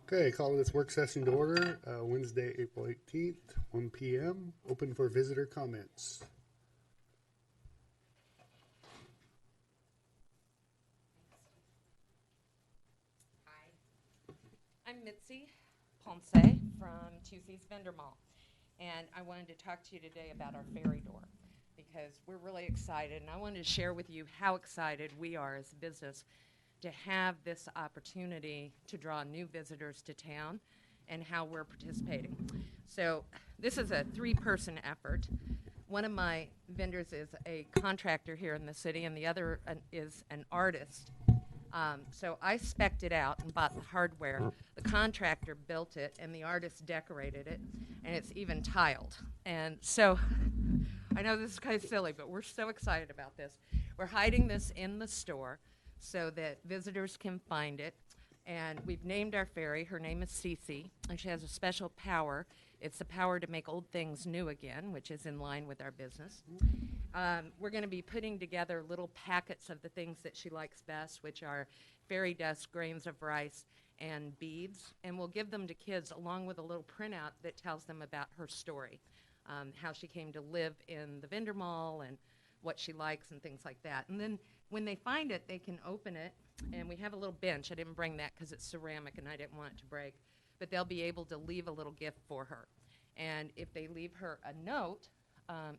Okay, call this work session to order, Wednesday, April 18th, 1 p.m., open for visitor comments. Hi, I'm Mitzi Ponce from Tuesday's Vendor Mall, and I wanted to talk to you today about our ferry door because we're really excited, and I wanted to share with you how excited we are as a business to have this opportunity to draw new visitors to town and how we're participating. So this is a three-person effort. One of my vendors is a contractor here in the city, and the other is an artist. So I spec'd it out and bought the hardware. The contractor built it, and the artist decorated it, and it's even tiled. And so I know this is kind of silly, but we're so excited about this. We're hiding this in the store so that visitors can find it. And we've named our fairy. Her name is Cece, and she has a special power. It's the power to make old things new again, which is in line with our business. We're going to be putting together little packets of the things that she likes best, which are fairy dust, grains of rice, and beads. And we'll give them to kids along with a little printout that tells them about her story, how she came to live in the vendor mall and what she likes and things like that. And then when they find it, they can open it. And we have a little bench. I didn't bring that because it's ceramic and I didn't want it to break. But they'll be able to leave a little gift for her. And if they leave her a note,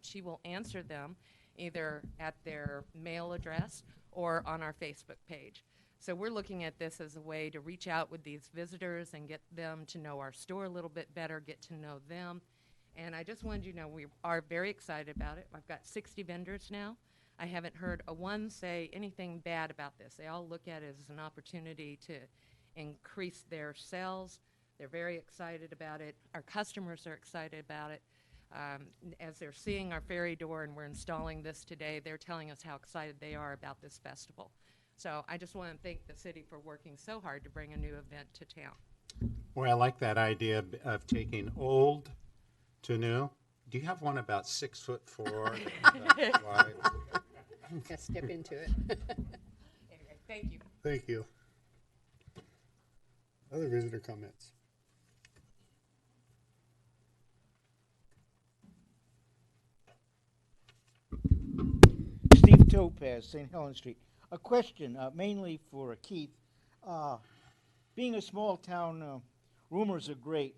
she will answer them either at their mail address or on our Facebook page. So we're looking at this as a way to reach out with these visitors and get them to know our store a little bit better, get to know them. And I just wanted you to know we are very excited about it. I've got 60 vendors now. I haven't heard a one say anything bad about this. They all look at it as an opportunity to increase their sales. They're very excited about it. Our customers are excited about it. As they're seeing our ferry door and we're installing this today, they're telling us how excited they are about this festival. So I just want to thank the city for working so hard to bring a new event to town. Boy, I like that idea of taking old to new. Do you have one about 6'4" wide? Gotta step into it. Anyway, thank you. Thank you. Other visitor comments? Steve Topaz, St. Helens Street. A question, mainly for Keith. Being a small town, rumors are great.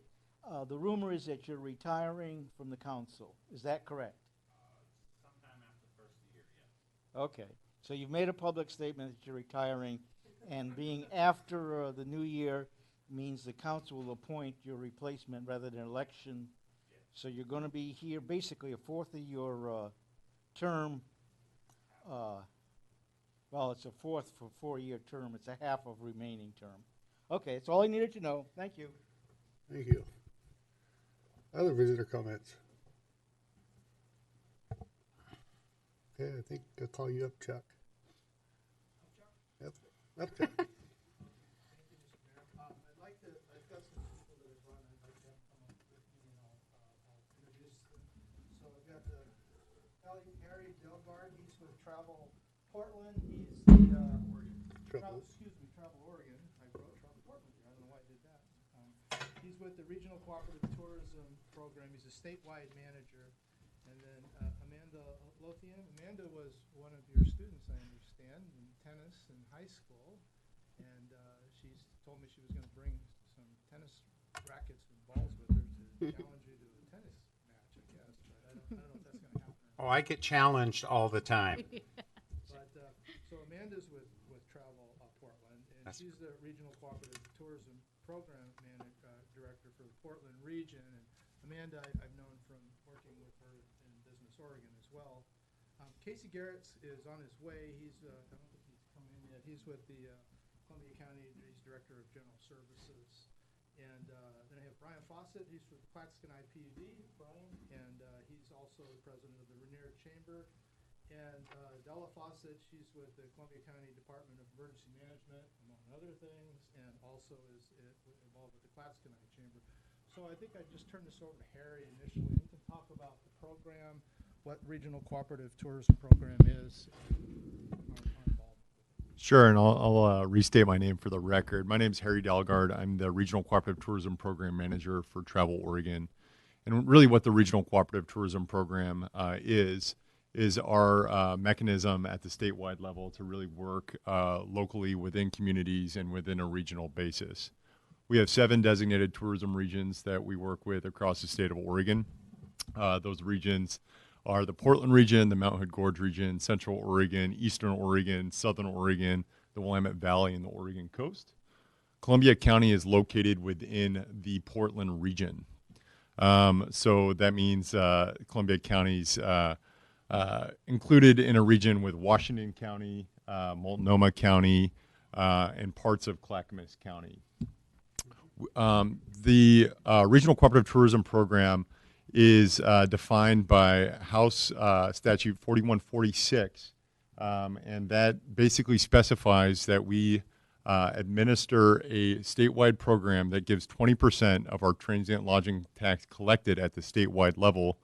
The rumor is that you're retiring from the council. Is that correct? Sometime after the first year, yes. Okay. So you've made a public statement that you're retiring, and being after the new year means the council will appoint your replacement rather than election. Yes. So you're going to be here basically a fourth of your term. Well, it's a fourth for 4-year term. It's a half of remaining term. Okay, that's all I needed to know. Thank you. Thank you. Other visitor comments? Okay, I think I'll call you up, Chuck. Yep, up, Chuck. Thank you, Mr. Mayor. I've got some people that have run. I'd like to have them come up with me, and I'll introduce them. So I've got Harry Delgard. He's with Travel Portland. He's the Travel Oregon. I wrote Travel Portland here. I don't know why I did that. He's with the Regional Cooperative Tourism Program. He's a statewide manager. And then Amanda Lothian. Amanda was one of your students, I understand, in tennis in high school. And she's told me she was going to bring some tennis rackets and balls with her to challenge you to a tennis match, I guess. But I don't know if that's going to happen. Oh, I get challenged all the time. But so Amanda's with Travel Portland, and she's the Regional Cooperative Tourism Program Director for the Portland region. And Amanda, I've known from working with her in Business Oregon as well. Casey Garrett is on his way. I don't think he's come in yet. He's with the Columbia County. He's Director of General Services. And then I have Brian Fawcett. He's with Clatskanie PUD, Brian, and he's also the president of the Rainier Chamber. And Della Fawcett, she's with the Columbia County Department of Emergency Management, among other things, and also is involved with the Clatskanie Chamber. So I think I'd just turn this over to Harry initially. He can talk about the program, what Regional Cooperative Tourism Program is, our involvement with it. Sure, and I'll restate my name for the record. My name is Harry Dalgard. I'm the Regional Cooperative Tourism Program Manager for Travel Oregon. And really what the Regional Cooperative Tourism Program is our mechanism at the statewide level to really work locally within communities and within a regional basis. We have 7 designated tourism regions that we work with across the state of Oregon. Those regions are the Portland region, the Mount Hood Gorge region, Central Oregon, Eastern Oregon, Southern Oregon, the Willamette Valley, and the Oregon coast. Columbia County is located within the Portland region. So that means Columbia County's included in a region with Washington County, Multnomah County, and parts of Clackamas County. The Regional Cooperative Tourism Program is defined by House Statute 4146, and that basically specifies that we administer a statewide program that gives 20% of our transient lodging tax collected at the statewide level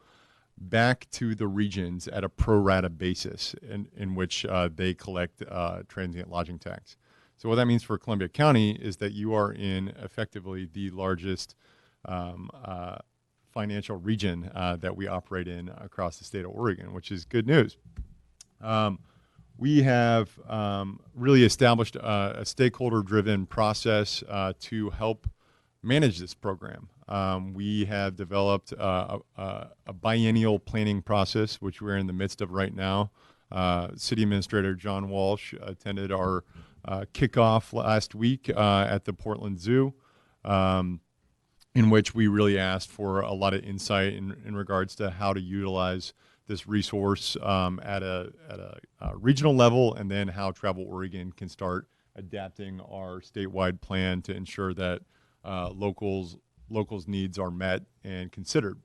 back to the regions at a pro rata basis in which they collect transient lodging tax. So what that means for Columbia County is that you are in effectively the largest financial region that we operate in across the state of Oregon, which is good news. We have really established a stakeholder-driven process to help manage this program. We have developed a biennial planning process, which we're in the midst of right now. City Administrator John Walsh attended our kickoff last week at the Portland Zoo, in which we really asked for a lot of insight in regards to how to utilize this resource at a regional level, and then how Travel Oregon can start adapting our statewide plan to ensure that locals' needs are met and considered.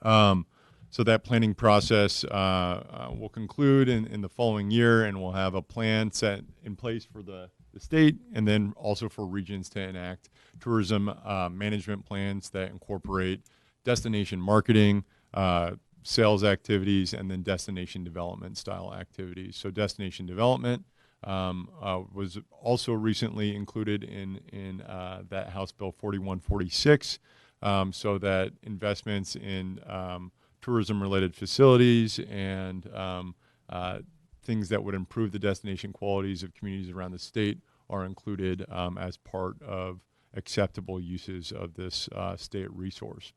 So that planning process will conclude in the following year, and we'll have a plan set in place for the state, and then also for regions to enact tourism management plans that incorporate destination marketing, sales activities, and then destination development style activities. So destination development was also recently included in that House Bill 4146, so that investments in tourism-related facilities and things that would improve the destination qualities of communities around the state are included as part of acceptable uses of this state resource.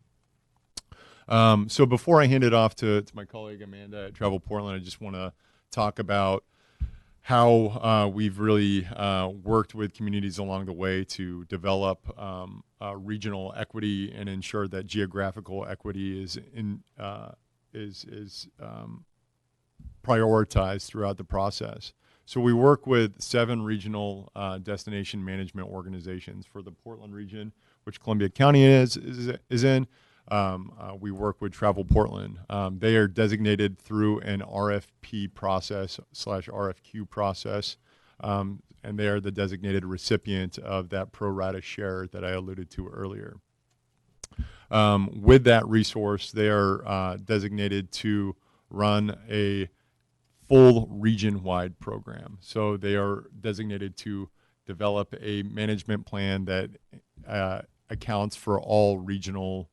So before I hand it off to my colleague Amanda at Travel Portland, I just want to talk about how we've really worked with communities along the way to develop regional equity and ensure that geographical equity is prioritized throughout the process. So we work with 7 regional destination management organizations for the Portland region, which Columbia County is in. We work with Travel Portland. They are designated through an RFP process / RFQ process, and they are the designated recipient of that pro rata share that I alluded to earlier. With that resource, they are designated to run a full region-wide program. So they are designated to develop a management plan that accounts for all regional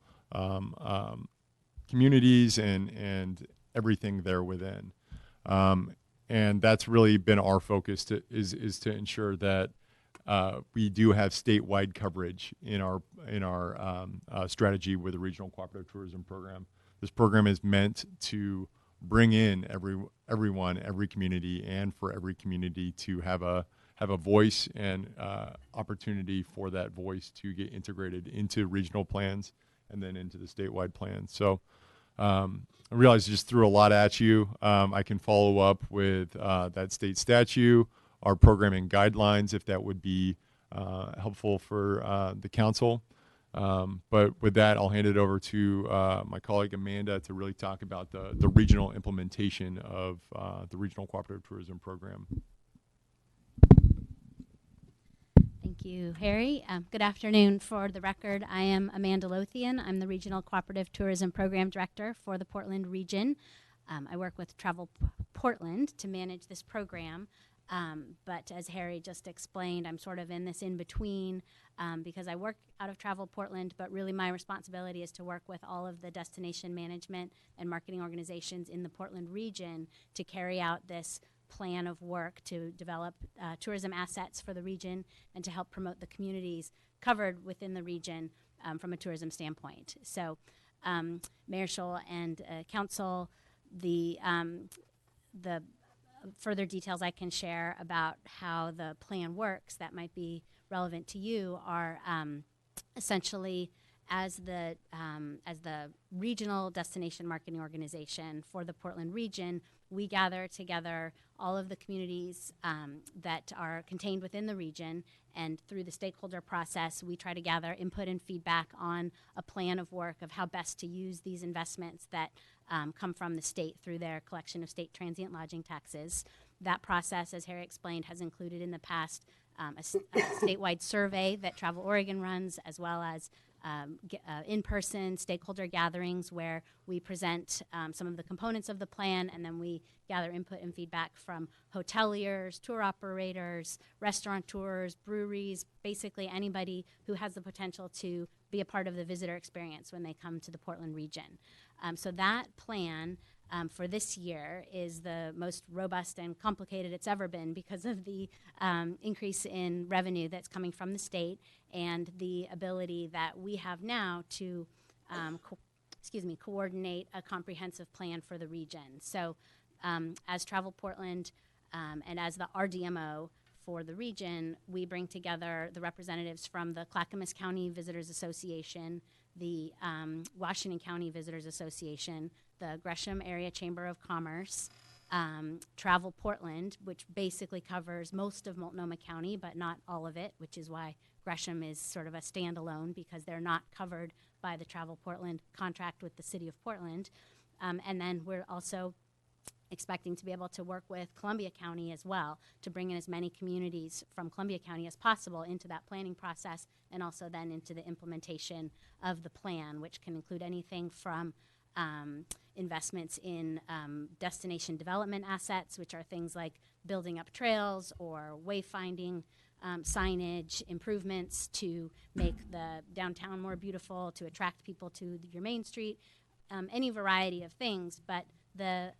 communities and everything there within. And that's really been our focus is to ensure that we do have statewide coverage in our strategy with the Regional Cooperative Tourism Program. This program is meant to bring in everyone, every community, and for every community to have a voice and opportunity for that voice to get integrated into regional plans and then into the statewide plan. So I realize I just threw a lot at you. I can follow up with that state statute, our programming guidelines, if that would be helpful for the council. But with that, I'll hand it over to my colleague Amanda to really talk about the regional implementation of the Regional Cooperative Tourism Program. Thank you, Harry. Good afternoon. For the record, I am Amanda Lothian. I'm the Regional Cooperative Tourism Program Director for the Portland region. I work with Travel Portland to manage this program. But as Harry just explained, I'm sort of in this in-between because I work out of Travel Portland, but really my responsibility is to work with all of the destination management and marketing organizations in the Portland region to carry out this plan of work to develop tourism assets for the region and to help promote the communities covered within the region from a tourism standpoint. So Mayor Scholl and Council, the further details I can share about how the plan works that might be relevant to you are essentially as the regional destination marketing organization for the Portland region, we gather together all of the communities that are contained within the region, and through the stakeholder process, we try to gather input and feedback on a plan of work of how best to use these investments that come from the state through their collection of state transient lodging taxes. That process, as Harry explained, has included in the past a statewide survey that Travel Oregon runs, as well as in-person stakeholder gatherings where we present some of the components of the plan, and then we gather input and feedback from hoteliers, tour operators, restaurateurs, breweries, basically anybody who has the potential to be a part of the visitor experience when they come to the Portland region. So that plan for this year is the most robust and complicated it's ever been because of the increase in revenue that's coming from the state and the ability that we have now to coordinate a comprehensive plan for the region. So as Travel Portland and as the RDMO for the region, we bring together the representatives from the Clackamas County Visitors Association, the Washington County Visitors Association, the Gresham Area Chamber of Commerce, Travel Portland, which basically covers most of Multnomah County, but not all of it, which is why Gresham is sort of a standalone because they're not covered by the Travel Portland contract with the City of Portland. And then we're also expecting to be able to work with Columbia County as well to bring in as many communities from Columbia County as possible into that planning process and also then into the implementation of the plan, which can include anything from investments in destination development assets, which are things like building up trails or wayfinding signage, improvements to make the downtown more beautiful, to attract people to your Main Street, any variety of things. But the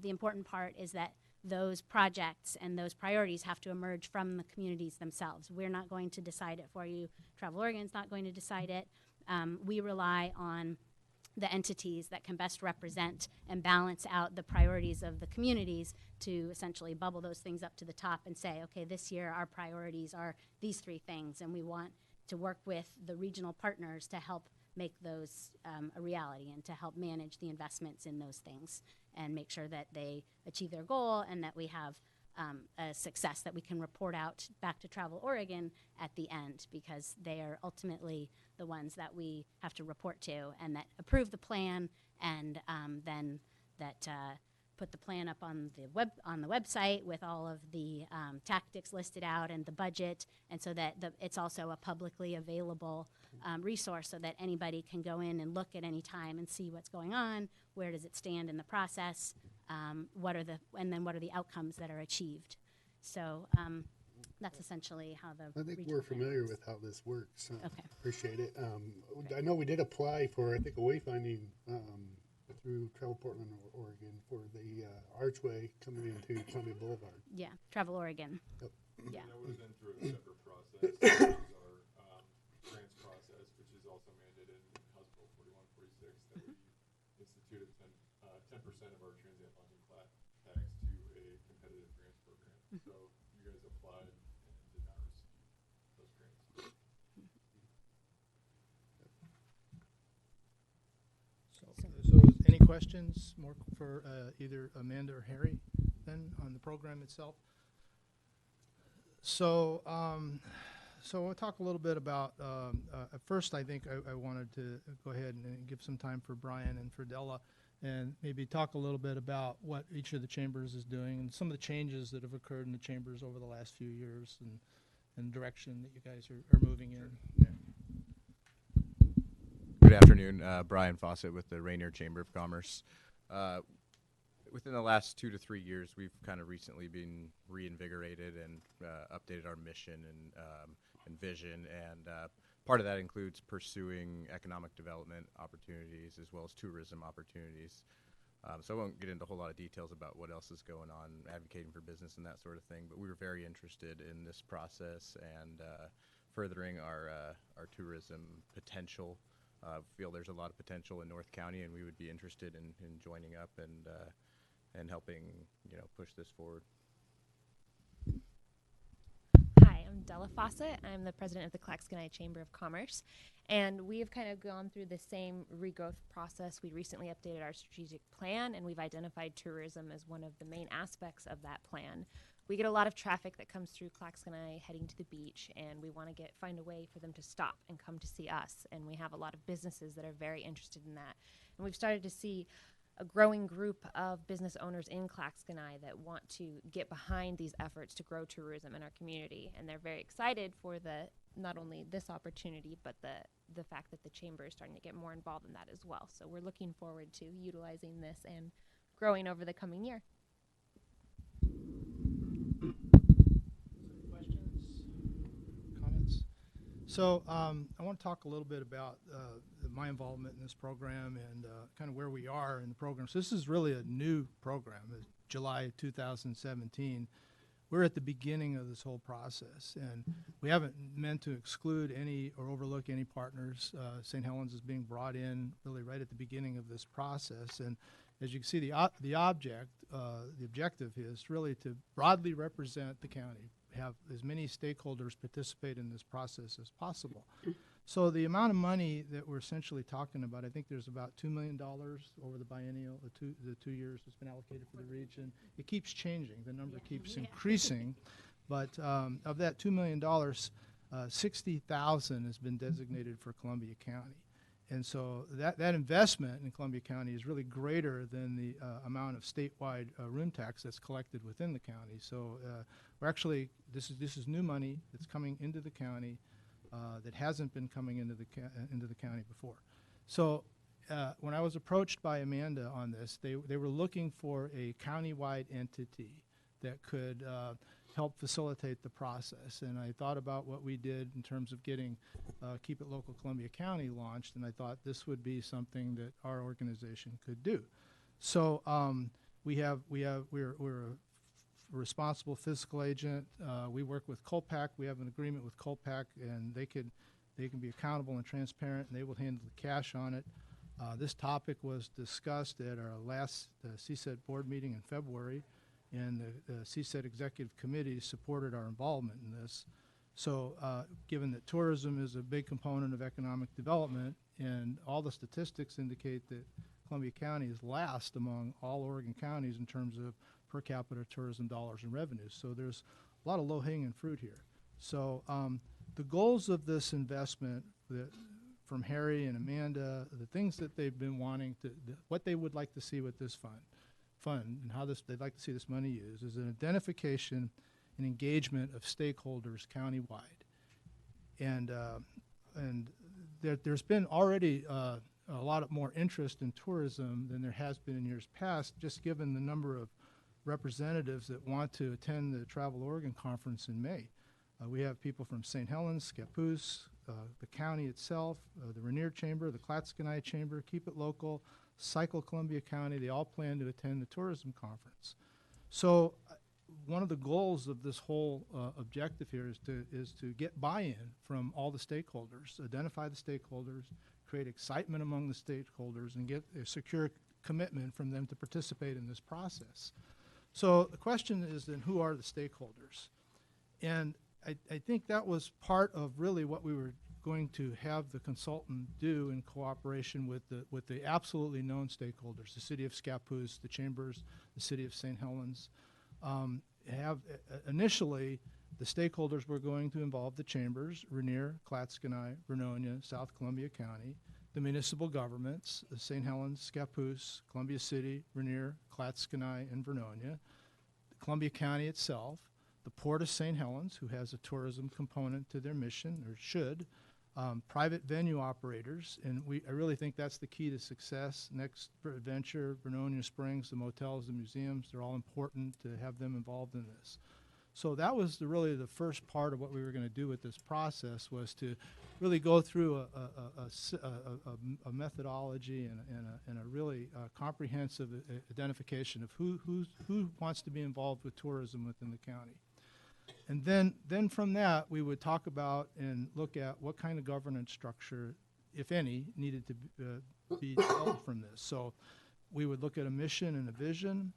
important part is that those projects and those priorities have to emerge from the communities themselves. We're not going to decide it for you. Travel Oregon's not going to decide it. We rely on the entities that can best represent and balance out the priorities of the communities to essentially bubble those things up to the top and say, okay, this year our priorities are these three things, and we want to work with the regional partners to help make those a reality and to help manage the investments in those things and make sure that they achieve their goal and that we have a success that we can report out back to Travel Oregon at the end, because they are ultimately the ones that we have to report to and that approve the plan and then that put the plan up on the website with all of the tactics listed out and the budget, and so that it's also a publicly available resource so that anybody can go in and look at any time and see what's going on, where does it stand in the process, what are the outcomes that are achieved. So that's essentially how the I think regional we're plan familiar works. with how this works. Okay. Appreciate it. I know we did apply for, I think, a wayfinding through Travel Portland, Oregon, for the archway coming into Columbia Boulevard. Yeah, Travel Oregon. Yep. Yeah. That would have been through a separate process. This is our grants process, which is also mandated in House Bill 4146, that we instituted 10% of our transient lodging tax to a competitive grants program. So you guys applied and did not receive those grants. So any questions more for either Amanda or Harry then on the program itself? So, so we'll talk a little bit about, at first I think I wanted to go ahead and give some time for Brian and for Della and maybe talk a little bit about what each of the chambers is doing and some of the changes that have occurred in the chambers over the last few years and direction that you guys are moving in. Yeah. Good afternoon, Brian Fawcett with the Rainier Chamber of Commerce. within the last 2 to 3 years, we've kind of recently been reinvigorated and updated our mission and vision. And part of that includes pursuing economic development opportunities as well as tourism opportunities. So I won't get into a whole lot of details about what else is going on, advocating for business and that sort of thing. But we were very interested in this process and furthering our tourism potential. Feel there's a lot of potential in North County, and we would be interested in joining up and helping push this forward. Hi, I'm Della Fawcett. I'm the president of the Clackamas Chamber of Commerce, and we have kind of gone through the same regrowth process. We recently updated our strategic plan, and we've identified tourism as one of the main aspects of that plan. We get a lot of traffic that comes through Clackamas heading to the beach, and we want to find a way for them to stop and come to see us. And we have a lot of businesses that are very interested in that. And we've started to see a growing group of business owners in Clackamas that want to get behind these efforts to grow tourism in our community. And they're very excited for not only this opportunity, but the fact that the chamber is starting to get more involved in that as well. So we're looking forward to utilizing this and growing over the coming year. Questions, comments? So I want to talk a little bit about my involvement in this program and kind of where we are in the program. So this is really a new program. It's July 2017. We're at the beginning of this whole process, and we haven't meant to exclude any or overlook any partners. St. Helens is being brought in really right at the beginning of this process, and as you can see, the objective is really to broadly represent the county, have as many stakeholders participate in this process as possible. So the amount of money that we're essentially talking about, I think there's about $2 million over the biennial, the 2 years that's been allocated for the region. It keeps changing. The number keeps increasing. But of that $2 million, 60,000 has been designated for Columbia County. And so that investment in Columbia County is really greater than the amount of statewide room tax that's collected within the county. So we're actually, this is new money that's coming into the county that hasn't been coming into the county before. So when I was approached by Amanda on this, they were looking for a countywide entity that could help facilitate the process. And I thought about what we did in terms of getting Keep It Local Columbia County launched, and I thought this would be something that our organization could do. So we're a responsible fiscal agent. We work with Colpac. We have an agreement with Colpac, and they can be accountable and transparent, and they will handle the cash on it. This topic was discussed at our last CSET board meeting in February, and the CSET executive committee supported our involvement in this. So given that tourism is a big component of economic development, and all the statistics indicate that Columbia County is last among all Oregon counties in terms of per capita tourism dollars and revenues. So there's a lot of low-hanging fruit here. So the goals of this investment from Harry and Amanda, the things that they've been wanting to, what they would like to see with this fund and how they'd like to see this money used is an identification and engagement of stakeholders countywide. And there's been already a lot more interest in tourism than there has been in years past, just given the number of representatives that want to attend the Travel Oregon Conference in May. We have people from St. Helens, Scappoose, the county itself, the Rainier Chamber, the Clackamas Chamber, Keep It Local, Cycle Columbia County. They all plan to attend the tourism conference. So one of the goals of this whole objective here is to get buy-in from all the stakeholders, identify the stakeholders, create excitement among the stakeholders, and get a secure commitment from them to participate in this process. So the question is then, who are the stakeholders? And I think that was part of really what we were going to have the consultant do in cooperation with the absolutely known stakeholders, the city of Scappoose, the chambers, the city of St. Helens. Initially, the stakeholders were going to involve the chambers, Rainier, Clackamas, Vernonia, South Columbia County, the municipal governments, St. Helens, Scappoose, Columbia City, Rainier, Clackamas, and Vernonia, Columbia County itself, the Port of St. Helens, who has a tourism component to their mission, or should, private venue operators, and I really think that's the key to success. Next Adventure, Vernonia Springs, the motels, the museums, they're all important to have them involved in this. So that was really the first part of what we were going to do with this process, was to really go through a methodology and a really comprehensive identification of who wants to be involved with tourism within the county. And then from that, we would talk about and look at what kind of governance structure, if any, needed to be developed from this. So we would look at a mission and a vision.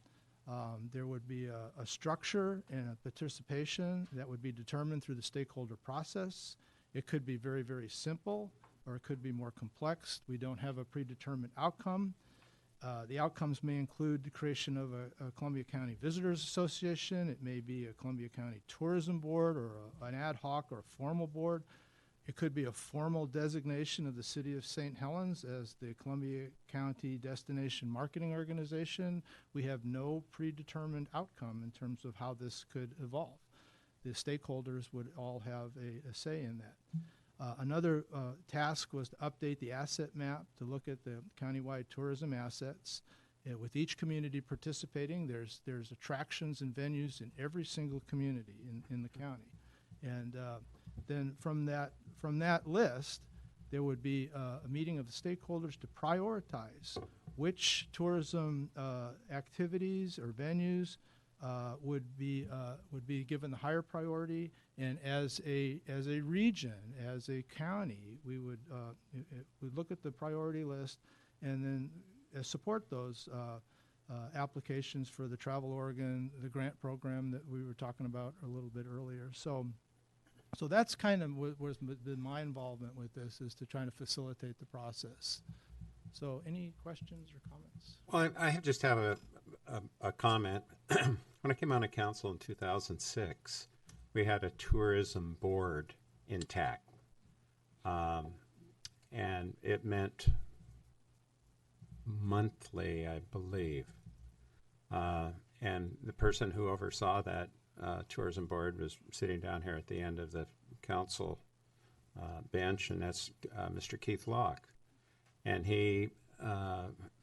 There would be a structure and a participation that would be determined through the stakeholder process. It could be very, very simple, or it could be more complex. We don't have a predetermined outcome. The outcomes may include the creation of a Columbia County Visitors Association. It may be a Columbia County Tourism Board, or an ad hoc or a formal board. It could be a formal designation of the City of St. Helens as the Columbia County Destination Marketing Organization. We have no predetermined outcome in terms of how this could evolve. The stakeholders would all have a say in that. Another task was to update the asset map to look at the countywide tourism assets. With each community participating, there's attractions and venues in every single community in the county. And then from that list, there would be a meeting of the stakeholders to prioritize which tourism activities or venues would be given the higher priority. And as a region, as a county, we would look at the priority list and then support those applications for the Travel Oregon, the grant program that we were talking about a little bit earlier. So that's kind of what's been my involvement with this, is to try to facilitate the process. So any questions or comments? Well, I just have a comment. When I came on to council in 2006, we had a tourism board intact. And it meant monthly, I believe. And the person who oversaw that tourism board was sitting down here at the end of the council bench, and that's Mr. Keith Locke. And he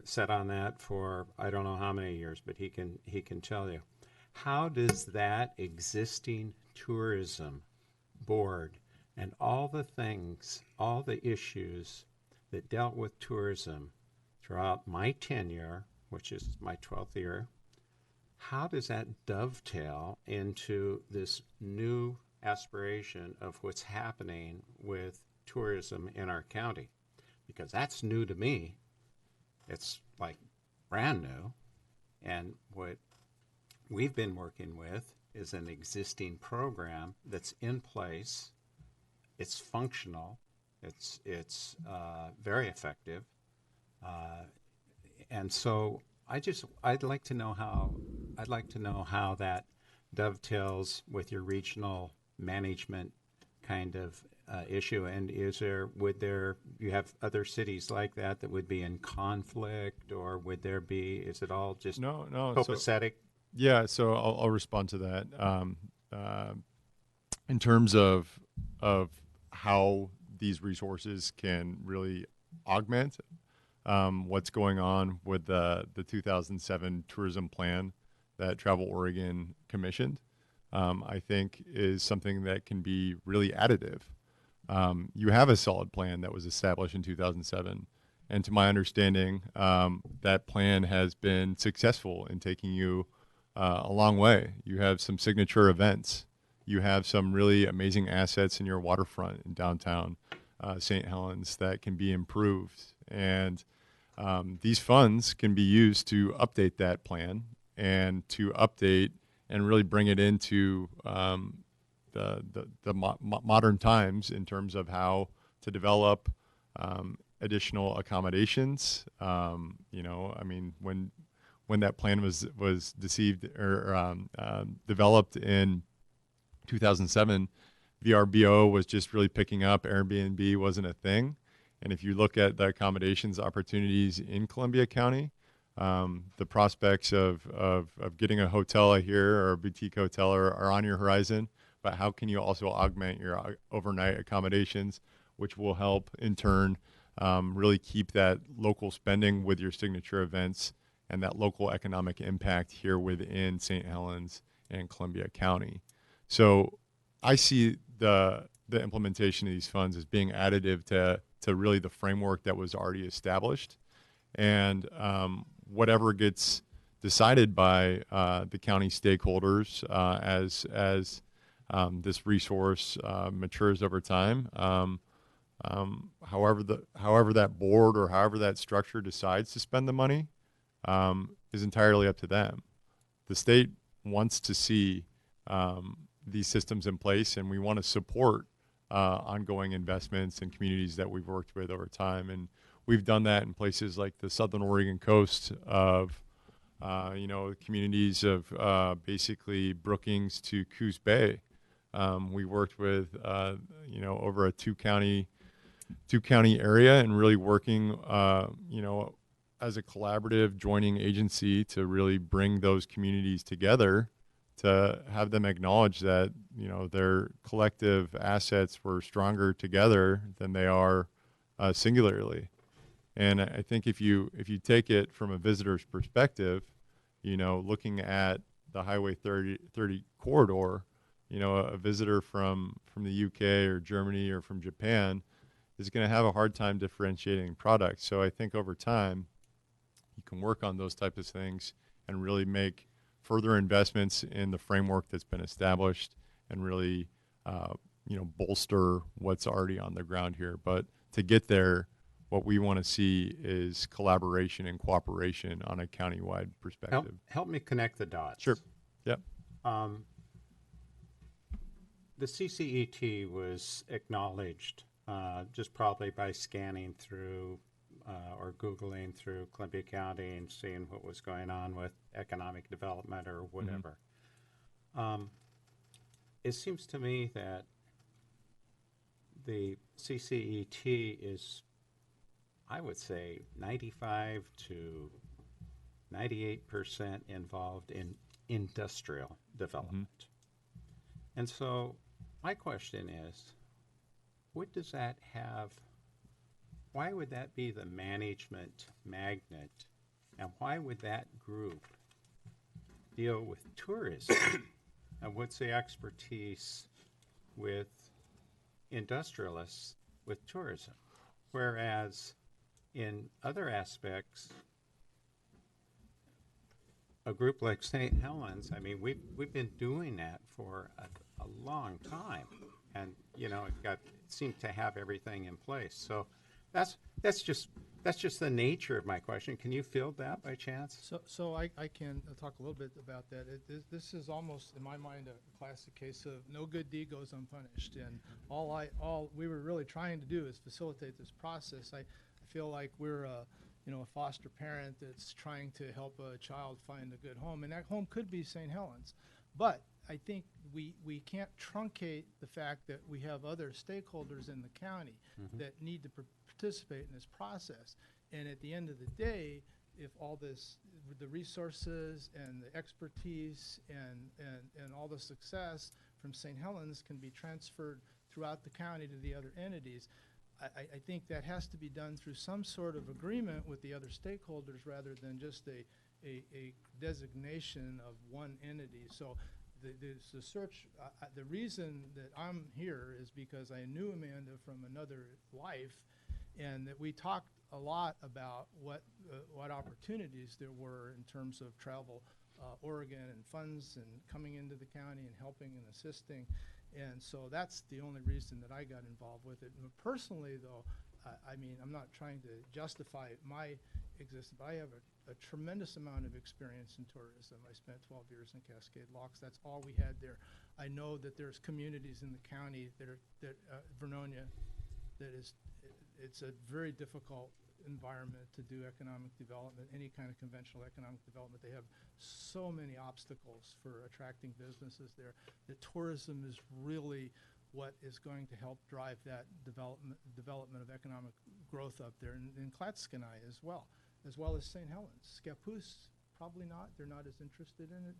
sat on that for I don't know how many years, but he can tell you. How does that existing tourism board and all the things, all the issues that dealt with tourism throughout my tenure, which is my 12th year, how does that dovetail into this new aspiration of what's happening with tourism in our county? Because that's new to me. It's like brand new. And what we've been working with is an existing program that's in place. It's functional. It's very effective. And so I'd like to know how that dovetails with your regional management kind of issue. And you have other cities like that would be in conflict, or is it all just No. copacetic? Yeah, so I'll respond to that. In terms of how these resources can really augment what's going on with the 2007 tourism plan that Travel Oregon commissioned, I think is something that can be really additive. You have a solid plan that was established in 2007. And to my understanding, that plan has been successful in taking you a long way. You have some signature events. You have some really amazing assets in your waterfront in downtown St. Helens that can be improved. And these funds can be used to update that plan and to update and really bring it into the modern times in terms of how to develop additional accommodations. When that plan was developed in 2007, VRBO was just really picking up. Airbnb wasn't a thing. And if you look at the accommodations opportunities in Columbia County, the prospects of getting a hotel here or a boutique hotel are on your horizon. But how can you also augment your overnight accommodations which will help in turn really keep that local spending with your signature events and that local economic impact here within St. Helens and Columbia County. So I see the implementation of these funds as being additive to really the framework that was already established. And whatever gets decided by the county stakeholders as this resource matures over time, however that board or however that structure decides to spend the money is entirely up to them. The state wants to see these systems in place, and we want to support ongoing investments in communities that we've worked with over time. And we've done that in places like the Southern Oregon coast of, communities of basically Brookings to Coos Bay. We worked with, over a two county area and really working, as a collaborative joining agency to really bring those communities together to have them acknowledge that, their collective assets were stronger together than they are singularly. And I think if you take it from a visitor's perspective, looking at the Highway 30 corridor, a visitor from the UK or Germany or from Japan is going to have a hard time differentiating products. So I think over time, you can work on those types of things and really make further investments in the framework that's been established and really, bolster what's already on the ground here. But to get there, what we want to see is collaboration and cooperation on a countywide perspective. Help me connect the dots. Sure. Yep. The CCET was acknowledged just probably by scanning through or Googling through Columbia County and seeing what was going on with economic development or whatever. It seems to me that the CCET is, I would say, 95 to 98% involved in industrial development. And so my question is, what does that have? Why would that be the management magnet? And why would that group deal with tourism? And what's the expertise with industrialists with tourism? Whereas in other aspects, a group like St. Helens, I mean, we've been doing that for a long time, and it seemed to have everything in place. So that's just the nature of my question. Can you field that by chance? So I can talk a little bit about that. This is almost, in my mind, a classic case of no good deed goes unpunished. And all we were really trying to do is facilitate this process. I feel like we're a foster parent that's trying to help a child find a good home, and that home could be St. Helens. But I think we can't truncate the fact that we have other stakeholders in the county that need to participate in this process. And at the end of the day, if all this, the resources and the expertise and all the success from St. Helens can be transferred throughout the county to the other entities, I think that has to be done through some sort of agreement with the other stakeholders rather than just a designation of one entity. So the search, the reason that I'm here is because I knew Amanda from another life, and that we talked a lot about what opportunities there were in terms of Travel Oregon and funds and coming into the county and helping and assisting. And so that's the only reason that I got involved with it. And personally, though, I mean, I'm not trying to justify my existence, but I have a tremendous amount of experience in tourism. I spent 12 years in Cascade Locks. That's all we had there. I know that there's communities in the county Vernonia, it's a very difficult environment to do economic development, any kind of conventional economic development. They have so many obstacles for attracting businesses there. The tourism is really what is going to help drive that development of economic growth up there, in Clatskanie as well as St. Helens. Scappoose probably not. They're not as interested in it.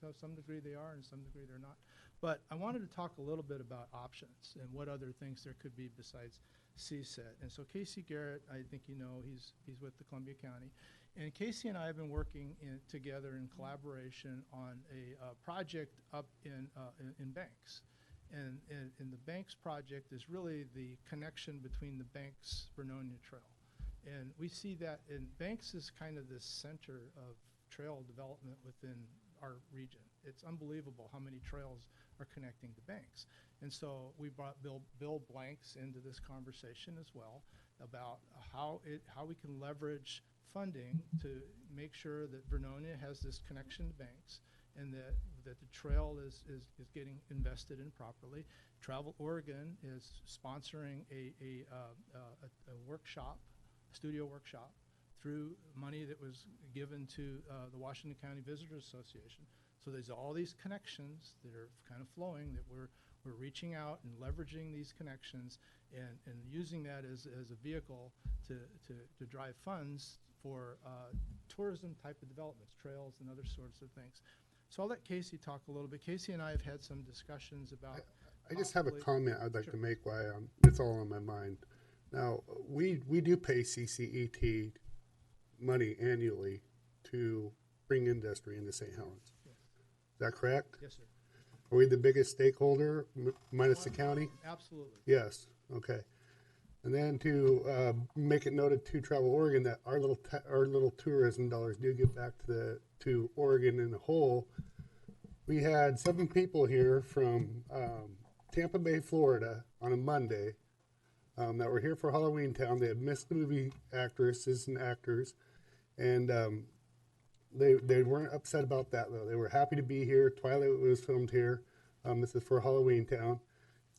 To some degree they are, and some degree they're not. But I wanted to talk a little bit about options and what other things there could be besides CSET. And so Casey Garrett, I think you know, he's with the Columbia County. And Casey and I have been working together in collaboration on a project up in Banks. And the Banks project is really the connection between the Banks-Vernonia Trail. And we see that in Banks is kind of this center of trail development within our region. It's unbelievable how many trails are connecting to Banks. And so we brought Bill Blanks into this conversation as well about how we can leverage funding to make sure that Vernonia has this connection to Banks, and that the trail is getting invested in properly. Travel Oregon is sponsoring a workshop, a studio workshop, through money that was given to the Washington County Visitors Association. So there's all these connections that are kind of flowing, that we're reaching out and leveraging these connections and using that as a vehicle to drive funds for tourism type of developments, trails and other sorts of things. So I'll let Casey talk a little bit. Casey and I have had some discussions about. I just have a possibly- comment I'd like Sure. to make while it's all on my mind. Now, we do pay CCET money annually to bring industry into St. Helens. Yes. Is that correct? Yes, sir. Are we the biggest stakeholder minus the county? Absolutely. Yes, okay. And then to make it noted to Travel Oregon that our little tourism dollars do get back to Oregon in a whole. We had 7 people here from Tampa Bay, Florida on a Monday that were here for Halloween Town. They had missed the movie actresses and actors, and they weren't upset about that though. They were happy to be here. Twilight was filmed here. This is for Halloween Town,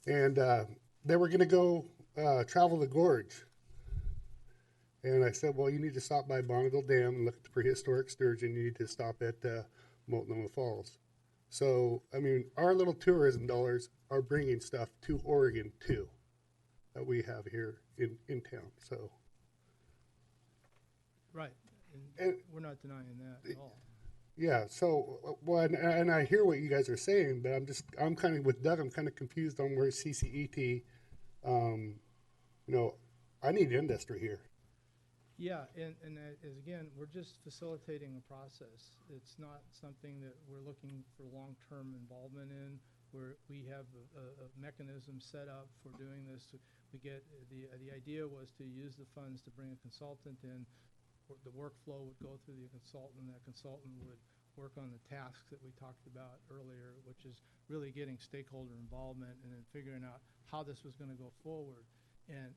and they were going to go travel the gorge. And I said, well, you need to stop by Bonneville Dam and look at the prehistoric sturgeon. You need to stop at Multnomah Falls. So, I mean, our little tourism dollars are bringing stuff to Oregon too, that we have here in town. So, Right. And- And we're not denying that at all. yeah. So, well, and I hear what you guys are saying, but I'm kind of with Doug. I'm kind of confused on where CCET. I need industry here. Yeah, and as again, we're just facilitating a process. It's not something that we're looking for long-term involvement in, where we have a mechanism set up for doing this. We get, the idea was to use the funds to bring a consultant in. The workflow would go through the consultant, and that consultant would work on the tasks that we talked about earlier, which is really getting stakeholder involvement and then figuring out how this was gonna go forward. And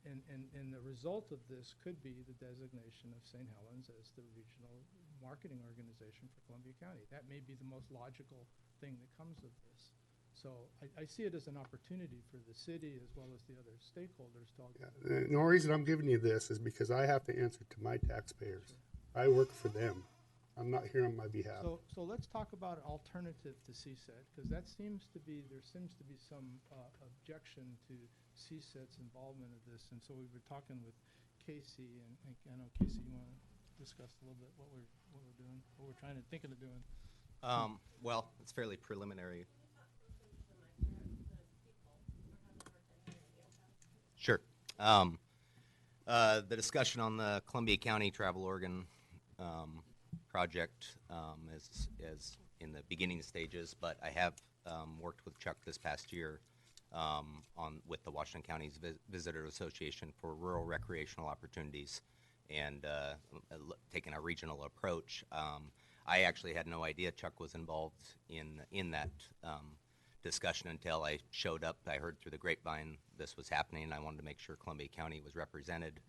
the result of this could be the designation of St. Helens as the regional marketing organization for Columbia County. That may be the most logical thing that comes of this. So I see it as an opportunity for the city as well as the other stakeholders to all get Yeah. The only reason I'm giving you this is because I have to answer to my taxpayers. I work for them. I'm not here on my behalf. So let's talk about an alternative to CSET, because there seems to be some objection to CSET's involvement of this. And so we were talking with Casey, and I know, Casey, you want to discuss a little bit what we're doing, what we're thinking of doing? Well, it's fairly preliminary. Sure. The discussion on the Columbia County Travel Oregon project is in the beginning stages, but I have worked with Chuck this past year with the Washington County's Visitor Association for rural recreational opportunities, and taking a regional approach. I actually had no idea Chuck was involved in that discussion until I showed up. I heard through the grapevine this was happening, and I wanted to make sure Columbia County was represented.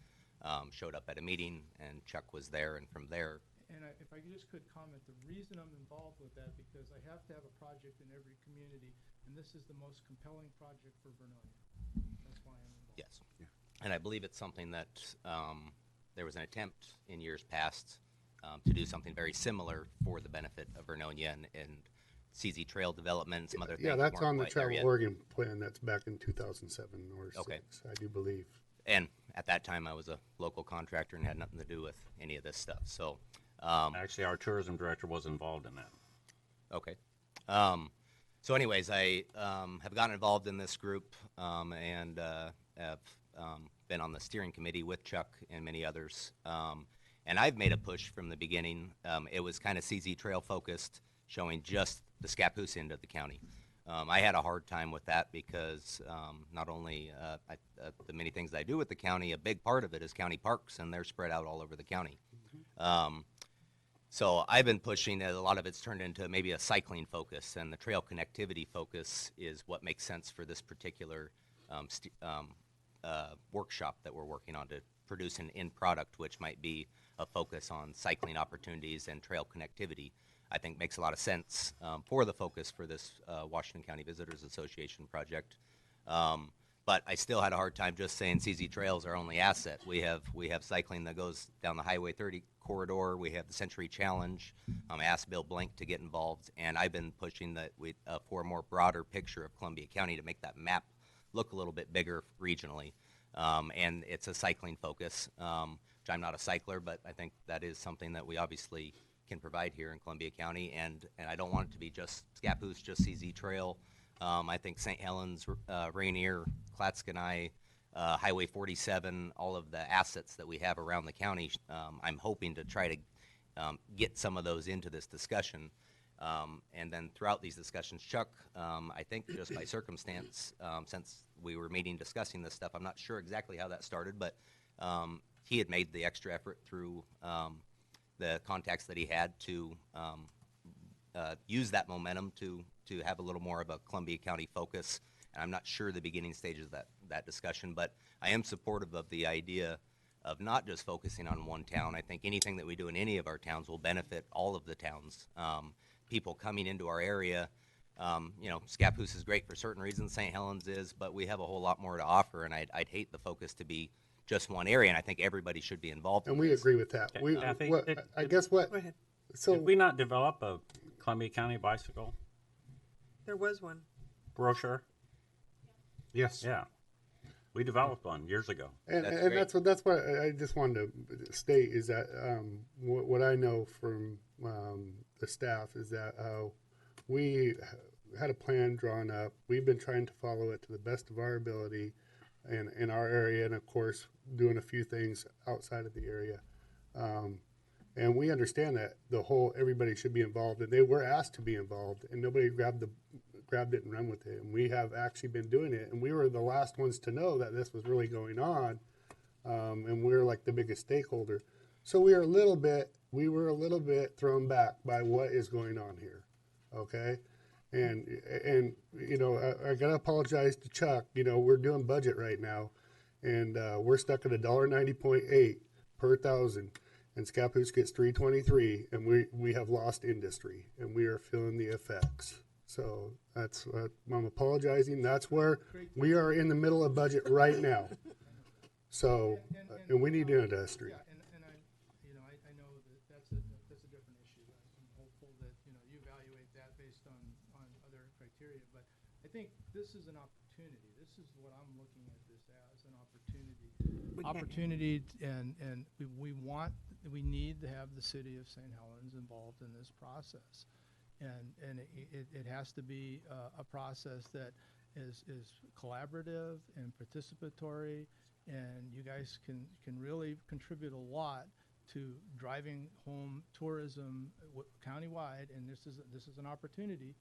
Showed up at a meeting, and Chuck was there, and from there. And if I could comment, the reason I'm involved with that, because I have to have a project in every community, and this is the most compelling project for Vernonia. That's why I'm involved. Yes. And I believe it's something that there was an attempt in years past to do something very similar for the benefit of Vernonia and CZ Trail development and some other things. Yeah, that's weren't on the quite there Travel yet. Oregon plan. That's back in 2007 or Okay. 6, I do believe. And at that time, I was a local contractor and had nothing to do with any of this stuff. So Actually, our tourism director was involved in that. Okay. So anyways, I have gotten involved in this group and have been on the steering committee with Chuck and many others. And I've made a push from the beginning. It was kind of CZ Trail focused, showing just the Scappoose end of the county. I had a hard time with that because not only the many things I do with the county, a big part of it is county parks, and they're spread out all over the county. So I've been pushing that a lot of it's turned into maybe a cycling focus, and the trail connectivity focus is what makes sense for this particular workshop that we're working on to produce an end product, which might be a focus on cycling opportunities and trail connectivity. I think makes a lot of sense for the focus for this Washington County Visitors Association project. But I still had a hard time just saying CZ Trail's our only asset. We have cycling that goes down the Highway 30 corridor. We have the Century Challenge. I asked Bill Blank to get involved, and I've been pushing that for a more broader picture of Columbia County to make that map look a little bit bigger regionally. And it's a cycling focus, which I'm not a cycler, but I think that is something that we obviously can provide here in Columbia County. And I don't want it to be just Scappoose, just CZ Trail. I think St. Helens, Rainier, Clatskanie, Highway 47, all of the assets that we have around the county, I'm hoping to try to get some of those into this discussion. And then throughout these discussions, Chuck, I think just by circumstance, since we were meeting discussing this stuff, I'm not sure exactly how that started, but he had made the extra effort through the contacts that he had to use that momentum to have a little more of a Columbia County focus. And I'm not sure the beginning stages of that discussion, but I am supportive of the idea of not just focusing on one town. I think anything that we do in any of our towns will benefit all of the towns. People coming into our area, Scappoose is great for certain reasons, St. Helens is, but we have a whole lot more to offer, and I'd hate the focus to be just one area, and I think everybody should be involved in And we this. agree with that. Kathy, I guess what? Go ahead. So Did we not develop a Columbia County bicycle There was one. brochure? yes. Yeah. We developed one years ago. And, That's and great. that's what I just wanted to state is that what I know from the staff is that we had a plan drawn up. We've been trying to follow it to the best of our ability in our area, and of course doing a few things outside of the area. And we understand that everybody should be involved, and they were asked to be involved, and nobody grabbed it and ran with it. And we have actually been doing it, and we were the last ones to know that this was really going on, and we were like the biggest stakeholder. So we were a little bit thrown back by what is going on here, okay? And I gotta apologize to Chuck. We're doing budget right now, and we're stuck at $1.90.8 per thousand. And Scappoose gets 323, and we have lost industry, and we are feeling the effects. So that's I'm apologizing. That's where we are in the middle of budget right now. So and we need industry. Yeah, and I know that that's a different issue. I'm hopeful that you evaluate that based on other criteria. But I think this is an opportunity. This is what I'm looking at this as, an opportunity. And we need to have the city of St. Helens involved in this process. And it has to be a process that is collaborative and participatory, and you guys can really contribute a lot to driving home tourism countywide. And this is an opportunity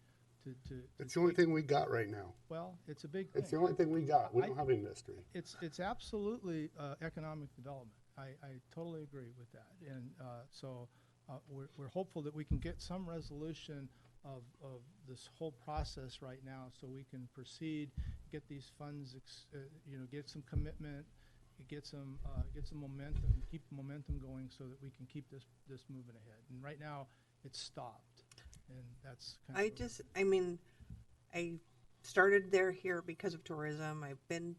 to It's the only thing we got right now. well, it's a big thing. It's the only thing we got. We don't have industry. It's absolutely economic development. I totally agree with that. And so we're hopeful that we can get some resolution of this whole process right now, so we can proceed, get these funds, get some commitment, get some momentum, keep the momentum going, so that we can keep this moving ahead. And right now, it's stopped, and that's kind of. I started here because of tourism. I've been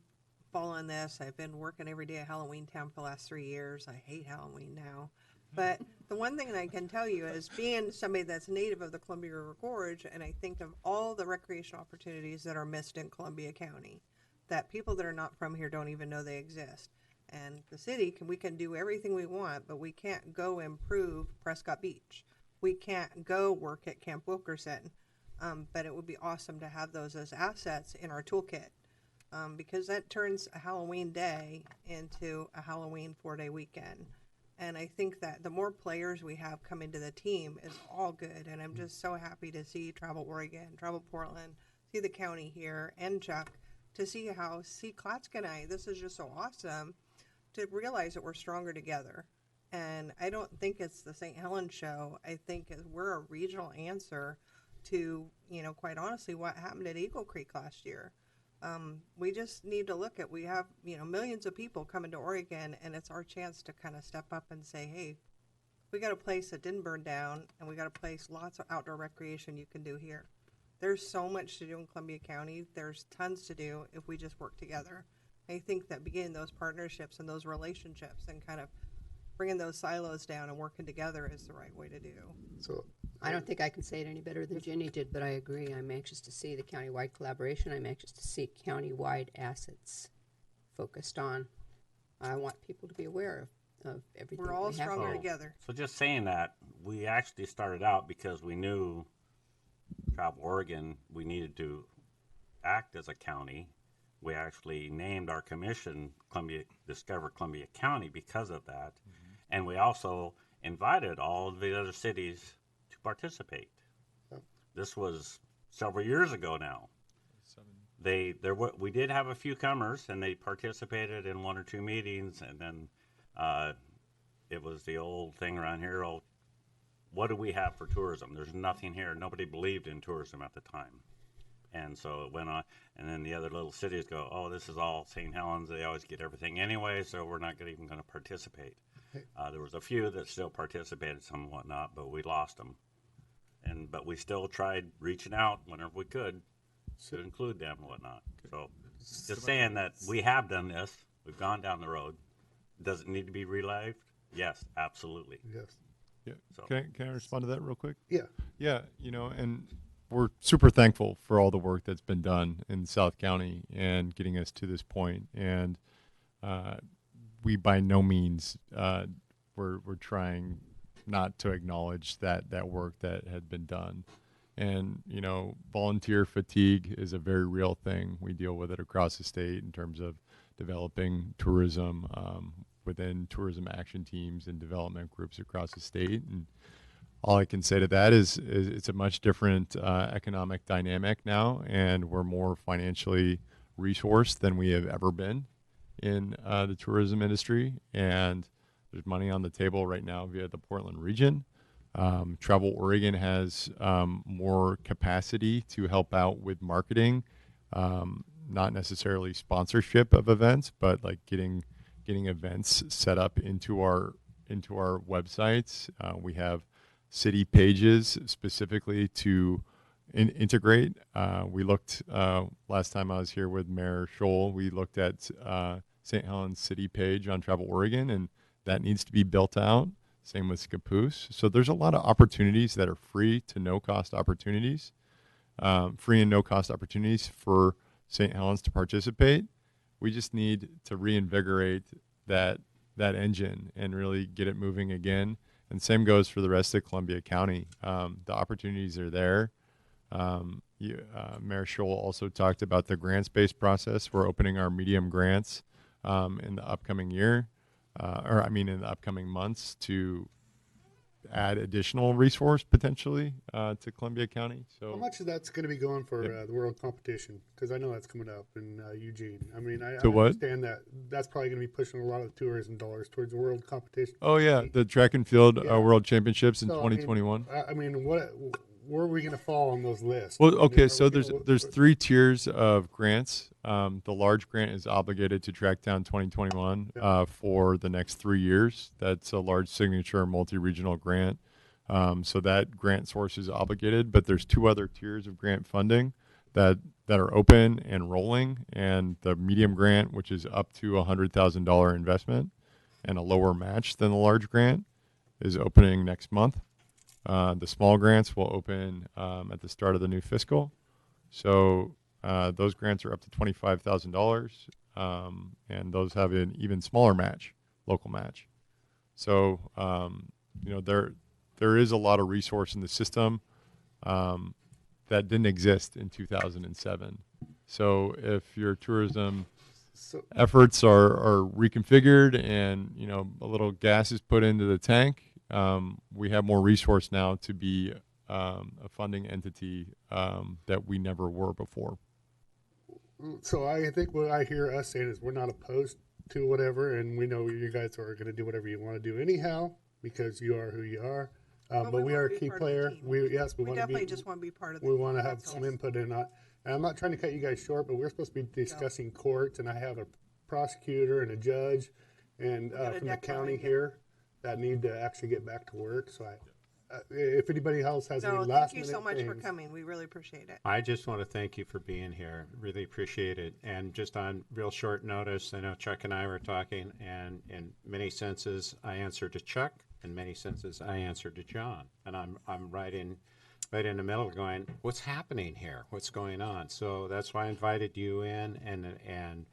following this. I've been working every day at Halloween Town for the last 3 years. I hate Halloween now. But the one thing that I can tell you is, being somebody that's native of the Columbia River Gorge, and I think of all the recreation opportunities that are missed in Columbia County, that people that are not from here don't even know they exist. And the city we can do everything we want, but we can't go improve Prescott Beach. We can't go work at Camp Wilkerson. But it would be awesome to have those as assets in our toolkit, because that turns a Halloween day into a Halloween 4-day weekend. And I think that the more players we have come into the team is all good. And I'm just so happy to see Travel Oregon, Travel Portland, see the county here, and Chuck, to see Clatskanie. This is just so awesome to realize that we're stronger together. And I don't think it's the St. Helens show. I think we're a regional answer to, quite honestly, what happened at Eagle Creek last year. We just need to look at, we have, millions of people coming to Oregon, and it's our chance to kind of step up and say, hey, we got a place that didn't burn down, and we got a place, lots of outdoor recreation you can do here. There's so much to do in Columbia County. There's tons to do if we just work together. I think that beginning those partnerships and those relationships and kind of bringing those silos down and working together is the right way to do. So I don't think I can say it any better than Jenny did, but I agree. I'm anxious to see the countywide collaboration. I'm anxious to see countywide assets focused on. I want people to be aware of everything. We're all we have stronger here. together. So just saying that, we actually started out because we knew Travel Oregon, we needed to act as a county. We actually named our commission Discover Columbia County because of that. And we also invited all of the other cities to participate. Yep. This was several years ago now. We did have a few comers, and they participated in 1 or 2 meetings, and then it was the old thing around here, what do we have for tourism? There's nothing here. Nobody believed in tourism at the time. And so it went on, and then the other little cities go, oh, this is all St. Helens. They always get everything anyway, so we're not even going to participate. There was a few that still participated, some and whatnot, but we lost them. But we still tried reaching out whenever we could to include them and whatnot. So just saying that we have done this. We've gone down the road. Does it need to be relived? Yes, absolutely. yes. Yeah. So- Can I respond to that real quick? Yeah. Yeah, and we're super thankful for all the work that's been done in South County and getting us to this point. And we by no means we're trying not to acknowledge that work that had been done. And volunteer fatigue is a very real thing. We deal with it across the state in terms of developing tourism within tourism action teams and development groups across the state. And all I can say to that is it's a much different economic dynamic now, and we're more financially resourced than we have ever been in the tourism industry. And there's money on the table right now via the Portland region. Travel Oregon has more capacity to help out with marketing, not necessarily sponsorship of events, but like getting events set up into our websites. We have city pages specifically to integrate. We looked last time I was here with Mayor Scholl. We looked at St. Helens city page on Travel Oregon, and that needs to be built out. Same with Scappoose. So there's a lot of opportunities that are free to no cost opportunities, free and no cost opportunities for St. Helens to participate. We just need to reinvigorate that engine and really get it moving again. And same goes for the rest of Columbia County. The opportunities are there. Mayor Scholl also talked about the grants-based process. We're opening our medium grants in the upcoming year, in the upcoming months to add additional resource potentially to Columbia County. So How much of that's going to be going for the world competition? Because I know that's coming up in Eugene. I mean, I To what? understand that that's probably going to be pushing a lot of tourism dollars towards the world competition. Oh yeah, the track and field Yeah. world championships in So, I mean, 2021. Where are we going to fall on those lists? Well, I mean, okay, are so we there's gonna- 3 tiers of grants. The large grant is obligated to track down 2021 for the next 3 years. That's a large signature multi-regional grant. So that grant source is obligated, but there's 2 other tiers of grant funding that are open and rolling. And the medium grant, which is up to $100,000 investment and a lower match than the large grant, is opening next month. The small grants will open at the start of the new fiscal. So those grants are up to $25,000. and those have an even smaller match, local match. So there is a lot of resource in the system that didn't exist in 2007. So if your tourism efforts are reconfigured and a little gas is put into the tank, we have more resource now to be a funding entity that we never were before. So I think what I hear us saying is we're not opposed to whatever, and we know you guys are going to do whatever you want to do anyhow because you are who you are. But we are a key player. We want to definitely just want to be part of the We team, want to have that's some all. input in it. And I'm not trying to cut you guys short, but we're supposed to be discussing courts, and I have a prosecutor and a judge, and got a from the deck county behind you. here that need to actually get back to work. So if anybody else has any No, last thank you so minute much for things- coming. We really appreciate it. I just want to thank you for being here. Really appreciate it. And just on real short notice, I know Chuck and I were talking, and in many senses, I answer to Chuck. In many senses, I answer to John. And I'm right in the middle going, what's happening here? What's going on? So that's why I invited you in, and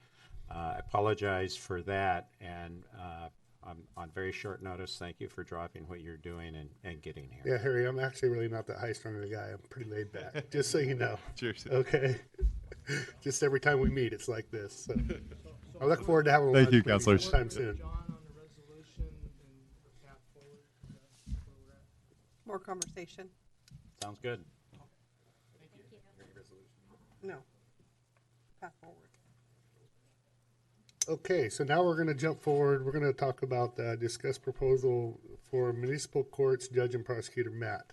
I apologize for that. And on very short notice, thank you for dropping what you're doing and getting here. Yeah, Harry, I'm actually really not that high-strung of a guy. I'm pretty laid back, just so you know. Cheers. Okay. Just every time we meet, it's like this. So I look forward to having Thank lunch you, with counselors. sometime soon. John on the resolution and the path forward. Is that where we're at? More conversation? Sounds good. No. Path forward. Okay, so now we're going to jump forward. We're going to talk about discuss proposal for municipal courts judge and prosecutor Matt.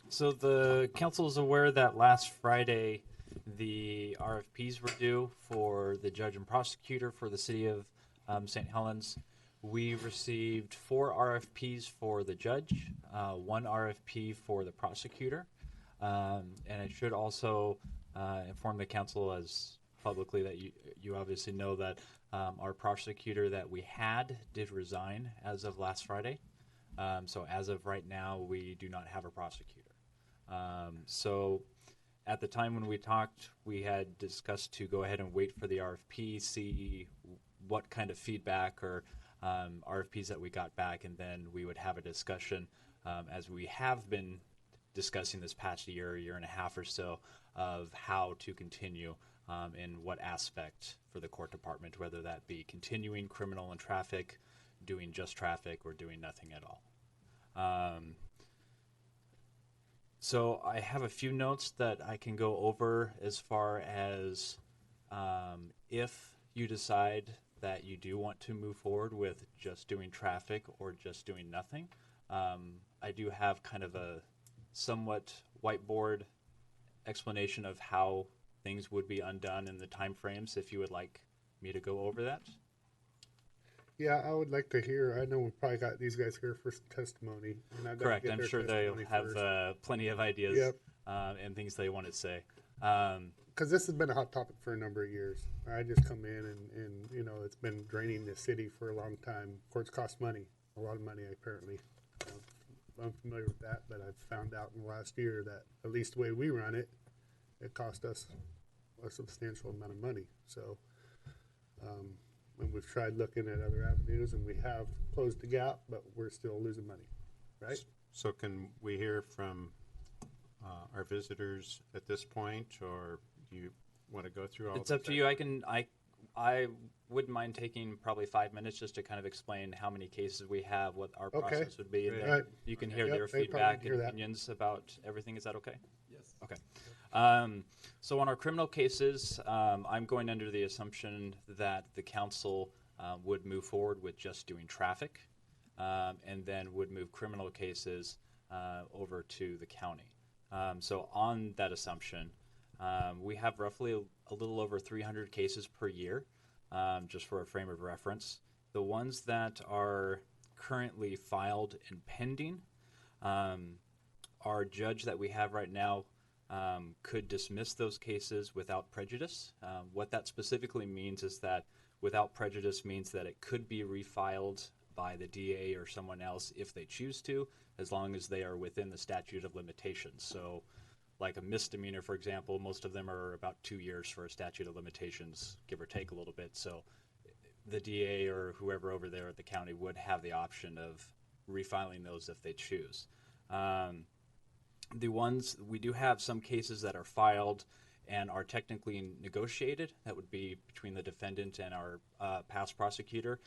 So the council is aware that last Friday the RFPs were due for the judge and prosecutor for the city of St. Helens. We received 4 RFPs for the judge, 1 RFP for the prosecutor. And I should also inform the council as publicly that you obviously know that our prosecutor that we had did resign as of last Friday. So as of right now, we do not have a prosecutor. So at the time when we talked, we had discussed to go ahead and wait for the RFP, see what kind of feedback or RFPs that we got back, and then we would have a discussion as we have been discussing this past year and a half or so of how to continue in what aspect for the court department, whether that be continuing criminal and traffic, doing just traffic, or doing nothing at all. So I have a few notes that I can go over as far as if you decide that you do want to move forward with just doing traffic or just doing nothing. I do have kind of a somewhat whiteboard explanation of how things would be undone in the time frames if you would like me to go over that. Yeah, I would like to hear. I know we probably got these guys here for some testimony. And I'd like to Correct. get I'm their sure they'll testimony have first. plenty of ideas Yep. and things they want to say. Because this has been a hot topic for a number of years. I just come in and it's been draining the city for a long time. Courts cost money, a lot of money apparently. I'm familiar with that, but I've found out in the last year that at least the way we run it, it cost us a substantial amount of money. So, and we've tried looking at other avenues, and we have closed the gap, but we're still losing money, right? So can we hear from our visitors at this point, or do you want to go through all? It's up to you. I wouldn't mind taking probably 5 minutes just to kind of explain how many cases we have, what our process would be, and Great. then Right. you can hear Yep, their they probably feedback hear and that. opinions about everything. Is that okay? Yes. Okay. So on our criminal cases, I'm going under the assumption that the council would move forward with just doing traffic, and then would move criminal cases over to the county. So on that assumption, we have roughly a little over 300 cases per year, just for a frame of reference. The ones that are currently filed and pending, our judge that we have right now could dismiss those cases without prejudice. What that specifically means is that without prejudice means that it could be refiled by the DA or someone else if they choose to, as long as they are within the statute of limitations. So like a misdemeanor, for example, most of them are about 2 years for a statute of limitations, give or take a little bit. So the DA or whoever over there at the county would have the option of refiling those if they choose. The ones, we do have some cases that are filed and are technically negotiated. That would be between the defendant and our past prosecutor.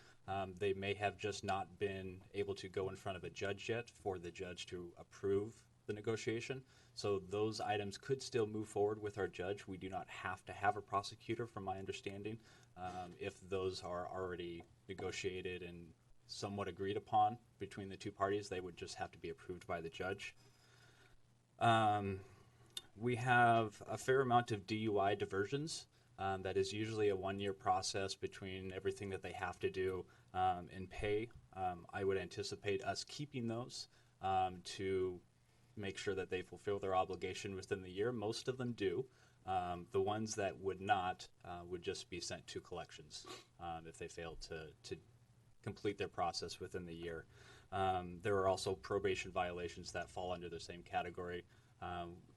They may have just not been able to go in front of a judge yet for the judge to approve the negotiation. So those items could still move forward with our judge. We do not have to have a prosecutor, from my understanding. If those are already negotiated and somewhat agreed upon between the two parties, they would just have to be approved by the judge. We have a fair amount of DUI diversions. That is usually a 1-year process between everything that they have to do and pay. I would anticipate us keeping those to make sure that they fulfill their obligation within the year. Most of them do. The ones that would not would just be sent to collections if they fail to complete their process within the year. There are also probation violations that fall under the same category.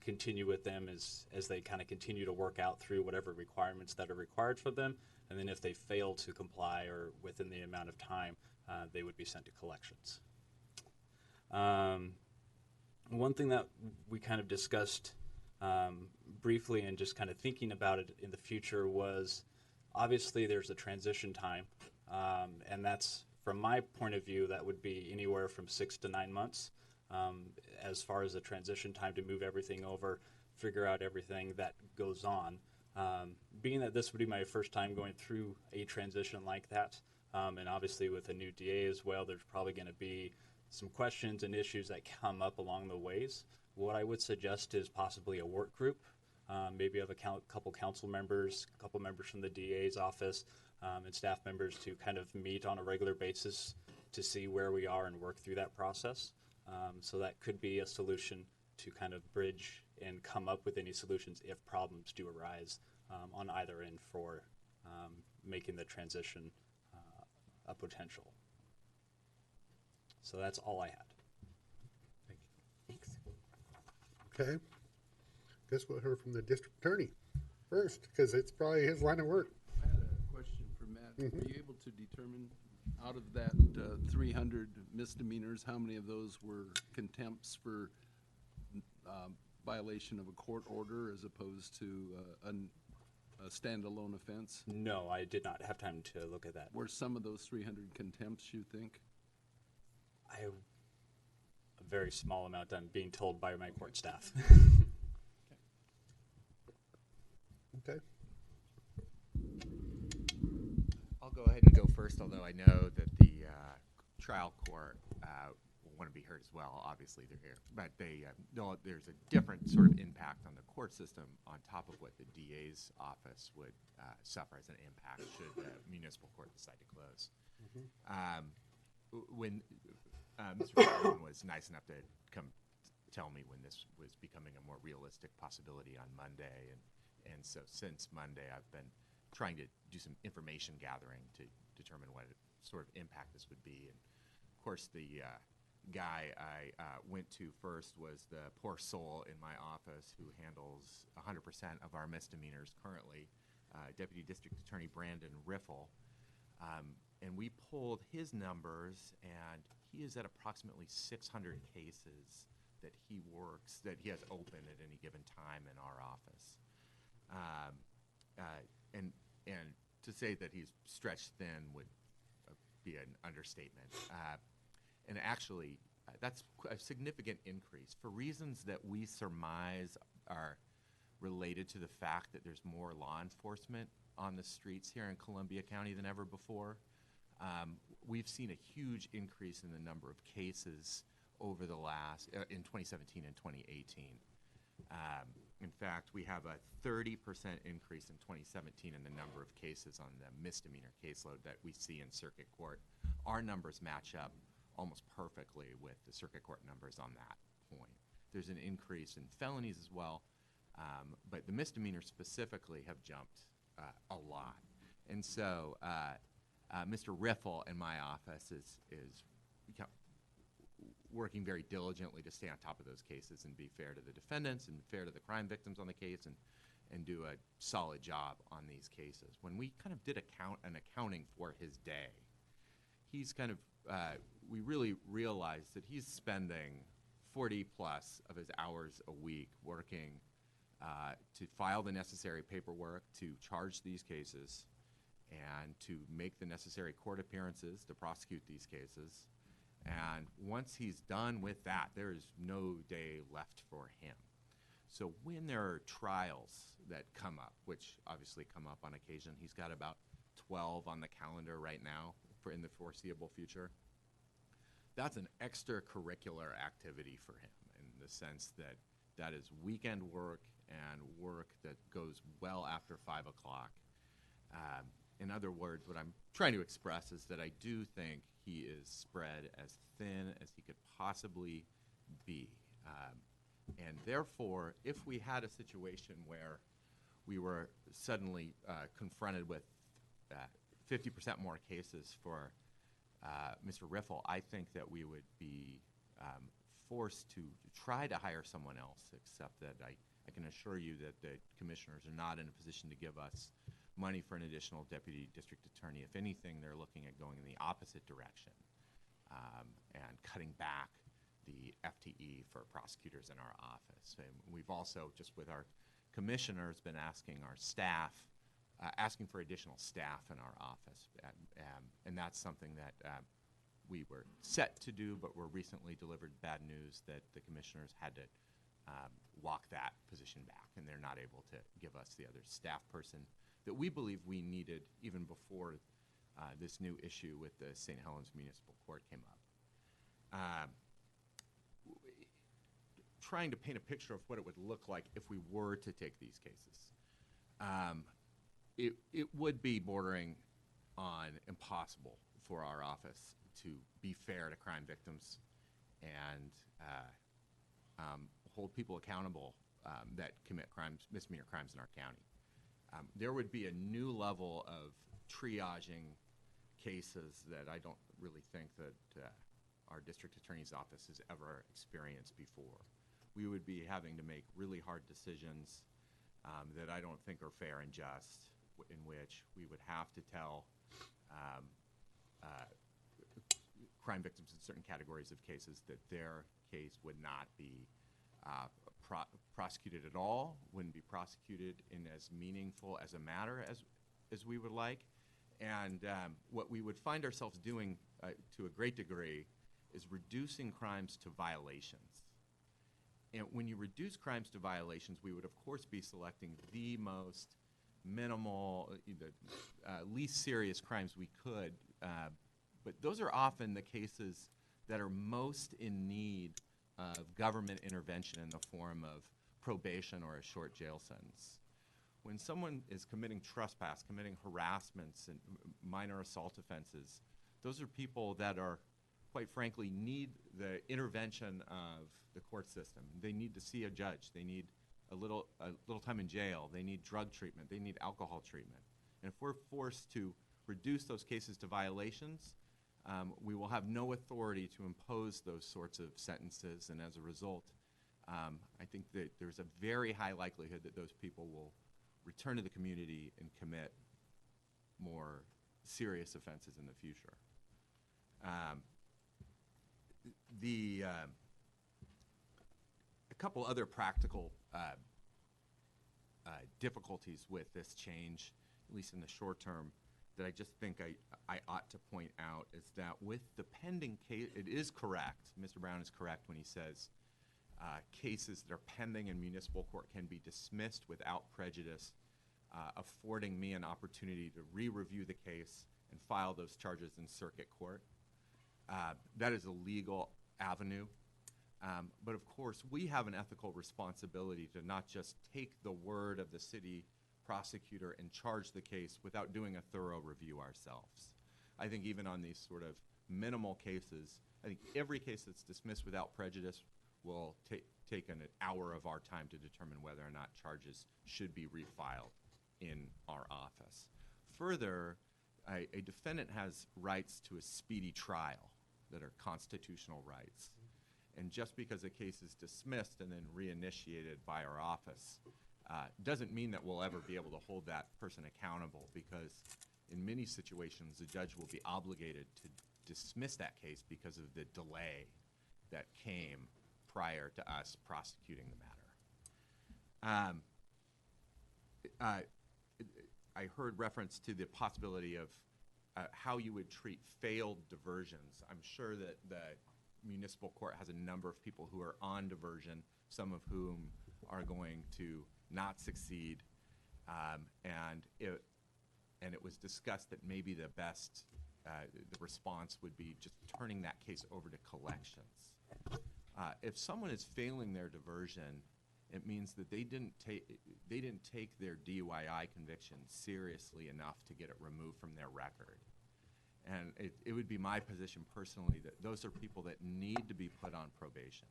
Continue with them as they kind of continue to work out through whatever requirements that are required for them. And then if they fail to comply or within the amount of time, they would be sent to collections. One thing that we kind of discussed briefly and just kind of thinking about it in the future was, obviously there's a transition time, and that's, from my point of view, that would be anywhere from 6 to 9 months as far as the transition time to move everything over, figure out everything that goes on. Being that this would be my first time going through a transition like that, and obviously with a new DA as well, there's probably going to be some questions and issues that come up along the ways. What I would suggest is possibly a work group, maybe of a couple council members, a couple members from the DA's office, and staff members to kind of meet on a regular basis to see where we are and work through that process. So that could be a solution to kind of bridge and come up with any solutions if problems do arise on either end for making the transition a potential. So that's all I had. Thank you. Thanks. Okay. Guess we'll hear from the district attorney first, because it's probably his line of work. I had a question for Matt. Mhm. Were you able to determine out of that 300 misdemeanors, how many of those were contempts for violation of a court order as opposed to a standalone offense? No, I did not have time to look at that. Were some of those 300 contempts, you think? A very small amount, I'm being told by my court staff. Okay. I'll go ahead and go first, although I know that the trial court will want to be heard as well. Obviously, they're here. But they know there's a different sort of impact on the court system on top of what the DA's office would suffer as an impact should the municipal court decide to close. When Mr. Franklin was nice enough to come tell me when this was becoming a more realistic possibility on Monday, and so since Monday I've been trying to do some information gathering to determine what sort of impact this would be. And of course the guy I went to first was the poor soul in my office who handles 100% of our misdemeanors currently, Deputy District Attorney Brandon Riffle. And we pulled his numbers, and he is at approximately 600 cases that he works, that he has open at any given time in our office. And to say that he's stretched thin would be an understatement. And actually, that's a significant increase for reasons that we surmise are related to the fact that there's more law enforcement on the streets here in Columbia County than ever before. We've seen a huge increase in the number of cases over the last, in 2017 and 2018. In fact, we have a 30% increase in 2017 in the number of cases on the misdemeanor caseload that we see in circuit court. Our numbers match up almost perfectly with the circuit court numbers on that point. There's an increase in felonies as well, but the misdemeanors specifically have jumped a lot. And so Mr. Riffle in my office is working very diligently to stay on top of those cases and be fair to the defendants and fair to the crime victims on the case and do a solid job on these cases. When we kind of did an accounting for his day, he's kind of, we really realized that he's spending 40 plus of his hours a week working to file the necessary paperwork, to charge these cases, and to make the necessary court appearances to prosecute these cases. And once he's done with that, there is no day left for him. So when there are trials that come up, which obviously come up on occasion, he's got about 12 on the calendar right now for in the foreseeable future. That's an extracurricular activity for him in the sense that that is weekend work and work that goes well after 5 o'clock. In other words, what I'm trying to express is that I do think he is spread as thin as he could possibly be. And therefore, if we had a situation where we were suddenly confronted with 50% more cases for Mr. Riffle, I think that we would be forced to try to hire someone else, except that I can assure you that the commissioners are not in a position to give us money for an additional deputy district attorney. If anything, they're looking at going in the opposite direction and cutting back the FTE for prosecutors in our office. And we've also, just with our commissioners, been asking our staff, asking for additional staff in our office. And that's something that we were set to do, but were recently delivered bad news that the commissioners had to walk that position back, and they're not able to give us the other staff person that we believe we needed even before this new issue with the St. Helens Municipal Court came up. Trying to paint a picture of what it would look like if we were to take these cases. It would be bordering on impossible for our office to be fair to crime victims and hold people accountable that commit crimes, misdemeanor crimes in our county. There would be a new level of triaging cases that I don't really think that our district attorney's office has ever experienced before. We would be having to make really hard decisions that I don't think are fair and just, in which we would have to tell crime victims in certain categories of cases that their case would not be prosecuted at all, wouldn't be prosecuted in as meaningful as a matter as we would like. And what we would find ourselves doing to a great degree is reducing crimes to violations. And when you reduce crimes to violations, we would of course be selecting the most minimal, the least serious crimes we could, but those are often the cases that are most in need of government intervention in the form of probation or a short jail sentence. When someone is committing trespass, committing harassments and minor assault offenses, those are people that are, quite frankly, need the intervention of the court system. They need to see a judge. They need a little time in jail. They need drug treatment. They need alcohol treatment. And if we're forced to reduce those cases to violations, we will have no authority to impose those sorts of sentences. And as a result, I think that there's a very high likelihood that those people will return to the community and commit more serious offenses in the future. A couple other practical difficulties with this change, at least in the short term, that I just think I ought to point out is that with the pending case, it is correct, Mr. Brown is correct when he says cases that are pending in municipal court can be dismissed without prejudice, affording me an opportunity to re-review the case and file those charges in circuit court. That is a legal avenue. But of course, we have an ethical responsibility to not just take the word of the city prosecutor and charge the case without doing a thorough review ourselves. I think even on these sort of minimal cases, I think every case that's dismissed without prejudice will take an hour of our time to determine whether or not charges should be refiled in our office. Further, a defendant has rights to a speedy trial that are constitutional rights. And just because a case is dismissed and then reinitiated by our office doesn't mean that we'll ever be able to hold that person accountable, because in many situations, the judge will be obligated to dismiss that case because of the delay that came prior to us prosecuting the matter. I heard reference to the possibility of how you would treat failed diversions. I'm sure that the municipal court has a number of people who are on diversion, some of whom are going to not succeed, and it was discussed that maybe the best the response would be just turning that case over to collections. If someone is failing their diversion, it means that they didn't take their DUI conviction seriously enough to get it removed from their record. And it would be my position personally that those are people that need to be put on probation.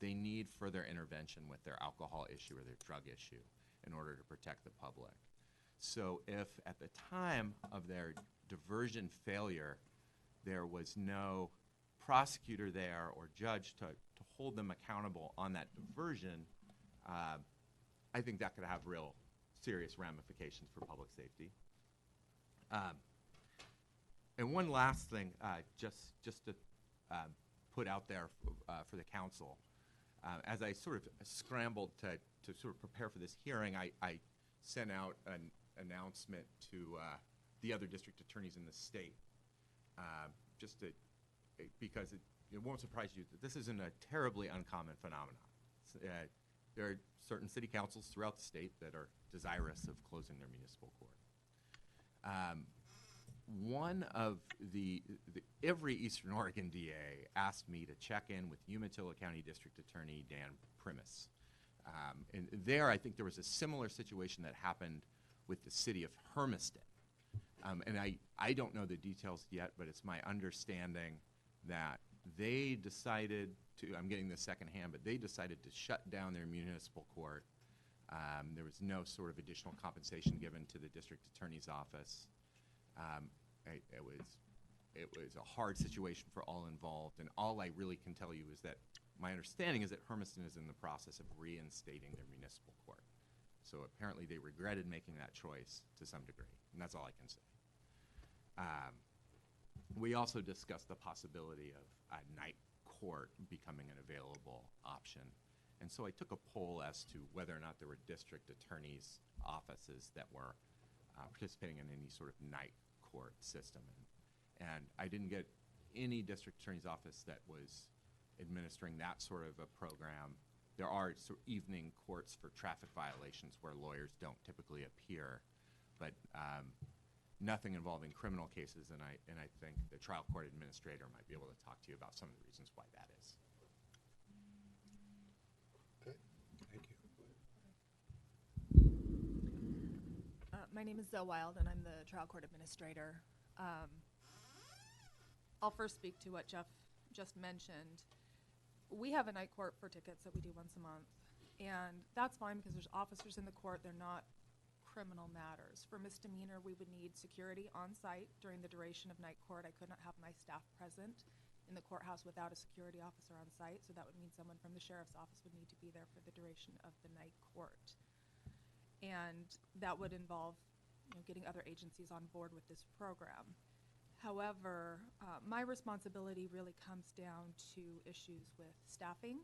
They need further intervention with their alcohol issue or their drug issue in order to protect the public. So if at the time of their diversion failure there was no prosecutor there or judge to hold them accountable on that diversion, I think that could have real serious ramifications for public safety. And one last thing, just to put out there for the council, as I sort of scrambled to sort of prepare for this hearing, I sent out an announcement to the other district attorneys in the state, because it won't surprise you that this isn't a terribly uncommon phenomenon. There are certain city councils throughout the state that are desirous of closing their municipal court. One of every Eastern Oregon DA asked me to check in with Umatilla County District Attorney Dan Primus. And there, I think there was a similar situation that happened with the city of Hermiston. And I don't know the details yet, but it's my understanding that they decided to, I'm getting this secondhand, but they decided to shut down their municipal court. There was no sort of additional compensation given to the district attorney's office. It was a hard situation for all involved, and all I really can tell you is that my understanding is that Hermiston is in the process of reinstating their municipal court. So apparently they regretted making that choice to some degree, and that's all I can say. We also discussed the possibility of a night court becoming an available option. And so I took a poll as to whether or not there were district attorneys' offices that were participating in any sort of night court system. And I didn't get any district attorney's office that was administering that sort of a program. There are sort of evening courts for traffic violations where lawyers don't typically appear, but nothing involving criminal cases, and I think the trial court administrator might be able to talk to you about some of the reasons why that is. Okay, thank you. My name is Zoe Wild, and I'm the trial court administrator. I'll first speak to what Jeff just mentioned. We have a night court for tickets that we do once a month, and that's fine because there's officers in the court. They're not criminal matters. For misdemeanor, we would need security on site during the duration of night court. I could not have my staff present in the courthouse without a security officer on site, so that would mean someone from the sheriff's office would need to be there for the duration of the night court. And that would involve getting other agencies on board with this program. However, my responsibility really comes down to issues with staffing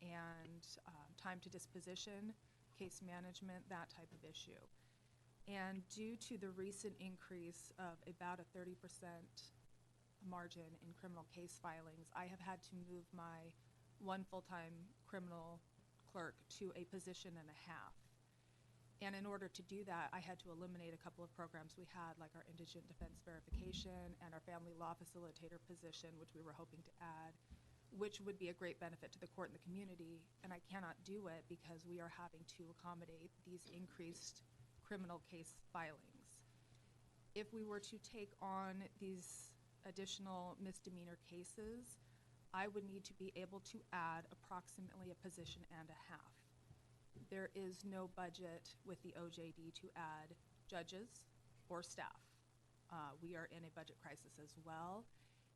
and time to disposition, case management, that type of issue. And due to the recent increase of about a 30% margin in criminal case filings, I have had to move my one full-time criminal clerk to a position and a half. And in order to do that, I had to eliminate a couple of programs we had, like our indigent defense verification and our family law facilitator position, which we were hoping to add, which would be a great benefit to the court and the community. And I cannot do it because we are having to accommodate these increased criminal case filings. If we were to take on these additional misdemeanor cases, I would need to be able to add approximately a position and a half. There is no budget with the OJD to add judges or staff. We are in a budget crisis as well,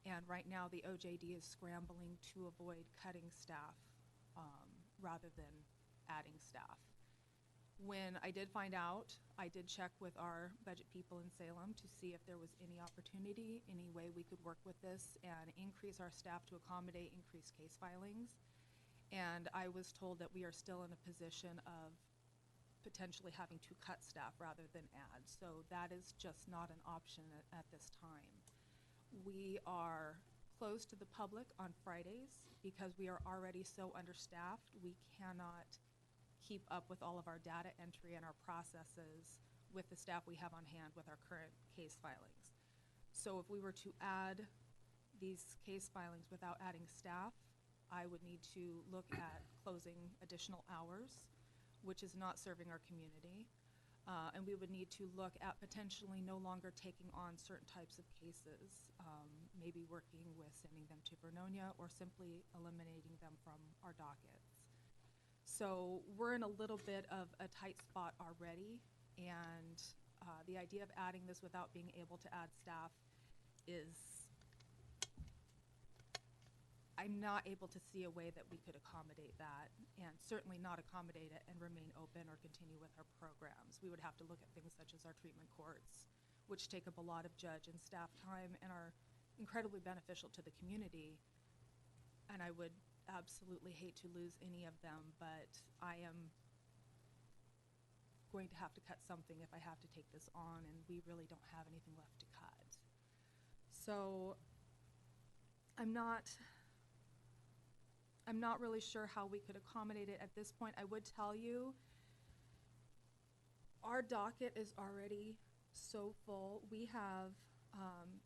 And right now, the OJD is scrambling to avoid cutting staff rather than adding staff. When I did find out, I did check with our budget people in Salem to see if there was any opportunity, any way we could work with this and increase our staff to accommodate increased case filings. And I was told that we are still in a position of potentially having to cut staff rather than add. So that is just not an option at this time. We are closed to the public on Fridays because we are already so understaffed. We cannot keep up with all of our data entry and our processes with the staff we have on hand with our current case filings. So if we were to add these case filings without adding staff, I would need to look at closing additional hours, which is not serving our community. And we would need to look at potentially no longer taking on certain types of cases, maybe working with sending them to Vernonia or simply eliminating them from our dockets. So we're in a little bit of a tight spot already, and the idea of adding this without being able to add staff is, I'm not able to see a way that we could accommodate that, and certainly not accommodate it and remain open or continue with our programs. We would have to look at things such as our treatment courts, which take up a lot of judge and staff time and are incredibly beneficial to the community. And I would absolutely hate to lose any of them, but I am going to have to cut something if I have to take this on, and we really don't have anything left to cut. So I'm not really sure how we could accommodate it at this point. I would tell you, our docket is already so full. We have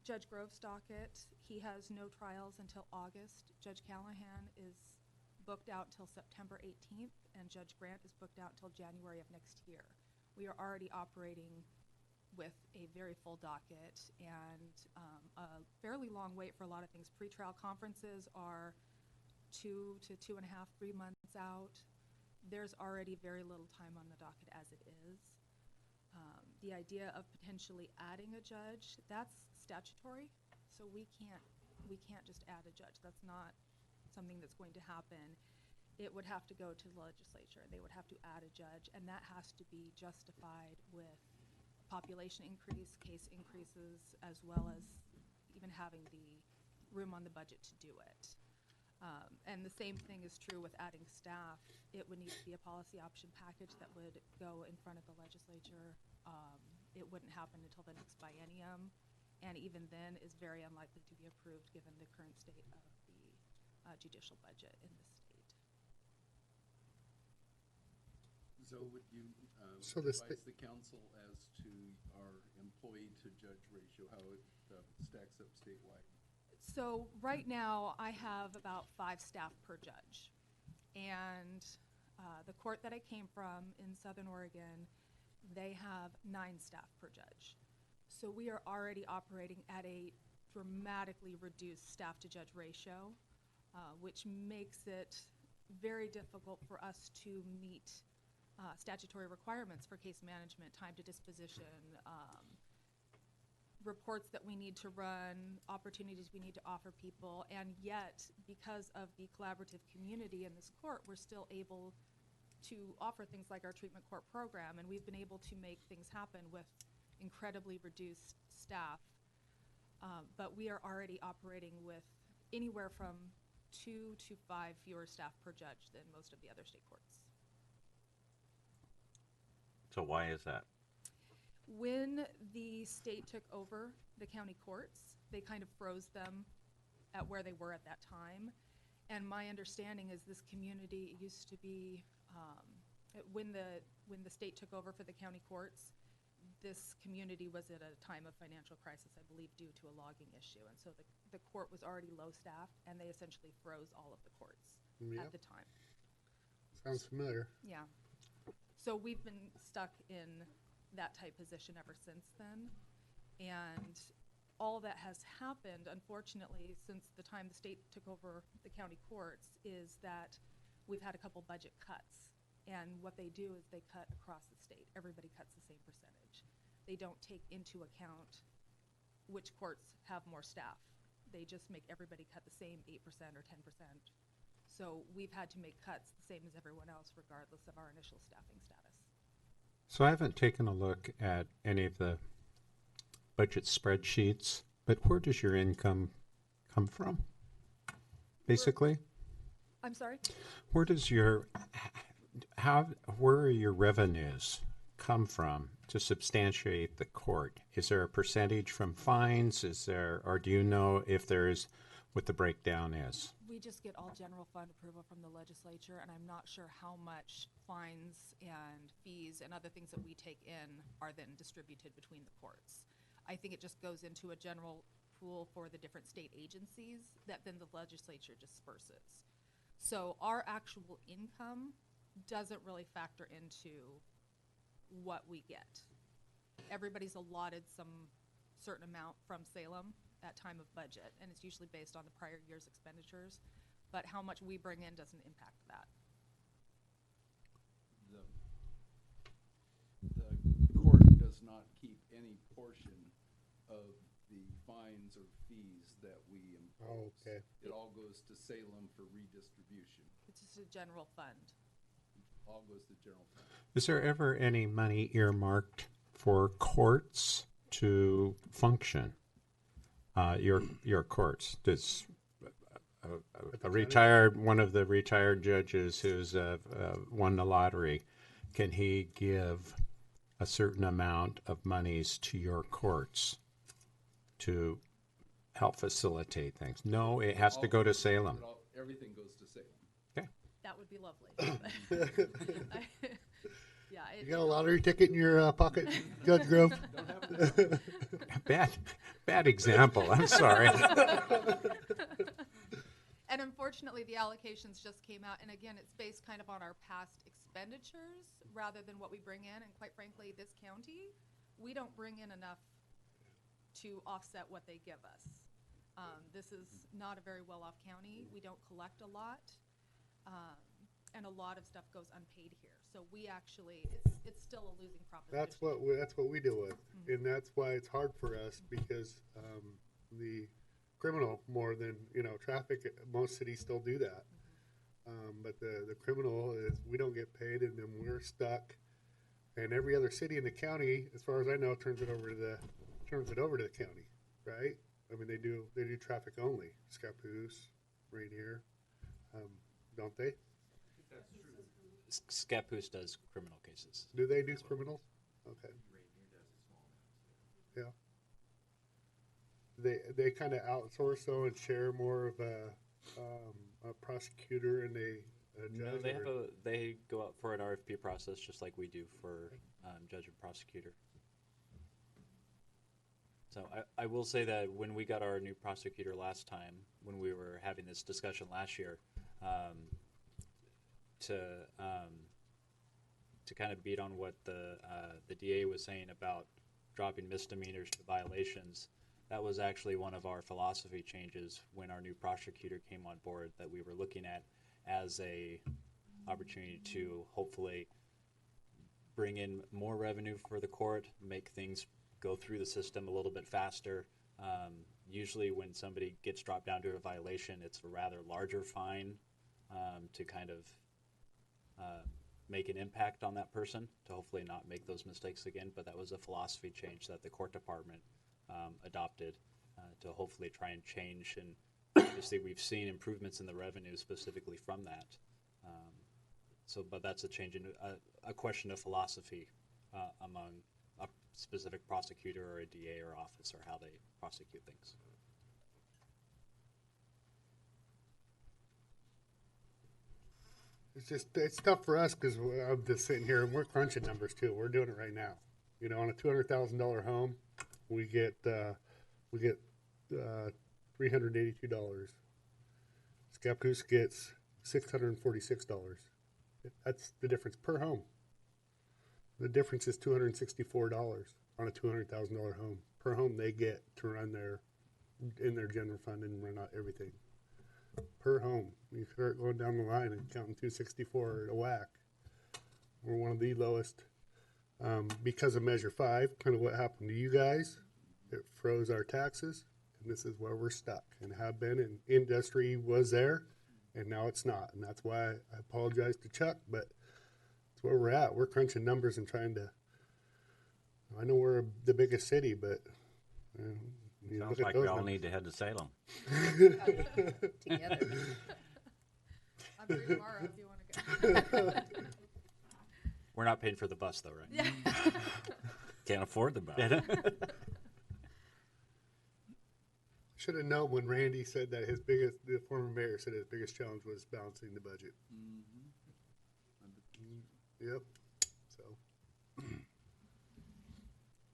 Judge Grove's docket. He has no trials until August. Judge Callahan is booked out till September 18th, and Judge Grant is booked out till January of next year. We are already operating with a very full docket and a fairly long wait for a lot of things. Pretrial conferences are 2 to 2.5, 3 months out. There's already very little time on the docket as it is. The idea of potentially adding a judge, that's statutory, so we can't just add a judge. That's not something that's going to happen. It would have to go to the legislature. They would have to add a judge, and that has to be justified with population increase, case increases, as well as even having the room on the budget to do it. And the same thing is true with adding staff. It would need to be a policy option package that would go in front of the legislature. It wouldn't happen until the next biennium, and even then is very unlikely to be approved given the current state of the judicial budget in the state. So would you So the advise the council as to our employee to judge ratio, how it stacks up statewide? So right now, I have about 5 staff per judge. And the court that I came from in Southern Oregon, they have 9 staff per judge. So we are already operating at a dramatically reduced staff to judge ratio, which makes it very difficult for us to meet statutory requirements for case management, time to disposition, reports that we need to run, opportunities we need to offer people, and yet, because of the collaborative community in this court, we're still able to offer things like our treatment court program, and we've been able to make things happen with incredibly reduced staff. But we are already operating with anywhere from 2 to 5 fewer staff per judge than most of the other state courts. So why is that? When the state took over the county courts, they kind of froze them at where they were at that time. And my understanding is this community used to be, when the state took over for the county courts, this community was at a time of financial crisis, I believe, due to a logging issue. And so the court was already low-staffed, and they essentially froze all of the courts at the time. Sounds familiar. Yeah. So we've been stuck in that type position ever since then. And all that has happened, unfortunately, since the time the state took over the county courts, is that we've had a couple budget cuts. And what they do is they cut across the state. Everybody cuts the same percentage. They don't take into account which courts have more staff. they just make everybody cut the same 8% or 10%. So we've had to make cuts the same as everyone else, regardless of our initial staffing status. So I haven't taken a look at any of the budget spreadsheets, but where does your income come from? Basically, I'm sorry? where does your where are your revenues come from to substantiate the court? Is there a percentage from fines? Is there, or do you know if there's what the breakdown is? We just get all general fund approval from the legislature, and I'm not sure how much fines and fees and other things that we take in are then distributed between the courts. I think it just goes into a general pool for the different state agencies that then the legislature disperses. So our actual income doesn't really factor into what we get. Everybody's allotted some certain amount from Salem at time of budget, and it's usually based on the prior year's expenditures, but how much we bring in doesn't impact that. The court does not keep any portion of the fines or fees that we impose. Oh, okay. It all goes to Salem for redistribution. It's just a general fund. All goes to general fund. Is there ever any money earmarked for courts to function? Your courts. Does a retired, one of the retired judges who's won the lottery, can he give a certain amount of monies to your courts to help facilitate things? No, it has to go to Salem. Everything goes to Salem. Okay. That would be lovely. Yeah, You got a lottery ticket in your pocket, Judge Grove? Bad example. I'm sorry. And unfortunately, the allocations just came out, and again, it's based kind of on our past expenditures rather than what we bring in. And quite frankly, this county, we don't bring in enough to offset what they give us. This is not a very well-off county. We don't collect a lot, and a lot of stuff goes unpaid here. So we actually, it's still a losing proposition. That's what we deal with, and that's why it's hard for us, because the criminal, more than traffic, most cities still do that. But the criminal is, we don't get paid, and then we're stuck. And every other city in the county, as far as I know, turns it over to the county, right? I mean, they do traffic only. Scappoose, Rainier, don't they? Scappoose does criminal cases. Do they do criminals? Okay. Yeah. They kind of outsource though and share more of a prosecutor and a No, judge. they go out for an RFP process just like we do for judge and prosecutor. So I will say that when we got our new prosecutor last time, when we were having this discussion last year, to kind of beat on what the DA was saying about dropping misdemeanors to violations, that was actually one of our philosophy changes when our new prosecutor came on board, that we were looking at as a opportunity to hopefully bring in more revenue for the court, make things go through the system a little bit faster. Usually when somebody gets dropped down to a violation, it's a rather larger fine to kind of make an impact on that person, to hopefully not make those mistakes again. But that was a philosophy change that the court department adopted to hopefully try and change. And obviously we've seen improvements in the revenue specifically from that. But that's a change in a question of philosophy among a specific prosecutor or a DA or officer, how they prosecute things. It's tough for us because I'm just sitting here and we're crunching numbers too. We're doing it right now. On a $200,000 home, we get $382. Scappoose gets $646. That's the difference per home. The difference is $264 on a $200,000 home. Per home they get to run in their general fund and run out everything. Per home. You start going down the line and counting 264 at a whack. We're one of the lowest because of Measure 5, kind of what happened to you guys. It froze our taxes, and this is where we're stuck and have been. And industry was there, and now it's not, and that's why I apologize to Chuck, but it's where we're at. We're crunching numbers and trying to. I know we're the biggest city, but you Sounds look at like those we all numbers. need to head to Salem. Together. I'm free tomorrow if you want to go. We're not paying for the bus, though, right? Yeah. Can't afford the bus. Should have known when Randy said that the former mayor said his biggest challenge was balancing the budget. Yep. So.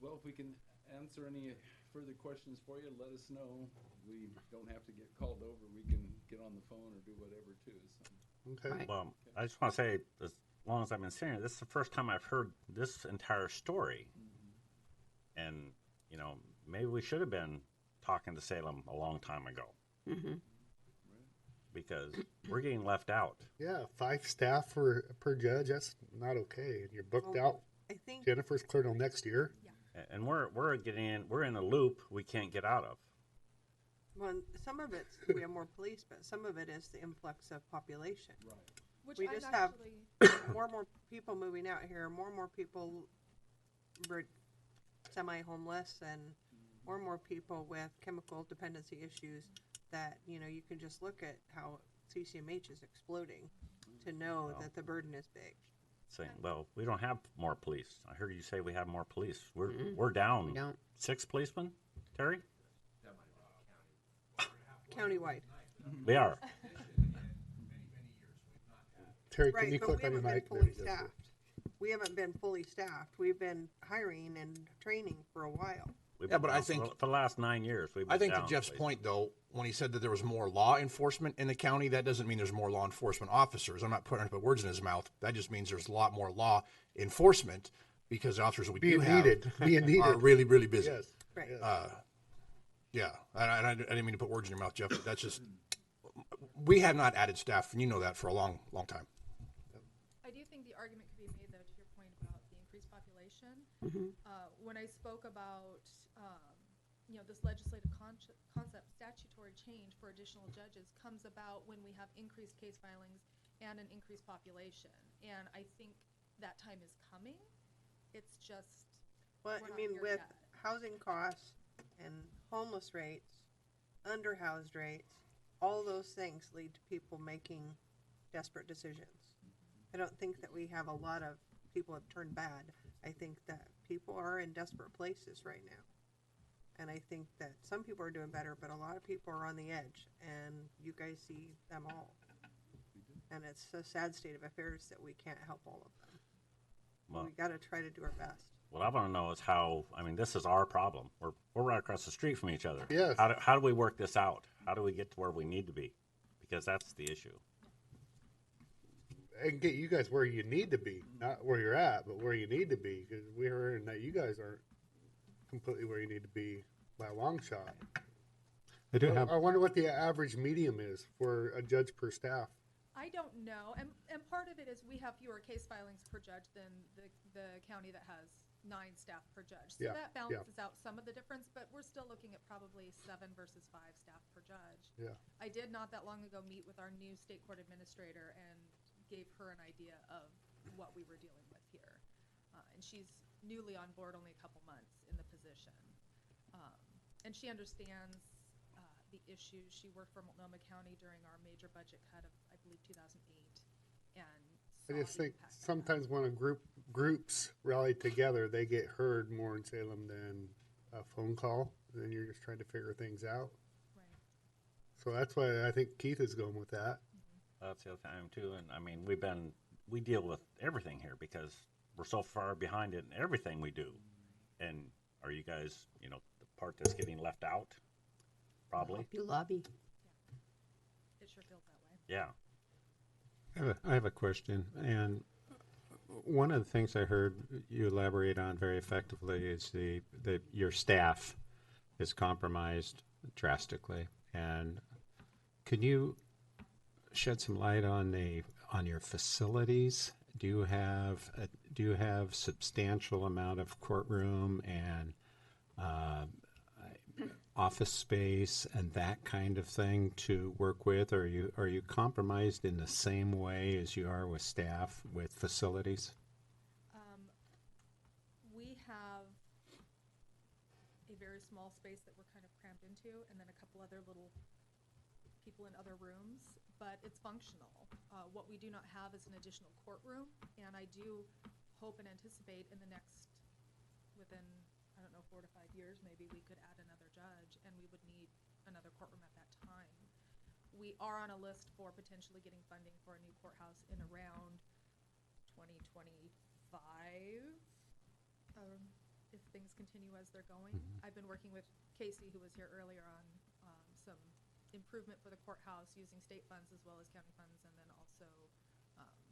Well, if we can answer any further questions for you, let us know. We don't have to get called over. We can get on the phone or do whatever too. So. Okay. Well, I just want to say, as long as I've been sitting here, this is the first time I've heard this entire story. And, you know, maybe we should have been talking to Salem a long time ago. Because we're getting left out. Yeah, 5 staff per judge. That's not okay. And you're booked Well, out. I think Jennifer's clear till next year. And we're in a loop we can't get out of. well, some of it's we have more police, but some of it is the influx of population. Right. Which We I'm just have actually, more and more people moving out here, more and more people semi-homeless, and more and more people with chemical dependency issues that, you know, you can just look at how CCMH is exploding to know that the burden is big. Saying, well, we don't have more police. I heard you say we have more police. We're down We don't. 6 policemen, Terry? Countywide. We are. Terry, can Right, you but click we on your haven't been mic? There fully you go. staffed. We haven't been fully staffed. We've been hiring and training for a while. We've Yeah, been but I down think- for the last 9 years. We've been I think to down Jeff's police. point, though, when he said that there was more law enforcement in the county, that doesn't mean there's more law enforcement officers. I'm not putting words in his mouth. That just means there's a lot more law enforcement because the officers we Being do have being needed. are really, really busy. Yes. Right. yes. Yeah, I didn't mean to put words in your mouth, Jeff. That's just we have not added staff, and you know that for a long, long time. I do think the argument could be made, though, to your point about the increased population. When I spoke about, you know, this legislative concept, statutory change for additional judges comes about when we have increased case filings and an increased population. And I think that time is coming. It's just, Well, we're I not mean, here with yet. housing costs and homeless rates, underhoused rates, all those things lead to people making desperate decisions. I don't think that we have a lot of people have turned bad. I think that people are in desperate places right now. And I think that some people are doing better, but a lot of people are on the edge, and you guys see them all. And it's a sad state of affairs that we can't help all of them. Well, We got to try to do our best. what I want to know is how, I mean, this is our problem. We're right across the street from each other. Yes. How do we work this out? How do we get to where we need to be? Because that's the issue. And get you guys where you need to be, not where you're at, but where you need to be. Because we're hearing that you guys aren't completely where you need to be by a long shot. I do have. I wonder what the average medium is for a judge per staff. I don't know, and part of it is we have fewer case filings per judge than the county that has 9 staff per judge. So Yeah, that yeah. balances out some of the difference, but we're still looking at probably 7 versus 5 staff per judge. Yeah. I did not that long ago meet with our new state court administrator and gave her an idea of what we were dealing with here. And she's newly on board, only a couple months in the position. And she understands the issues. She worked for Multnomah County during our major budget cut of, I believe, 2008. And I just saw the think impact of that. sometimes when groups rally together, they get heard more in Salem than a phone call. And then you're just trying to figure things out. Right. So that's why I think Keith is going with that. That's the other time too. And I mean, we deal with everything here because we're so far behind in everything we do. And are you guys, you know, the part that's getting left out? Probably. Lobby. It sure feels that way. Yeah. I have a question, and one of the things I heard you elaborate on very effectively is your staff is compromised drastically. And can you shed some light on your facilities? Do you have substantial amount of courtroom and office space and that kind of thing to work with? Or are you compromised in the same way as you are with staff, with facilities? We have a very small space that we're kind of crammed into, and then a couple other little people in other rooms, but it's functional. What we do not have is an additional courtroom, and I do hope and anticipate in the next, within, I don't know, 4 to 5 years, maybe we could add another judge, and we would need another courtroom at that time. We are on a list for potentially getting funding for a new courthouse in around 2025, if things continue as they're going. I've been working with Casey, who was here earlier, on some improvement for the courthouse using state funds as well as county funds, and then also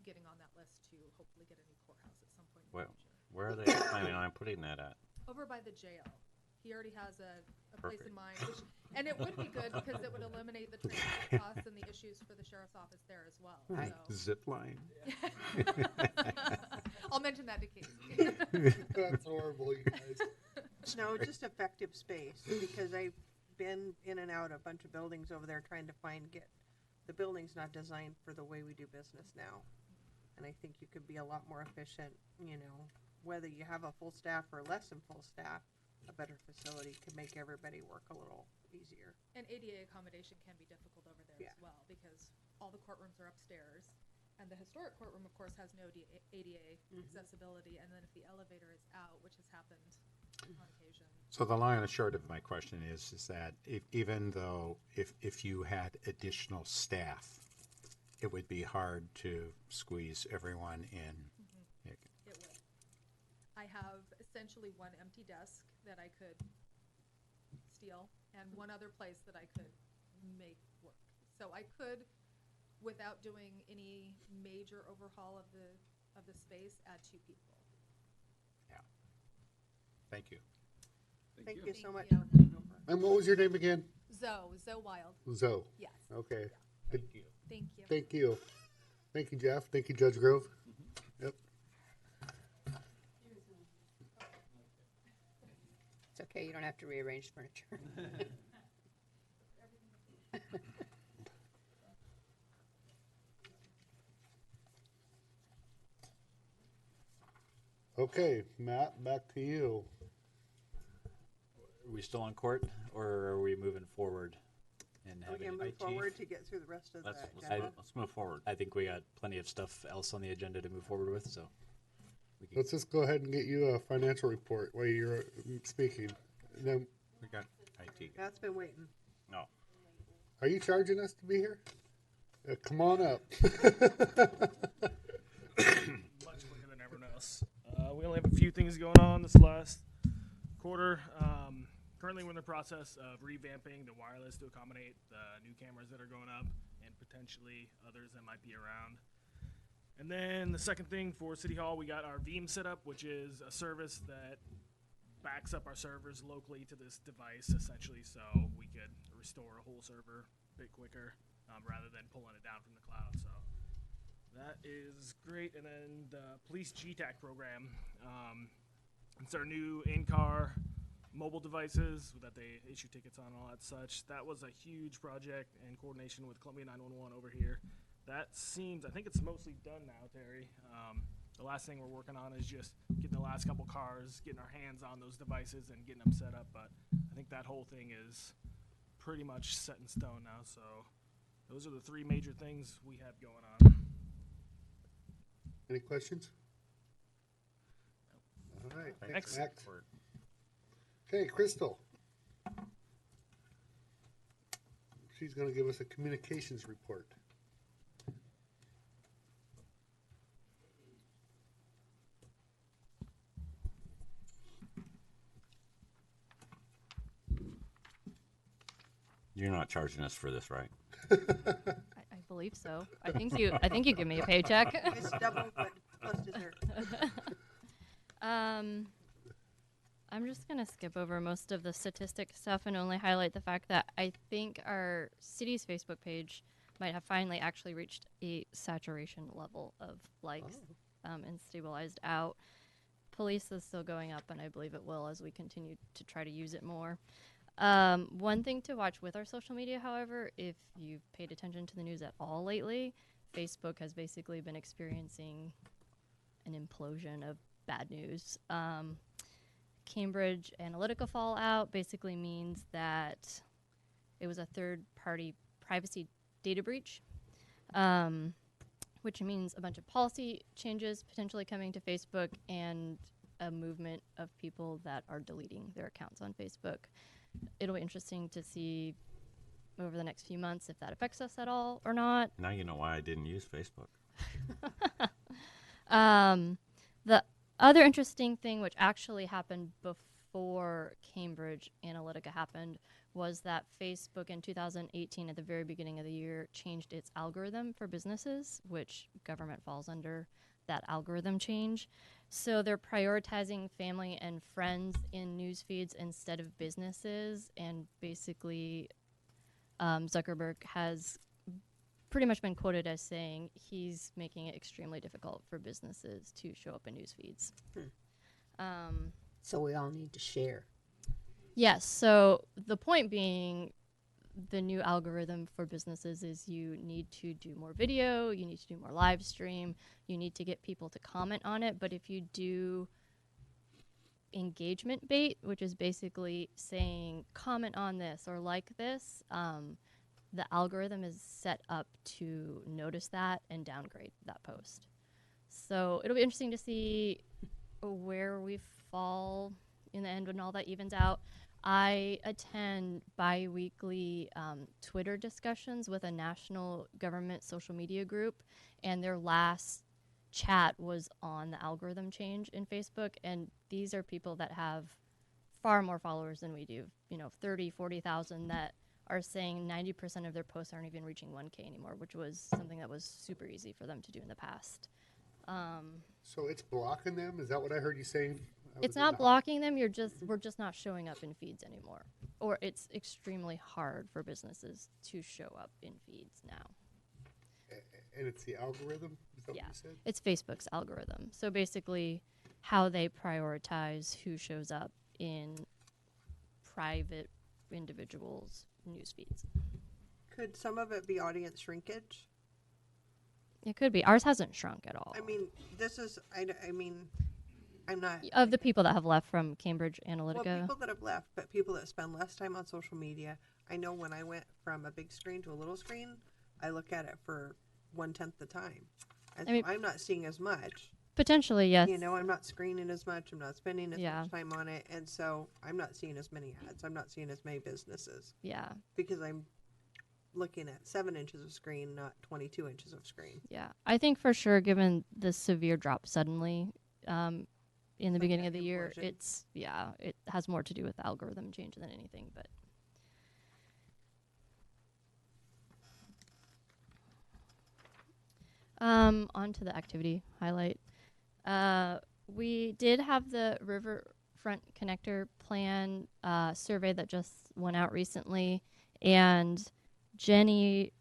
getting on that list to hopefully get a new courthouse at some point in the future. Where are they planning on putting that at? Over by the jail. He already has a place in mind, and it would be good because it would eliminate the transport costs and the issues for the sheriff's office there as well. Right. So. Zip line. I'll mention that to Casey. That's horrible, you guys. No, just effective space, because I've been in and out a bunch of buildings over there trying to the building's not designed for the way we do business now. And I think you could be a lot more efficient, whether you have a full staff or less than full staff, a better facility could make everybody work a little easier. And ADA accommodation can be difficult over there as well, because all the courtrooms are upstairs, and the historic courtroom, of course, has no ADA accessibility, and then if the elevator is out, which has happened on occasion. So the long and the short of my question is that even though if you had additional staff, it would be hard to squeeze everyone in. It would. I have essentially one empty desk that I could steal, and one other place that I could make work. So I could, without doing any major overhaul of the space, add 2 people. Yeah. Thank you. Thank you so much. And what was your name again? Zoe Wild. Zoe. Yes. Okay. Thank you. Thank you. Thank you, Jeff. Thank you, Judge Grove. Yep. It's okay, you don't have to rearrange furniture. Okay, Matt, back to you. Are we still on court, or are we moving forward and We're having gonna move forward to get through the rest of the agenda. Let's move forward. I think we got plenty of stuff else on the agenda to move forward with, so. Let's just go ahead and get you a financial report while you're speaking. And then, We got IT. Matt's been waiting. No. are you charging us to be here? Come on up. Much quicker than everyone else. We only have a few things going on this last quarter. Currently, we're in the process of revamping the wireless to accommodate the new cameras that are going up and potentially others that might be around. And then the second thing for City Hall, we got our Veeam set up, which is a service that backs up our servers locally to this device, essentially, so we could restore a whole server a bit quicker rather than pulling it down from the cloud. So that is great. And then the police GTAC program, it's our new in-car mobile devices that they issue tickets on and all that such. That was a huge project in coordination with Columbia 911 over here. That seems, I think it's mostly done now, Terry. The last thing we're working on is just getting the last couple cars, getting our hands on those devices and getting them set up. But I think that whole thing is pretty much set in stone now. So those are the 3 major things we have going on. Any questions? All right. Thanks, Max. Okay, Crystal. She's going to give us a communications report. You're not charging us for this, right? I believe so. I think you give me a paycheck. It's double, but plus dessert. I'm just gonna skip over most of the statistic stuff and only highlight the fact that I think our city's Facebook page might have finally actually reached a saturation level of likes and stabilized out. Police is still going up, and I believe it will as we continue to try to use it more. One thing to watch with our social media, however, if you've paid attention to the news at all lately, Facebook has basically been experiencing an implosion of bad news. Cambridge Analytica fallout basically means that it was a third-party privacy data breach, which means a bunch of policy changes potentially coming to Facebook and a movement of people that are deleting their accounts on Facebook. It'll be interesting to see over the next few months if that affects us at all or not. Now you know why I didn't use Facebook. The other interesting thing, which actually happened before Cambridge Analytica happened, was that Facebook in 2018, at the very beginning of the year, changed its algorithm for businesses, which government falls under that algorithm change. So they're prioritizing family and friends in news feeds instead of businesses, and basically Zuckerberg has pretty much been quoted as saying he's making it extremely difficult for businesses to show up in news feeds. So we all need to share. Yes, so the point being, the new algorithm for businesses is you need to do more video, you need to do more live stream, you need to get people to comment on it. But if you do engagement bait, which is basically saying comment on this or like this, the algorithm is set up to notice that and downgrade that post. So it'll be interesting to see where we fall in the end when all that evens out. I attend bi-weekly Twitter discussions with a national government social media group, and their last chat was on the algorithm change in Facebook, and these are people that have far more followers than we do, 30, 40,000, that are saying 90% of their posts aren't even reaching 1K anymore, which was something that was super easy for them to do in the past. So it's blocking them? Is that what I heard you saying? It's not blocking them. We're just not showing up in feeds anymore, or it's extremely hard for businesses to show up in feeds now. And it's the algorithm? Is that what you said? It's Facebook's algorithm. So basically, how they prioritize who shows up in private individuals' news feeds. Could some of it be audience shrinkage? It could be. Ours hasn't shrunk at all. I mean, this is, I mean, I'm not. Of the people that have left from Cambridge Analytica. Well, people that have left, but people that spend less time on social media. I know when I went from a big screen to a little screen, I look at it for 1/10 the time. And I mean, I'm not seeing as much. Potentially, yes. I'm not screening as much. I'm not spending as much time on it. And so I'm not seeing as many ads. I'm not seeing as many businesses. Yeah. Because I'm looking at 7 inches of screen, not 22 inches of screen. Yeah. I think for sure, given the severe drop suddenly in the beginning of the year, it has more to do with the algorithm change than anything. But on to the activity highlight. We did have the Riverfront Connector Plan survey that just went out recently, and Jenny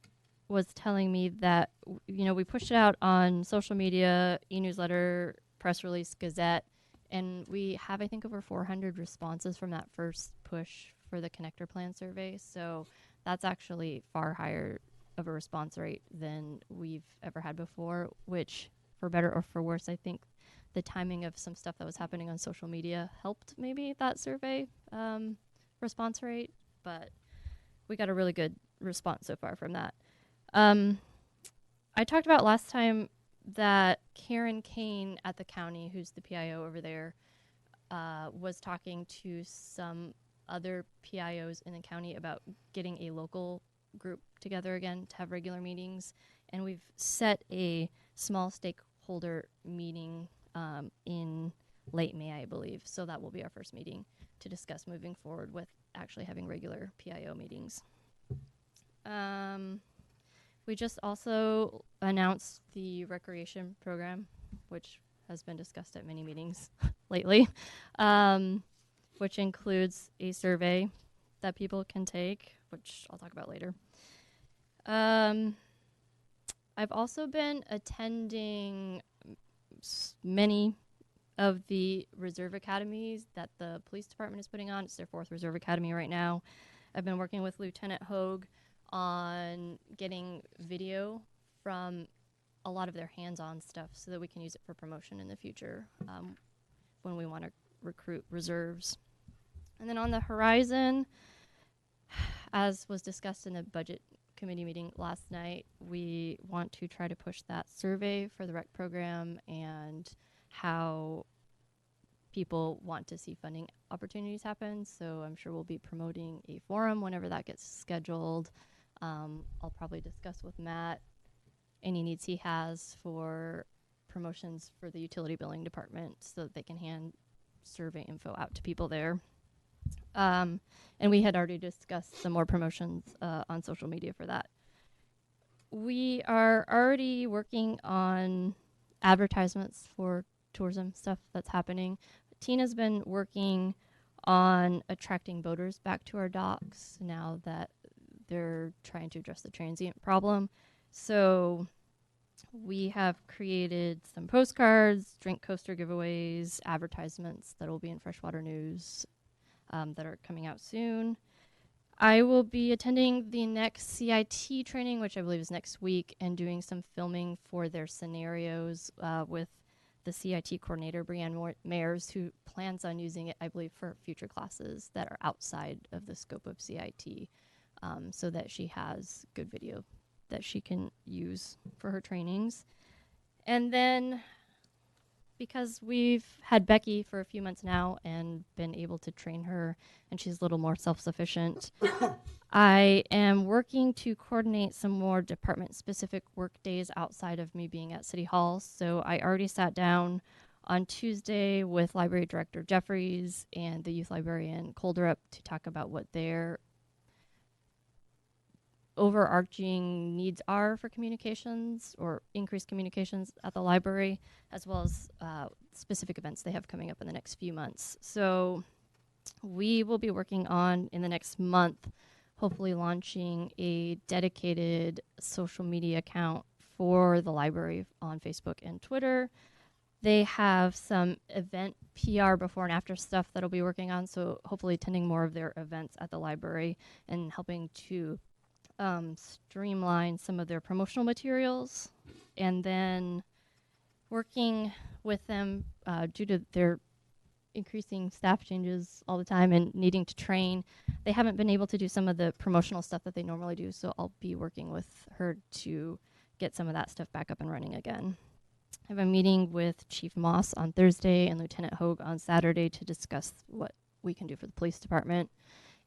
was telling me that we pushed it out on social media, e-newsletter, press release, Gazette, and we have, I think, over 400 responses from that first push for the Connector Plan survey. So that's actually far higher of a response rate than we've ever had before, which, for better or for worse, I think the timing of some stuff that was happening on social media helped maybe that survey response rate, but we got a really good response so far from that. I talked about last time that Karen Kane at the county, who's the PIO over there, was talking to some other PIOs in the county about getting a local group together again to have regular meetings, and we've set a small stakeholder meeting in late May, I believe. So that will be our first meeting to discuss moving forward with actually having regular PIO meetings. We just also announced the recreation program, which has been discussed at many meetings lately, which includes a survey that people can take, which I'll talk about later. I've also been attending many of the reserve academies that the police department is putting on. It's their 4th reserve academy right now. I've been working with Lieutenant Hogue on getting video from a lot of their hands-on stuff so that we can use it for promotion in the future when we want to recruit reserves. And then on the horizon, as was discussed in the budget committee meeting last night, we want to try to push that survey for the rec program and how people want to see funding opportunities happen. So I'm sure we'll be promoting a forum whenever that gets scheduled. I'll probably discuss with Matt any needs he has for promotions for the utility billing department so that they can hand survey info out to people there. And we had already discussed some more promotions on social media for that. We are already working on advertisements for tourism stuff that's happening. Tina's been working on attracting boaters back to our docks now that they're trying to address the transient problem. So we have created some postcards, drink coaster giveaways, advertisements that will be in Freshwater News that are coming out soon. I will be attending the next CIT training, which I believe is next week, and doing some filming for their scenarios with the CIT coordinator, Brianne Mayers, who plans on using it, I believe, for future classes that are outside of the scope of CIT, so that she has good video that she can use for her trainings. And then, because we've had Becky for a few months now and been able to train her, and she's a little more self-sufficient, I am working to coordinate some more department-specific work days outside of me being at City Hall. So I already sat down on Tuesday with Library Director Jeffries and the youth librarian Colderup to talk about what their overarching needs are for communications or increased communications at the library, as well as specific events they have coming up in the next few months. So we will be working on, in the next month, hopefully launching a dedicated social media account for the library on Facebook and Twitter. They have some event PR before and after stuff that I'll be working on, so hopefully attending more of their events at the library and helping to streamline some of their promotional materials, and then working with them due to their increasing staff changes all the time and needing to train. They haven't been able to do some of the promotional stuff that they normally do, so I'll be working with her to get some of that stuff back up and running again. I have a meeting with Chief Moss on Thursday and Lieutenant Hogue on Saturday to discuss what we can do for the police department.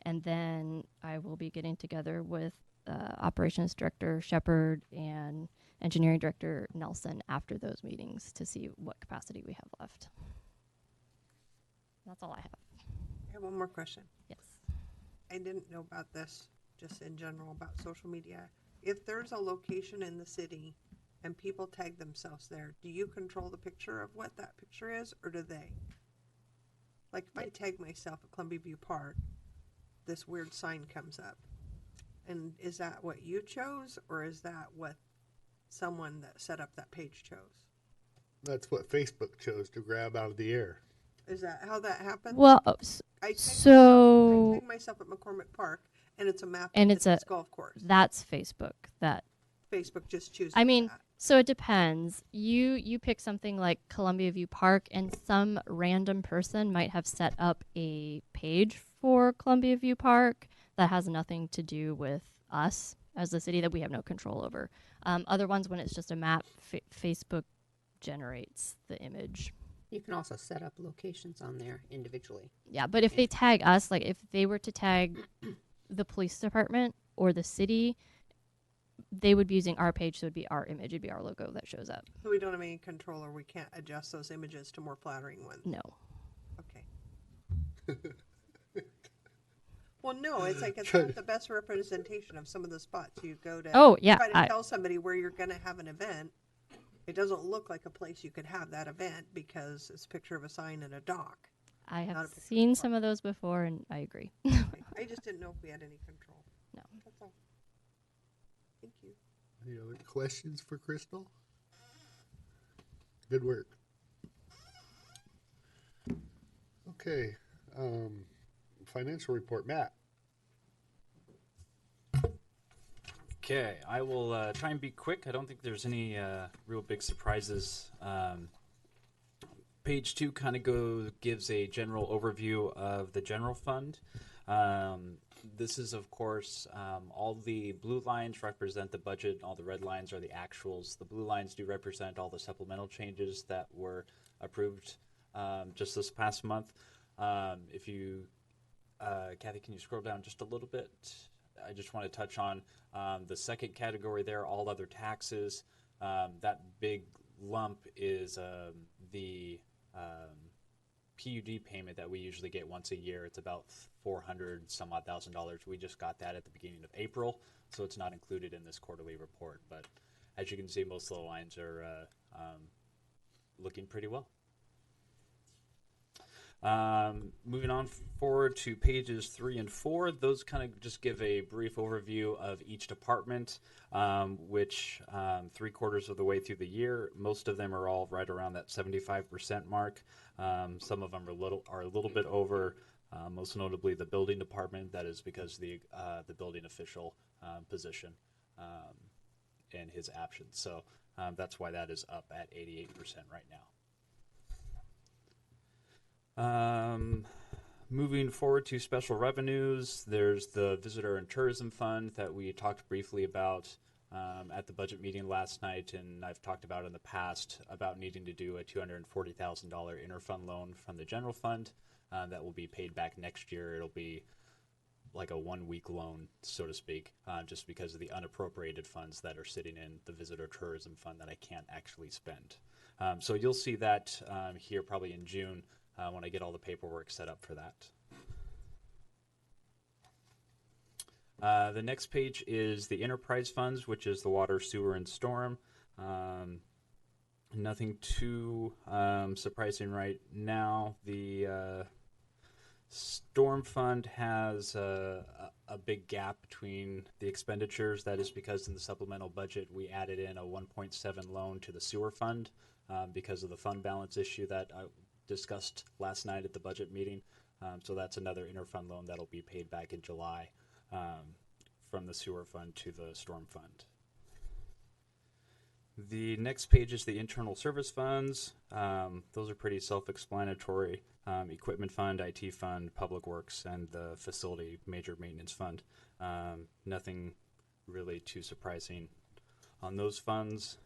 And then I will be getting together with Operations Director Shepard and Engineering Director Nelson after those meetings to see what capacity we have left. That's all I have. I have one more question. Yes. I didn't know about this, just in general, about social media. If there's a location in the city and people tag themselves there, do you control the picture of what that picture is, or do they? Like if I tag myself at Columbia View Park, this weird sign comes up. And is that what you chose, or is that what someone that set up that page chose? That's what Facebook chose to grab out of the air. Is that how that happened? Well, I so tag myself at McCormick Park, and it's a map and of it's this a golf course. That's Facebook. That Facebook just chooses. I mean, that. so it depends. You pick something like Columbia View Park, and some random person might have set up a page for Columbia View Park that has nothing to do with us as the city that we have no control over. Other ones, when it's just a map, Facebook generates the image. You can also set up locations on there individually. Yeah, but if they tag us, like if they were to tag the police department or the city, they would be using our page, so it would be our image, it'd be our logo that shows up. So we don't have any control, or we can't adjust those images to more flattering ones. No. Okay. Well, no, it's like it's not the best representation of some of the spots you go to. Oh, yeah, Try to tell somebody where you're going to have an event. It doesn't look like a place you could have that event because it's a picture of a sign and a dock. I have seen some of those before, and I agree. Okay. I just didn't know if we had any control. No. That's all. Thank you. Any other questions for Crystal? Good work. Okay, financial report, Matt. Okay, I will try and be quick. I don't think there's any real big surprises. Page 2 kind of gives a general overview of the general fund. This is, of course, all the blue lines represent the budget. All the red lines are the actuals. The blue lines do represent all the supplemental changes that were approved just this past month. If you, Kathy, can you scroll down just a little bit? I just want to touch on the second category there, all other taxes. That big lump is the PUD payment that we usually get once a year. It's about $400 some odd thousand. We just got that at the beginning of April, so it's not included in this quarterly report. But as you can see, most of the lines are looking pretty well. Moving on forward to pages 3 and 4, those kind of just give a brief overview of each department, which 3/4 of the way through the year, most of them are all right around that 75% mark. Some of them are a little bit over, most notably the building department. That is because the building official position and his absence. So that's why that is up at 88% right now. Moving forward to special revenues, there's the Visitor and Tourism Fund that we talked briefly about at the budget meeting last night, and I've talked about in the past about needing to do a $240,000 interfund loan from the general fund that will be paid back next year. It'll be like a 1-week loan, so to speak, just because of the unappropriated funds that are sitting in the Visitor Tourism Fund that I can't actually spend. So you'll see that here probably in June when I get all the paperwork set up for that. The next page is the enterprise funds, which is the water, sewer, and storm. Nothing too surprising right now. The storm fund has a big gap between the expenditures. That is because in the supplemental budget we added in a 1.7 loan to the sewer fund because of the fund balance issue that I discussed last night at the budget meeting. So that's another interfund loan that'll be paid back in July from the sewer fund to the storm fund. The next page is the internal service funds. Those are pretty self-explanatory. Equipment fund, IT fund, public works, and the facility major maintenance fund. Nothing really too surprising on those funds.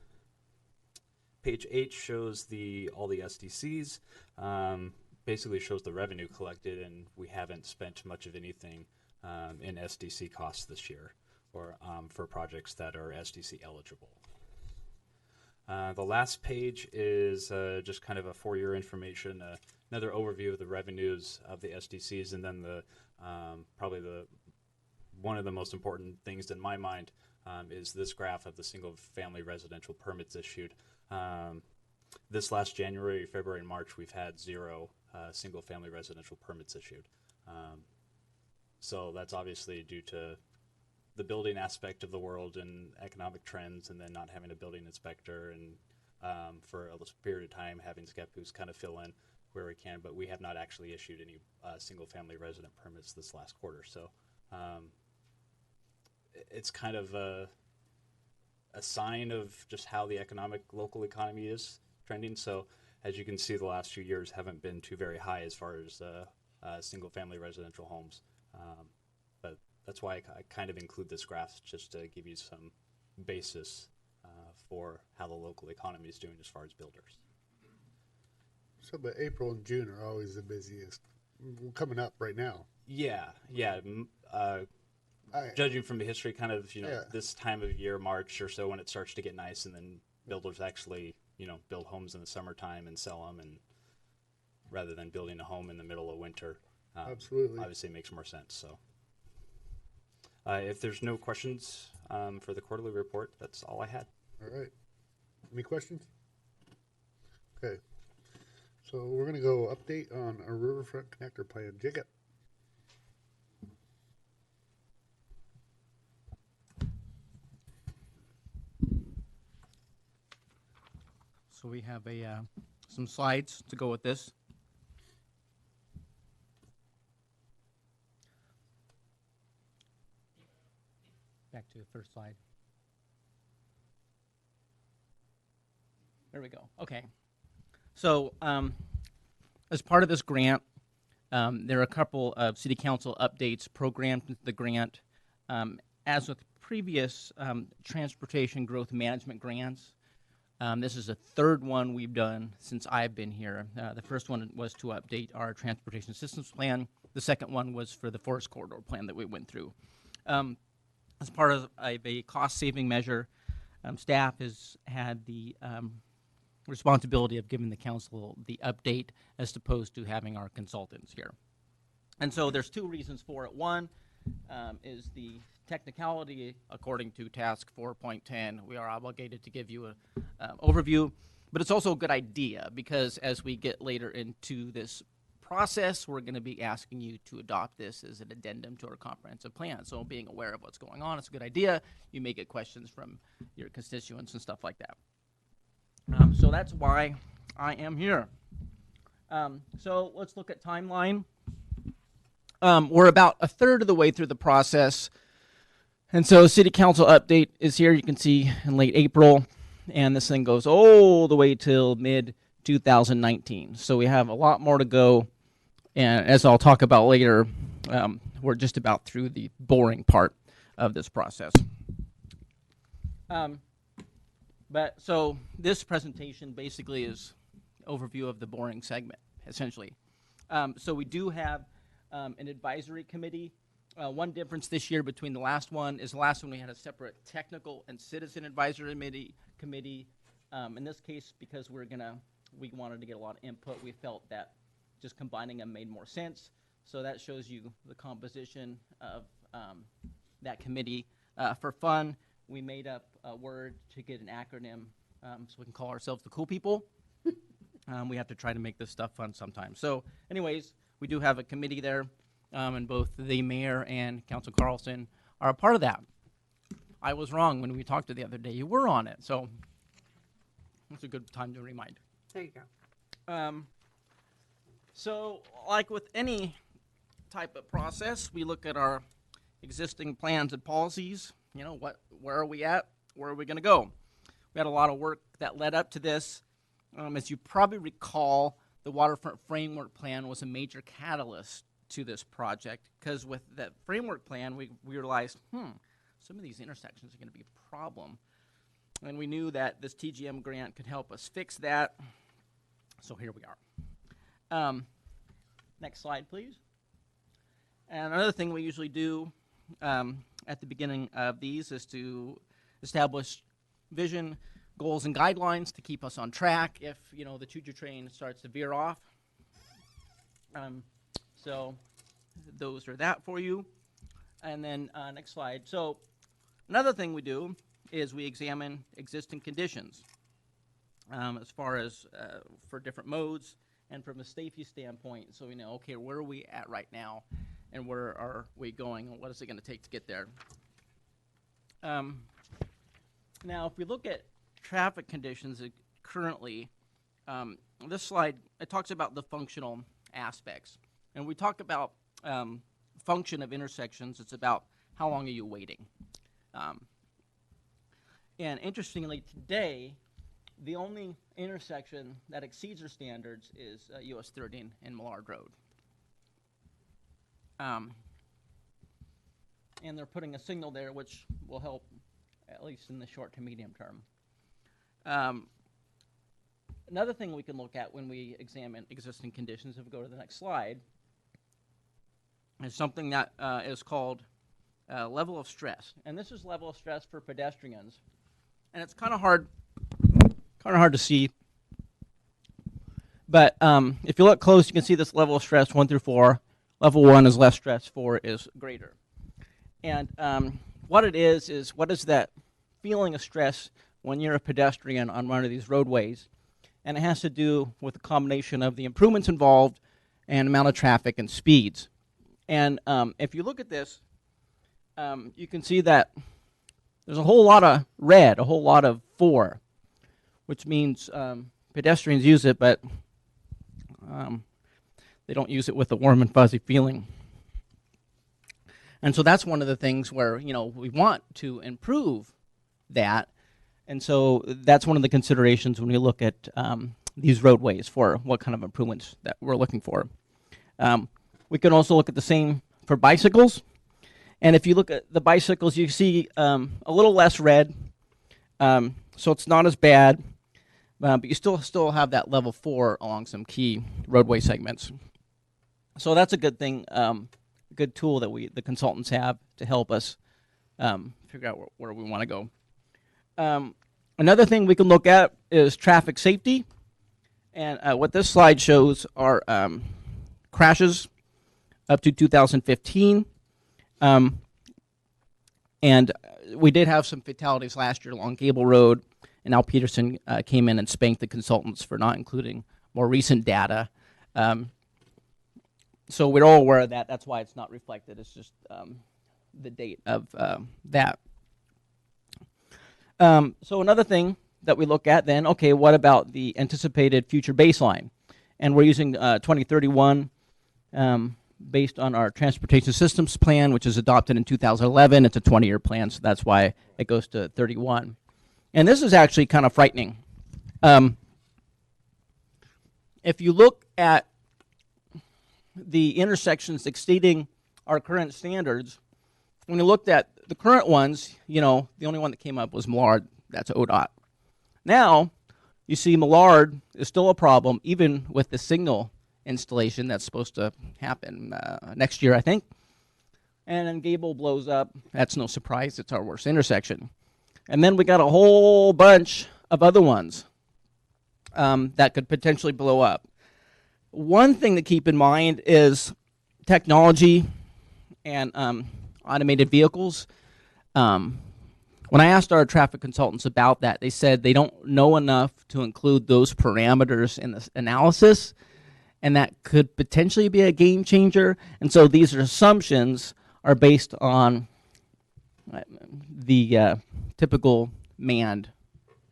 Page 8 shows all the SDCs. Basically shows the revenue collected, and we haven't spent much of anything in SDC costs this year or for projects that are SDC eligible. The last page is just kind of a for your information, another overview of the revenues of the SDCs, and then probably one of the most important things in my mind is this graph of the single-family residential permits issued. This last January, February, and March, we've had 0 single-family residential permits issued. So that's obviously due to the building aspect of the world and economic trends, and then not having a building inspector, and for a period of time having SCEPUS kind of fill in where we can, but we have not actually issued any single-family resident permits this last quarter. So it's kind of a sign of just how the local economy is trending. So as you can see, the last few years haven't been too very high as far as single-family residential homes. But that's why I kind of include this graph, just to give you some basis for how the local economy is doing as far as builders. So, but April and June are always the busiest. We're coming up right now. Yeah. Judging from the history, kind of, this time of year, March or so, when it starts to get nice, and then builders actually, build homes in the summertime and sell them, and rather than building a home in the middle of winter. Absolutely. Obviously makes more sense. So if there's no questions for the quarterly report, that's all I had. All right. Any questions? Okay. So we're going to go update on our Riverfront Connector plan. Jacob. So we have some slides to go with this. Back to the first slide. There we go. Okay. So as part of this grant, there are a couple of city council updates programmed into the grant. As with previous transportation growth management grants, this is the third one we've done since I've been here. The first one was to update our transportation systems plan. The second one was for the forest corridor plan that we went through. As part of a cost-saving measure, staff has had the responsibility of giving the council the update as opposed to having our consultants here. And so there's two reasons for it. One is the technicality. According to task 4.10, we are obligated to give you an overview, but it's also a good idea because as we get later into this process, we're going to be asking you to adopt this as an addendum to our comprehensive plan. So being aware of what's going on, it's a good idea. You may get questions from your constituents and stuff like that. So that's why I am here. So let's look at timeline. We're about a third of the way through the process. And so city council update is here. You can see in late April. And this thing goes all the way till mid-2019. So we have a lot more to go. And as I'll talk about later, we're just about through the boring part of this process. But so this presentation basically is overview of the boring segment, essentially. So we do have an advisory committee. One difference this year between the last one is the last one we had a separate technical and citizen advisory committee. In this case, because we wanted to get a lot of input, we felt that just combining them made more sense. So that shows you the composition of that committee. For fun, we made up a word to get an acronym so we can call ourselves the cool people. We have to try to make this stuff fun sometimes. So anyways, we do have a committee there, and both the mayor and Council Carlson are a part of that. I was wrong when we talked the other day. You were on it, so it's a good time to remind. There you go. So like with any type of process, we look at our existing plans and policies. You know, where are we at? Where are we going to go? We had a lot of work that led up to this. As you probably recall, the Waterfront Framework Plan was a major catalyst to this project because with that framework plan, we realized, some of these intersections are going to be a problem. And we knew that this TGM grant could help us fix that. So here we are. Next slide, please. And another thing we usually do at the beginning of these is to establish vision, goals, and guidelines to keep us on track if, you know, the choo-choo train starts to veer off. So those are that for you. And then next slide. So another thing we do is we examine existing conditions as far as for different modes and from a safety standpoint. So we know, okay, where are we at right now and where are we going and what is it going to take to get there? Now, if we look at traffic conditions currently, this slide, it talks about the functional aspects. And we talk about function of intersections. It's about how long are you waiting. And interestingly, today, the only intersection that exceeds our standards is US 30 and Millard Road. And they're putting a signal there which will help at least in the short to medium term. Another thing we can look at when we examine existing conditions, if we go to the next slide, is something that is called level of stress. And this is level of stress for pedestrians. And it's kind of hard to see. But if you look close, you can see this level of stress 1 through 4. Level 1 is less stress, 4 is greater. And what it is what is that feeling of stress when you're a pedestrian on one of these roadways? And it has to do with the combination of the improvements involved and amount of traffic and speeds. And if you look at this, you can see that there's a whole lot of red, a whole lot of 4, which means pedestrians use it, but they don't use it with a warm and fuzzy feeling. And so that's one of the things where, you know, we want to improve that. And so that's one of the considerations when we look at these roadways for what kind of improvements that we're looking for. We can also look at the same for bicycles. And if you look at the bicycles, you see a little less red. So it's not as bad, but you still have that level 4 along some key roadway segments. So that's a good thing, good tool that the consultants have to help us figure out where we want to go. Another thing we can look at is traffic safety. And what this slide shows are crashes up to 2015. And we did have some fatalities last year along Gable Road, and Al Peterson came in and spanked the consultants for not including more recent data. So we're all aware of that. That's why it's not reflected. It's just the date of that. So another thing that we look at then, okay, what about the anticipated future baseline? And we're using 2031 based on our transportation systems plan, which is adopted in 2011. It's a 20-year plan, so that's why it goes to 31. And this is actually kind of frightening. If you look at the intersections exceeding our current standards, when you looked at the current ones, you know, the only one that came up was Millard. That's ODOT. Now, you see Millard is still a problem, even with the signal installation that's supposed to happen next year, I think. And then Gable blows up. That's no surprise. It's our worst intersection. And then we got a whole bunch of other ones that could potentially blow up. One thing to keep in mind is technology and automated vehicles. When I asked our traffic consultants about that, they said they don't know enough to include those parameters in the analysis, and that could potentially be a game changer. And so these assumptions are based on the typical manned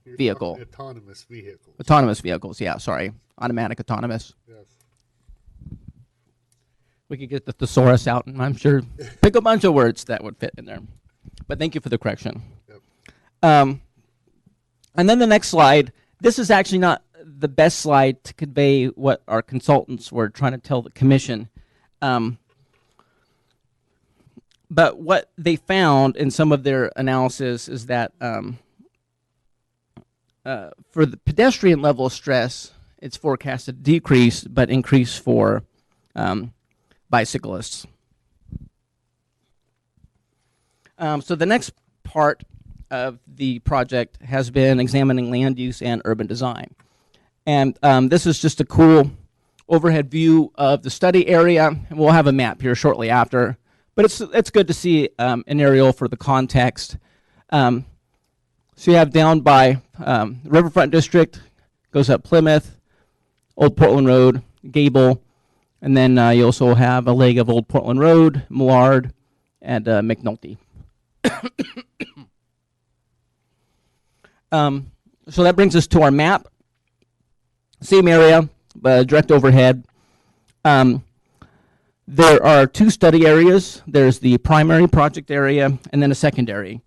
vehicle. Autonomous vehicles. Autonomous vehicles, yeah, sorry. Automatic autonomous. Yes. We could get the thesaurus out, and I'm sure pick a bunch of words that would fit in there. But thank you for the correction. Yep. And then the next slide, this is actually not the best slide to convey what our consultants were trying to tell the commission. But what they found in some of their analysis is that for the pedestrian level of stress, it's forecasted to decrease, but increase for bicyclists. So the next part of the project has been examining land use and urban design. And this is just a cool overhead view of the study area. And we'll have a map here shortly after. But it's good to see an aerial for the context. So you have down by Riverfront District, goes up Plymouth, Old Portland Road, Gable, and then you also have a leg of Old Portland Road, Millard, and McNulty. So that brings us to our map. Same area, direct overhead. There are two study areas. There's the primary project area and then a secondary.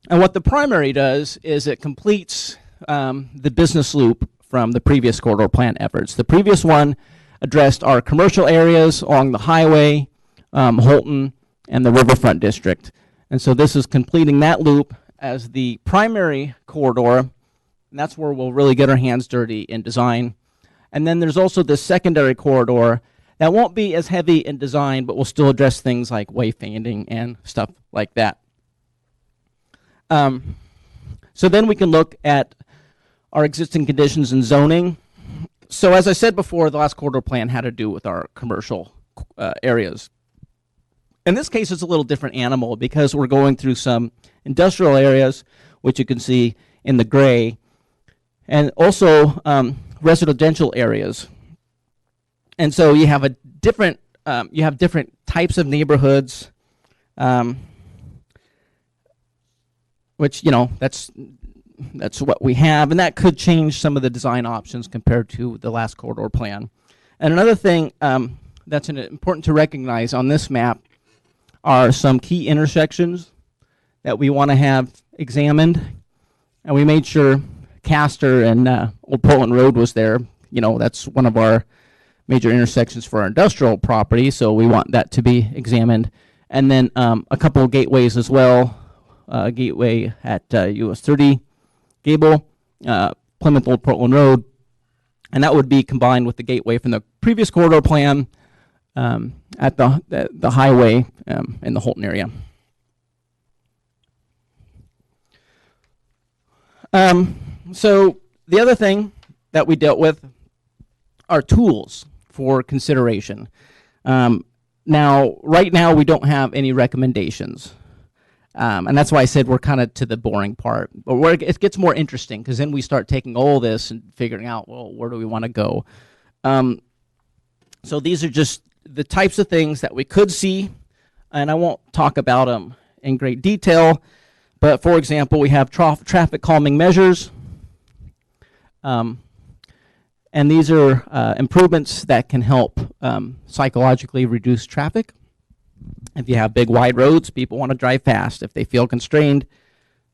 And what the primary does is it completes the business loop from the previous corridor plan efforts. The previous one addressed our commercial areas along the highway, Holton, and the Riverfront District. And so this is completing that loop as the primary corridor, and that's where we'll really get our hands dirty in design. And then there's also this secondary corridor that won't be as heavy in design, but will still address things like wayfinding and stuff like that. So then we can look at our existing conditions and zoning. So as I said before, the last corridor plan had to do with our commercial areas. In this case, it's a little different animal because we're going through some industrial areas, which you can see in the gray, and also residential areas. And so you have a different, you have different types of neighborhoods, which, you know, that's what we have, and that could change some of the design options compared to the last corridor plan. And another thing that's important to recognize on this map are some key intersections that we want to have examined. And we made sure Castor and Old Portland Road was there. You know, that's one of our major intersections for our industrial property, so we want that to be examined. And then a couple of gateways as well. Gateway at US 30 Gable, Plymouth Old Portland Road, and that would be combined with the gateway from the previous corridor plan at the highway in the Holton area. So the other thing that we dealt with are tools for consideration. Now, right now, we don't have any recommendations. And that's why I said we're kind of to the boring part. But it gets more interesting because then we start taking all this and figuring out, well, where do we want to go? So these are just the types of things that we could see, and I won't talk about them in great detail. But for example, we have traffic calming measures. And these are improvements that can help psychologically reduce traffic. If you have big, wide roads, people want to drive fast. If they feel constrained,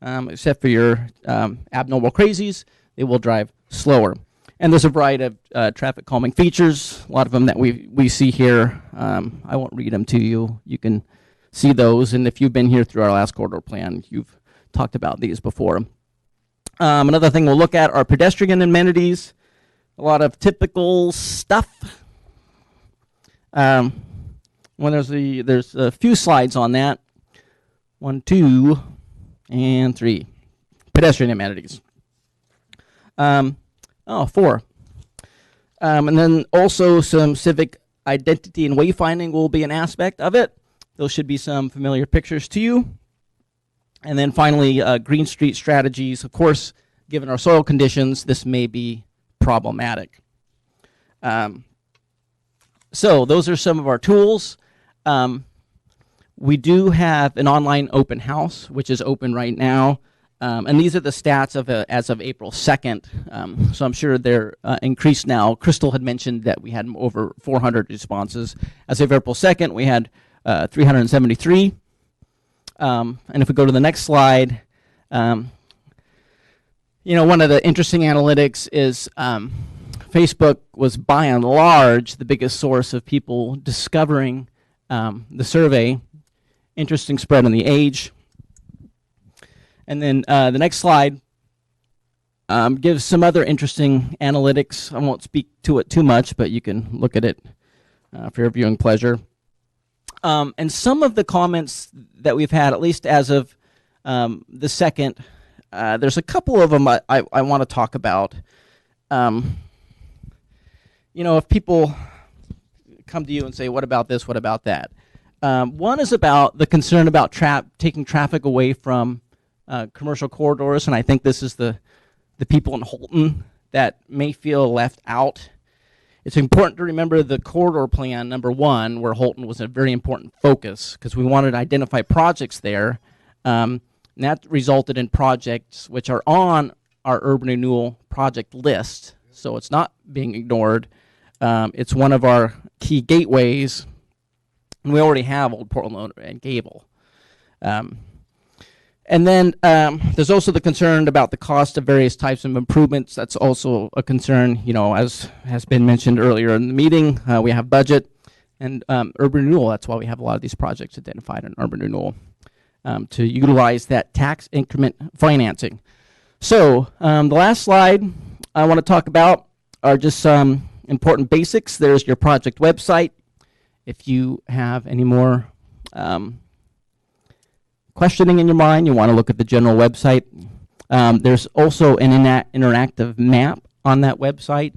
except for your abnormal crazies, they will drive slower. And there's a variety of traffic calming features, a lot of them that we see here. I won't read them to you. You can see those. And if you've been here through our last corridor plan, you've talked about these before. Another thing we'll look at are pedestrian amenities. A lot of typical stuff. When there's a few slides on that. 1, 2, and 3. Pedestrian amenities. 4. And then also some civic identity and wayfinding will be an aspect of it. Those should be some familiar pictures to you. And then finally, Green Street strategies. Of course, given our soil conditions, this may be problematic. So those are some of our tools. We do have an online open house, which is open right now. And these are the stats as of April 2nd. So I'm sure they're increased now. Crystal had mentioned that we had over 400 responses. As of April 2nd, we had 373. And if we go to the next slide, you know, one of the interesting analytics is Facebook was by and large the biggest source of people discovering the survey. Interesting spread on the age. And then the next slide gives some other interesting analytics. I won't speak to it too much, but you can look at it for your viewing pleasure. And some of the comments that we've had, at least as of the second, there's a couple of them I want to talk about. You know, if people come to you and say, what about this, what about that? One is about the concern about taking traffic away from commercial corridors, and I think this is the people in Holton that may feel left out. It's important to remember the corridor plan, number 1, where Holton was a very important focus because we wanted to identify projects there. And that resulted in projects which are on our urban renewal project list, so it's not being ignored. It's one of our key gateways, and we already have Old Portland and Gable. And then there's also the concern about the cost of various types of improvements. That's also a concern, you know, as has been mentioned earlier in the meeting. We have budget and urban renewal. That's why we have a lot of these projects identified in urban renewal to utilize that tax increment financing. So the last slide I want to talk about are just some important basics. There's your project website. If you have any more questioning in your mind, you want to look at the general website. There's also an interactive map on that website,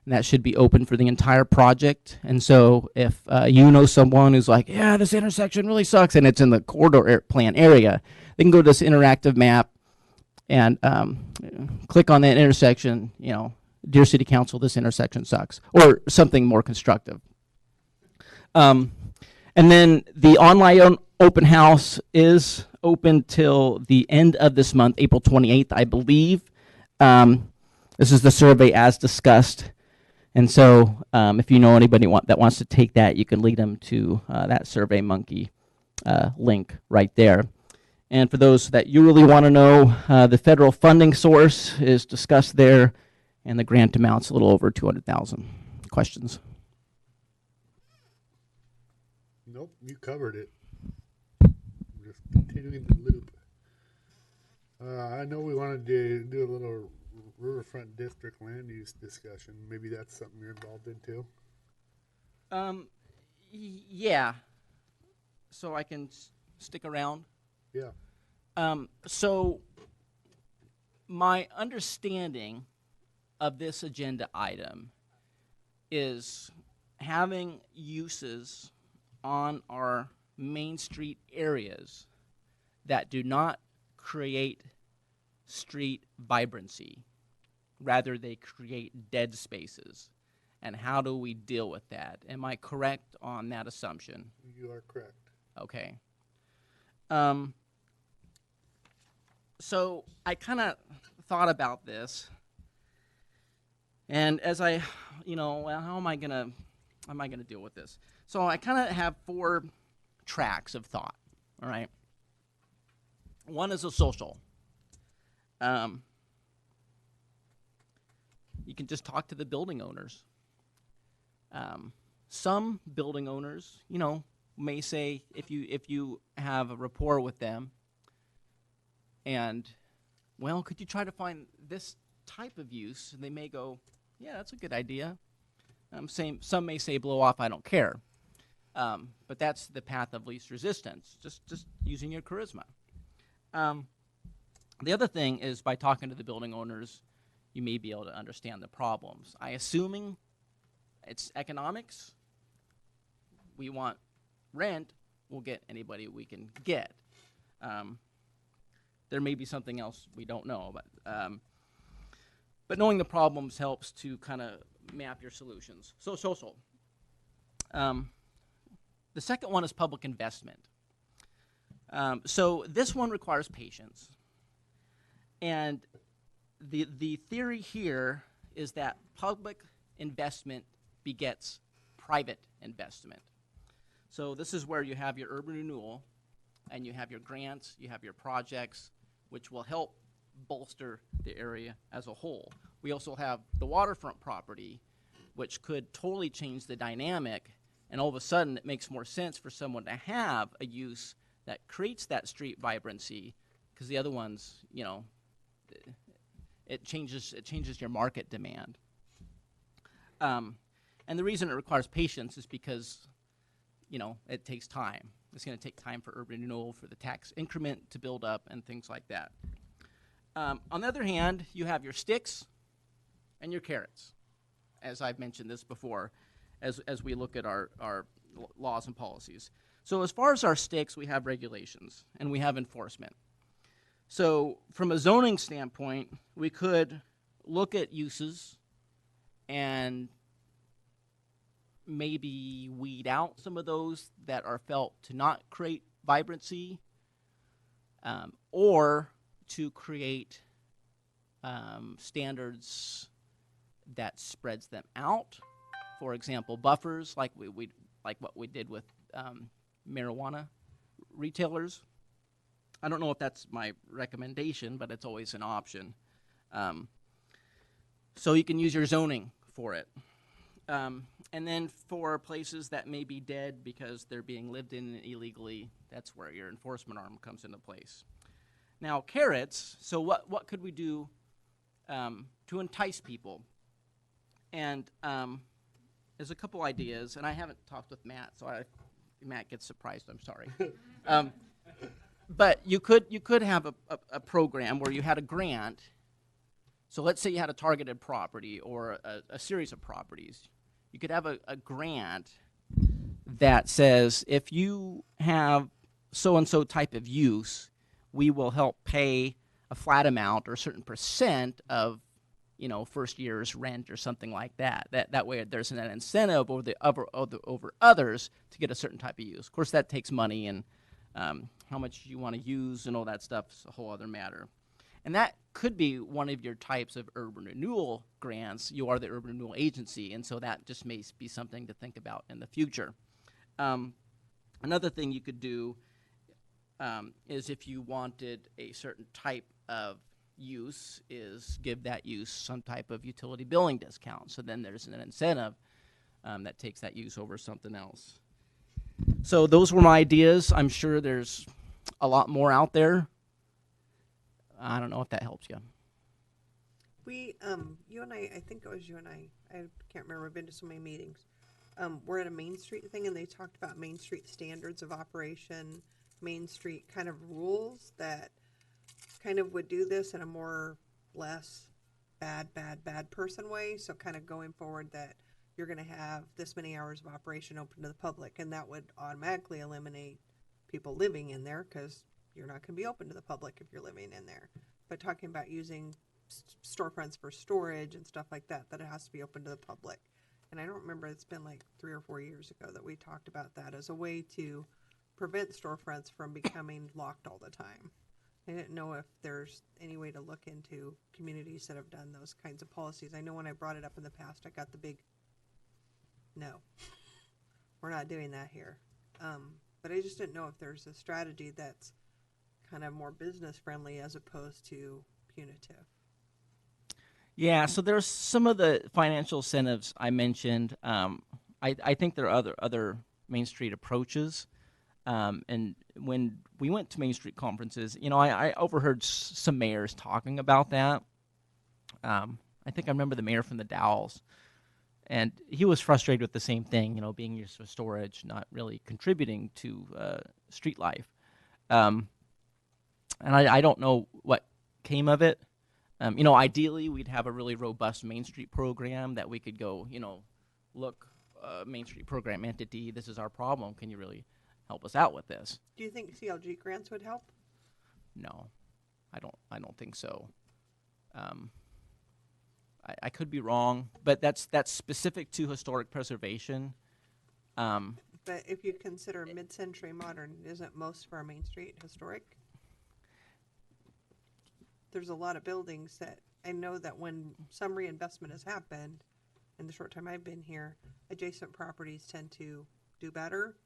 and that should be open for the entire project. And so if you know someone who's like, yeah, this intersection really sucks, and it's in the corridor plan area, they can go to this interactive map and click on that intersection, you know, Dear City Council, this intersection sucks, or something more constructive. And then the online open house is open till the end of this month, April 28th, I believe. This is the survey as discussed. And so if you know anybody that wants to take that, you can lead them to that SurveyMonkey link right there. And for those that you really want to know, the federal funding source is discussed there, and the grant amount's a little over 200,000. Questions? Nope, you covered it. Just continuing the loop. I know we wanted to do a little riverfront district land use discussion. Maybe that's something you're involved in too. Yeah. So I can stick around. Yeah. So my understanding of this agenda item is having uses on our main street areas that do not create street vibrancy. Rather, they create dead spaces. And how do we deal with that? Am I correct on that assumption? You are correct. Okay. So I kind of thought about this, and as I, well, how am I gonna deal with this? So I kind of have 4 tracks of thought. All right. One is a social. You can just talk to the building owners. Some building owners, may say if you have a rapport with them, and, well, could you try to find this type of use? And they may go, yeah, that's a good idea. Some may say, blow off, I don't care. But that's the path of least resistance, just using your charisma. The other thing is by talking to the building owners, you may be able to understand the problems. Assuming it's economics, we want rent, we'll get anybody we can get. There may be something else we don't know, but knowing the problems helps to kind of map your solutions. So social. The second one is public investment. So this one requires patience. And the theory here is that public investment begets private investment. So this is where you have your urban renewal, and you have your grants, you have your projects, which will help bolster the area as a whole. We also have the waterfront property, which could totally change the dynamic, and all of a sudden it makes more sense for someone to have a use that creates that street vibrancy, because the other ones, it changes your market demand. And the reason it requires patience is because, it takes time. It's going to take time for urban renewal, for the tax increment to build up, and things like that. On the other hand, you have your sticks and your carrots, as I've mentioned this before, as we look at our laws and policies. So as far as our sticks, we have regulations, and we have enforcement. So from a zoning standpoint, we could look at uses and maybe weed out some of those that are felt to not create vibrancy, or to create standards that spreads them out. For example, buffers, like what we did with marijuana retailers. I don't know if that's my recommendation, but it's always an option. So you can use your zoning for it. And then for places that may be dead because they're being lived in illegally, that's where your enforcement arm comes into place. Now, carrots, so what could we do to entice people? And there's a couple ideas, and I haven't talked with Matt, so Matt gets surprised, I'm sorry. But you could have a program where you had a grant. So let's say you had a targeted property or a series of properties. You could have a grant that says, if you have so-and-so type of use, we will help pay a flat amount or a certain percent of, first year's rent or something like that. That way there's an incentive over others to get a certain type of use. Of course, that takes money, and how much you want to use and all that stuff is a whole other matter. And that could be one of your types of urban renewal grants. You are the urban renewal agency, and so that just may be something to think about in the future. Another thing you could do is if you wanted a certain type of use, is give that use some type of utility billing discount. So then there's an incentive that takes that use over something else. So those were my ideas. I'm sure there's a lot more out there. I don't know if that helps you. We, you and I think it was you and I can't remember, I've been to so many meetings. We're at a Main Street thing and they talked about Main Street standards of operation, Main Street kind of rules that kind of would do this in a more less bad person way. So kind of going forward that you're going to have this many hours of operation open to the public, and that would automatically eliminate people living in there because you're not going to be open to the public if you're living in there. But talking about using storefronts for storage and stuff like that, that it has to be open to the public. And I don't remember, it's been like 3 or 4 years ago that we talked about that as a way to prevent storefronts from becoming locked all the time. I didn't know if there's any way to look into communities that have done those kinds of policies. I know when I brought it up in the past, I got the big, no, we're not doing that here. But I just didn't know if there's a strategy that's kind of more business friendly as opposed to punitive. Yeah, so there's some of the financial incentives I mentioned. I think there are other Main Street approaches. And when we went to Main Street conferences, you know, I overheard some mayors talking about that. I think I remember the mayor from the Dalles, and he was frustrated with the same thing, you know, being used for storage, not really contributing to street life. And I don't know what came of it. You know, ideally, we'd have a really robust Main Street program that we could go, you know, look, Main Street program entity, this is our problem. Can you really help us out with this? Do you think CLG grants would help? No, I don't think so. I could be wrong, but that's specific to historic preservation. But if you consider mid-century modern, isn't most of our Main Street historic? There's a lot of buildings that I know that when some reinvestment has happened, in the short time I've been here, adjacent properties tend to do better,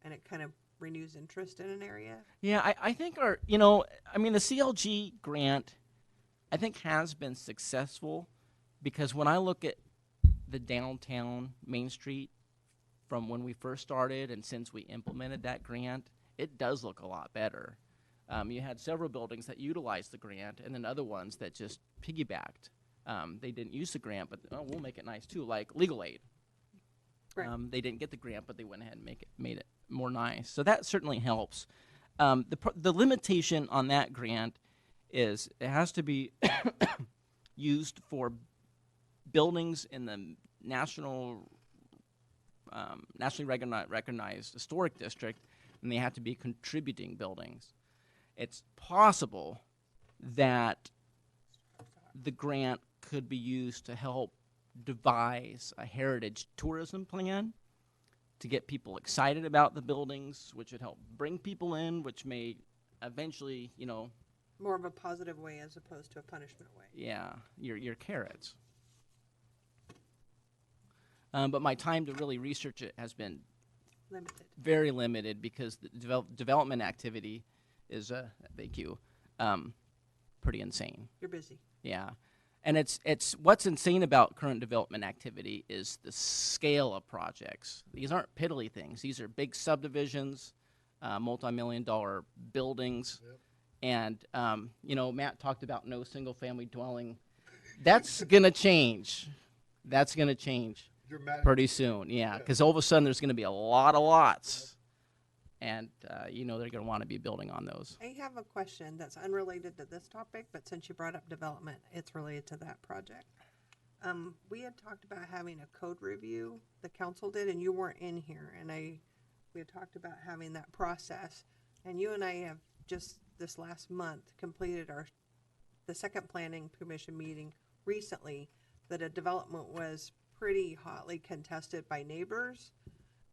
and it kind of renews interest in an area. Yeah, I think our, you know, I mean, the CLG grant, I think has been successful, because when I look at the downtown Main Street from when we first started and since we implemented that grant, it does look a lot better. You had several buildings that utilized the grant, and then other ones that just piggybacked. They didn't use the grant, but we'll make it nice too, like Legal Aid. Right. They didn't get the grant, but they went ahead and made it more nice. So that certainly helps. The limitation on that grant is it has to be used for buildings in the nationally recognized historic district, and they have to be contributing buildings. It's possible that the grant could be used to help devise a heritage tourism plan to get people excited about the buildings, which would help bring people in, which may eventually, you know, more of a positive way as opposed to a punishment way. Yeah, your carrots. But my time to really research it has been limited. Very limited, because the development activity is thank you, pretty insane. You're busy. Yeah, and it's what's insane about current development activity is the scale of projects. These aren't piddly things. These are big subdivisions, multi-million-dollar buildings, and you know, Matt talked about no single-family dwelling. That's gonna change. That's gonna change pretty soon. Yeah, because all of a sudden there's gonna be a lot of lots. And, you know, they're going to want to be building on those. I have a question that's unrelated to this topic, but since you brought up development, it's related to that project. We had talked about having a code review, the council did, and you weren't in here. And we had talked about having that process. And you and I have just this last month completed the second planning commission meeting recently, that a development was pretty hotly contested by neighbors.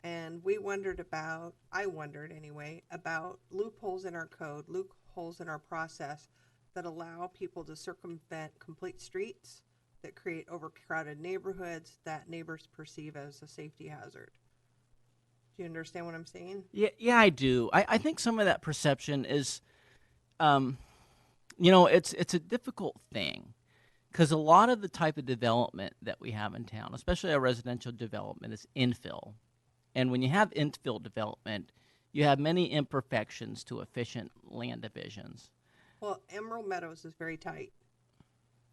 And I wondered anyway, about loopholes in our code, loopholes in our process that allow people to circumvent complete streets, that create overcrowded neighborhoods that neighbors perceive as a safety hazard. Do you understand what I'm saying? Yeah, I do. I think some of that perception is, it's a difficult thing because a lot of the type of development that we have in town, especially our residential development, is infill. And when you have infill development, you have many imperfections to efficient land divisions. Well, Emerald Meadows is very tight.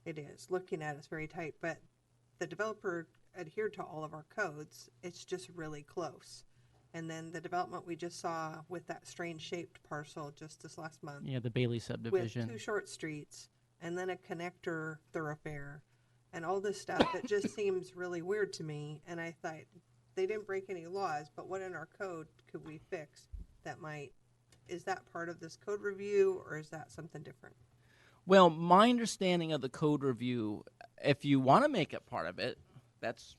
It is. Looking at it's very tight, but the developer adhered to all of our codes. It's just really close. And then the development we just saw with that strange shaped parcel just this last month. Yeah, the Bailey subdivision. With 2 short streets and then a connector thoroughfare and all this stuff that just seems really weird to me. And I thought they didn't break any laws, but what in our code could we fix that might, is that part of this code review or is that something different? Well, my understanding of the code review, if you want to make it part of it, that's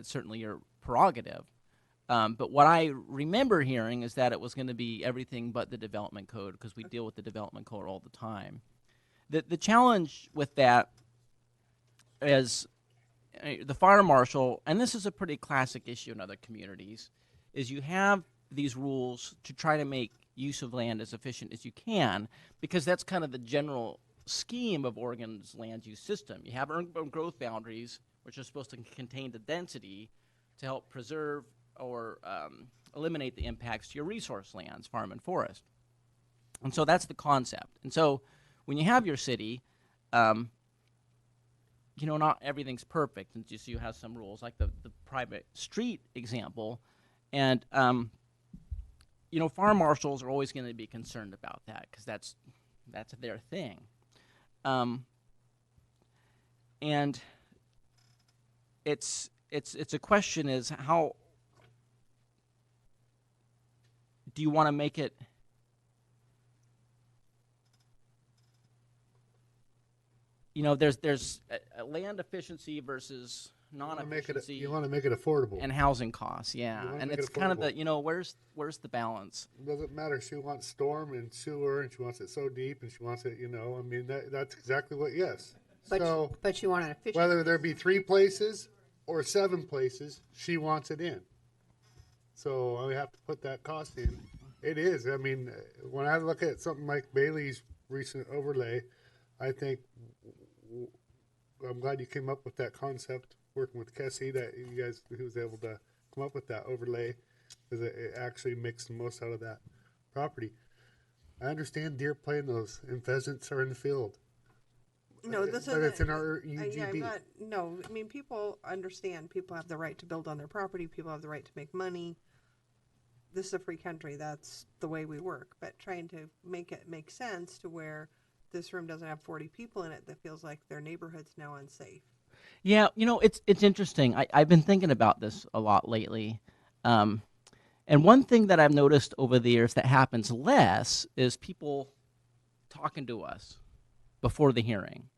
certainly your prerogative. But what I remember hearing is that it was going to be everything but the development code because we deal with the development code all the time. The challenge with that is the fire marshal, and this is a pretty classic issue in other communities, is you have these rules to try to make use of land as efficient as you can because that's kind of the general scheme of Oregon's land use system. You have urban growth boundaries, which are supposed to contain the density to help preserve or eliminate the impacts to your resource lands, farm and forest. And so that's the concept. And so when you have your city, not everything's perfect. And just you have some rules, like the private street example. And, fire marshals are always going to be concerned about that because that's their thing. And it's a question is how do you want to make it there's a land efficiency versus non-efficiency. You want to make it affordable. And housing costs, yeah. And it's kind of the, where's the balance? It doesn't matter. She wants storm and sewer, and she wants it so deep, and she wants it, that's exactly what, yes. But you want an efficient. Whether there be 3 places or 7 places, she wants it in. So I have to put that cost in. It is. I mean, when I look at something like Bailey's recent overlay, I think I'm glad you came up with that concept, working with Kessie, that you guys, who was able to come up with that overlay, because it actually makes the most out of that property. I understand deer play in those, and pheasants are in the field. No, this but is. It's in our UGB. I mean, people understand. People have the right to build on their property. People have the right to make money. This is a free country. That's the way we work. But trying to make it make sense to where this room doesn't have 40 people in it, that feels like their neighborhood's now unsafe. Yeah, it's interesting. I've been thinking about this a lot lately. And one thing that I've noticed over the years that happens less is people talking to us before the hearing.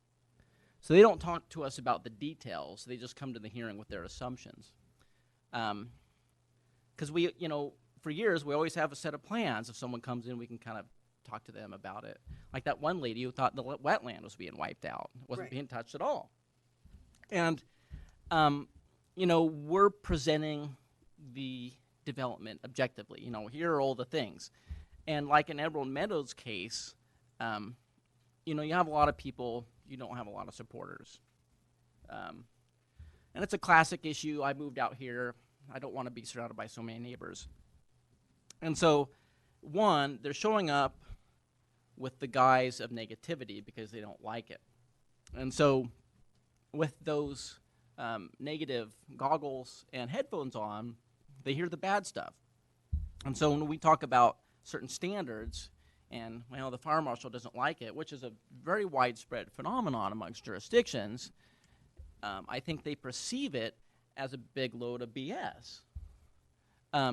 So they don't talk to us about the details. They just come to the hearing with their assumptions. Because we, for years, we always have a set of plans. If someone comes in, we can kind of talk to them about it. Like that one lady who thought the wetland was being wiped out. It wasn't being touched at all. And, we're presenting the development objectively. Here are all the things. And like in Emerald Meadows case, you have a lot of people, you don't have a lot of supporters. And it's a classic issue. I moved out here. I don't want to be surrounded by so many neighbors. And so, one, they're showing up with the guise of negativity because they don't like it. And so with those negative goggles and headphones on, they hear the bad stuff. And so when we talk about certain standards and, the fire marshal doesn't like it, which is a very widespread phenomenon amongst jurisdictions, I think they perceive it as a big load of BS,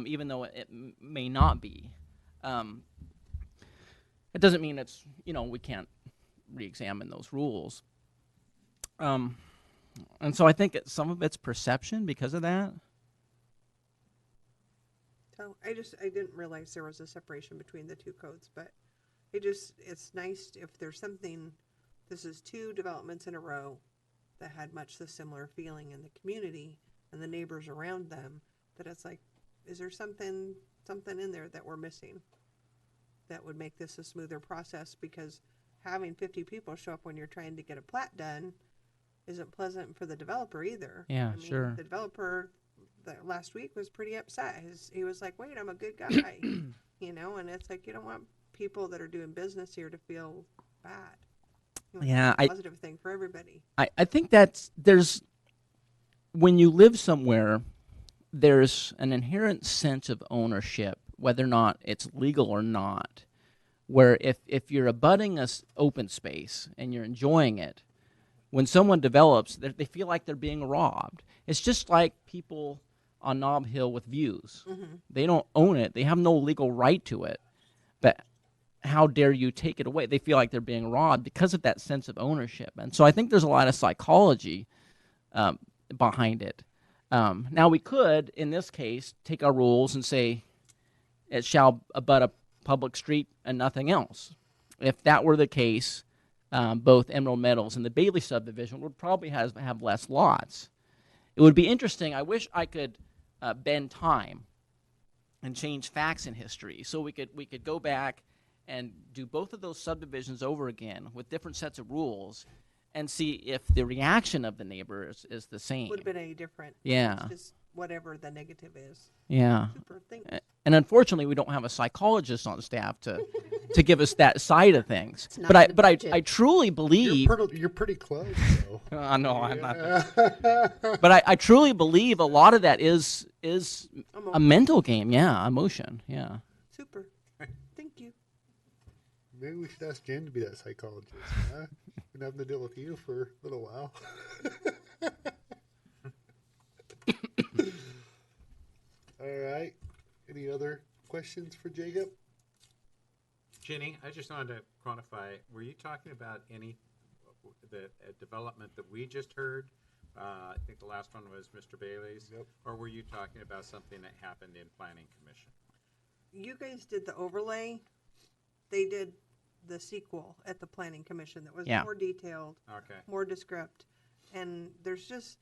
even though it may not be. It doesn't mean it's, we can't re-examine those rules. And so I think some of it's perception because of that. So I didn't realize there was a separation between the 2 codes, but it's nice if there's something, this is 2 developments in a row that had much the similar feeling in the community and the neighbors around them, that it's like, is there something in there that we're missing that would make this a smoother process? Because having 50 people show up when you're trying to get a plat done isn't pleasant for the developer either. Yeah, I mean, sure. The developer last week was pretty upset. He was like, wait, I'm a good guy, you know, and it's like, you don't want people that are doing business here to feel bad. You want Yeah, a positive thing for everybody. I think there's when you live somewhere, there's an inherent sense of ownership, whether or not it's legal or not, where if you're abutting a open space and you're enjoying it, when someone develops, they feel like they're being robbed. It's just like people on Nob Hill with views. Mm-hmm. They don't own it. They have no legal right to it. But how dare you take it away? They feel like they're being robbed because of that sense of ownership. And so I think there's a lot of psychology behind it. Now we could, in this case, take our rules and say it shall abut a public street and nothing else. If that were the case, both Emerald Meadows and the Bailey subdivision would probably have less lots. It would be interesting. I wish I could bend time and change facts in history, so we could go back and do both of those subdivisions over again with different sets of rules, and see if the reaction of the neighbors is the same. Would have been any different. Yeah. It's just whatever the negative is. Yeah. Super. Thanks. And unfortunately, we don't have a psychologist on staff to give us that side of things. It's not But I in the but I, budget. I truly believe. You're pretty close, though. No, I'm not. Yeah. But I truly believe a lot of that is a Emotion. mental game. Yeah, emotion. Yeah. Super. Thank you. Maybe we should ask Jen to be that psychologist. Huh? Been having to deal with you for a little while. All right. Any other questions for Jacob? Jenny, I just wanted to quantify, were you talking about the development that we just heard? I think the last one was Mr. Bailey's. Yep. Or were you talking about something that happened in Planning Commission? You guys did the overlay. They did the sequel at the Planning Commission that was Yeah. more detailed, Okay. more descript. And there's just,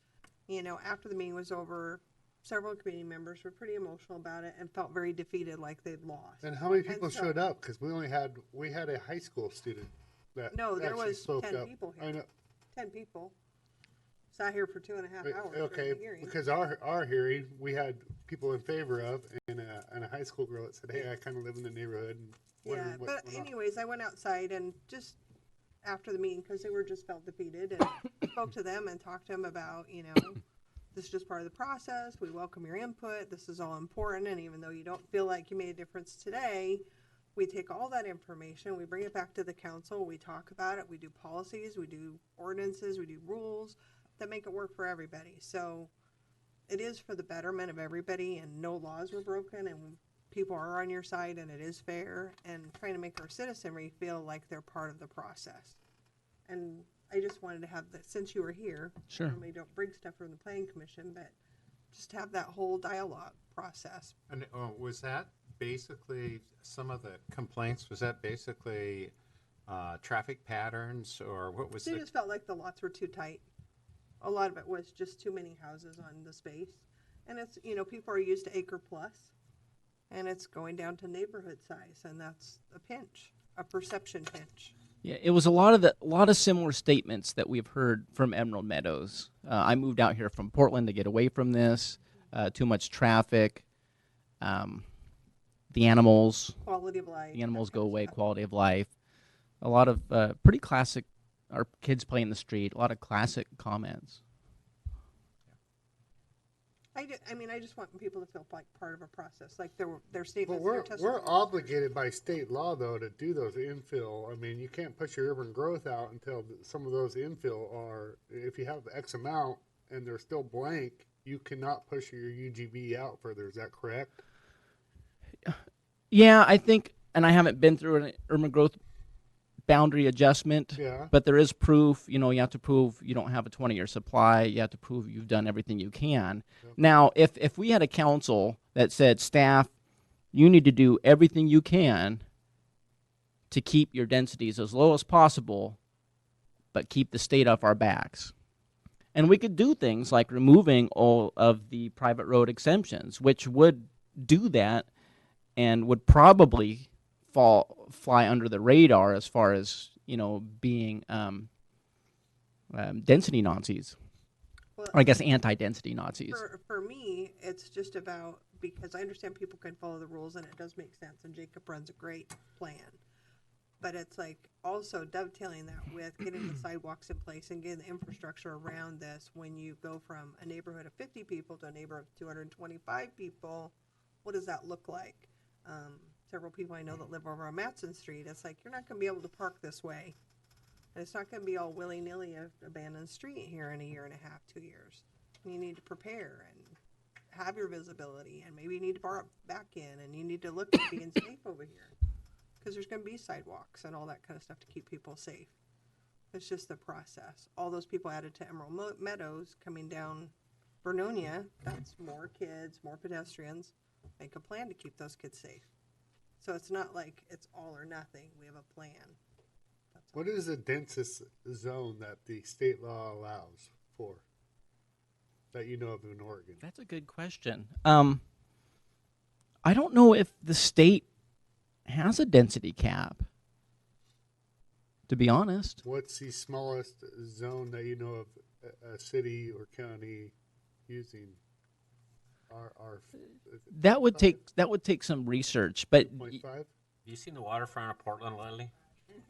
after the meeting was over, several committee members were pretty emotional about it and felt very defeated, like they'd lost. And how many people And so- showed up? Because we had a high school student that No, there actually was spoke 10 up. people I here. know. 10 people. Sat here for 2.5 hours. during Okay, the hearing. because our hearing, we had people in favor of, and a high school girl that said, "Hey, I kind of live in the neighborhood." And Yeah, wondering what's but going on." anyways, I went outside and just after the meeting, because they were just felt defeated, and spoke to them and talked to them about, this is just part of the process. We welcome your input. This is all important, and even though you don't feel like you made a difference today, we take all that information, we bring it back to the council, we talk about it, we do policies, we do ordinances, we do rules that make it work for everybody. So it is for the betterment of everybody, and no laws were broken, and people are on your side, and it is fair, and trying to make our citizenry feel like they're part of the process. And I just wanted to have that, since you were here. Sure. Normally don't bring stuff from the planning commission, but just have that whole dialogue process. And was that basically some of the complaints? Was that basically traffic patterns, or what was They the? just felt like the lots were too tight. A lot of it was just too many houses on the space. And it's, people are used to acre plus, and it's going down to neighborhood size, and that's a pinch, a perception pinch. Yeah, it was a lot of similar statements that we've heard from Emerald Meadows. I moved out here from Portland to get away from this. Too much traffic. The animals. Quality of life. The animals go away. Quality of life. A lot of pretty classic. Our kids play in the street. A lot of classic comments. I just want people to feel like part of a process, like their But statements, their we're testimony. obligated by state law, though, to do those infill. I mean, you can't push your urban growth out until some of those infill are. If you have X amount and they're still blank, you cannot push your UGB out further. Is that correct? Yeah, I think, and I haven't been through an urban growth boundary adjustment, Yeah. but there is proof. You have to prove you don't have a 20-year supply. You have to prove you've done everything you can. Yep. Now, if we had a council that said, staff, you need to do everything you can to keep your densities as low as possible, but keep the state off our backs. And we could do things like removing all of the private road exemptions, which would do that and would probably fly under the radar as far as, being density Nazis. Well, Or I guess anti-density Nazis. For me, it's just about, because I understand people can follow the rules and it does make sense, and Jacob runs a great plan. But it's like also dovetailing that with getting the sidewalks in place and getting the infrastructure around this. When you go from a neighborhood of 50 people to a neighborhood of 225 people, what does that look like? Several people I know that live over on Matson Street, it's like, you're not going to be able to park this way. And it's not going to be all willy-nilly abandoned street here in a year and a half, 2 years. You need to prepare and have your visibility, and maybe you need to park back in, and you need to look at being safe over here. Because there's going to be sidewalks and all that kind of stuff to keep people safe. It's just the process. All those people added to Emerald Meadows coming down Vernonia, that's more kids, more pedestrians. Make a plan to keep those kids safe. So it's not like it's all or nothing. We have a plan. What is the densest zone that the state law allows for that you know of in Oregon? That's a good question. I don't know if the state has a density cap, to be honest. What's the smallest zone that you know of a city or county using? That would take some research, but 2.5? Have you seen the waterfront of Portland lately?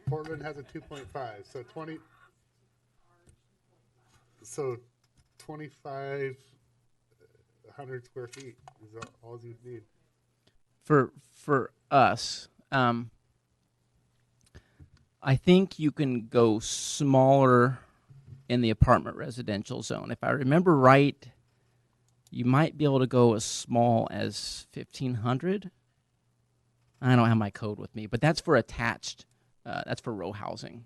Portland has a 2.5, so 2,500 square feet is all you need. For us, I think you can go smaller in the apartment residential zone. If I remember right, you might be able to go as small as 1,500. I don't have my code with me, but that's for attached. That's for row housing.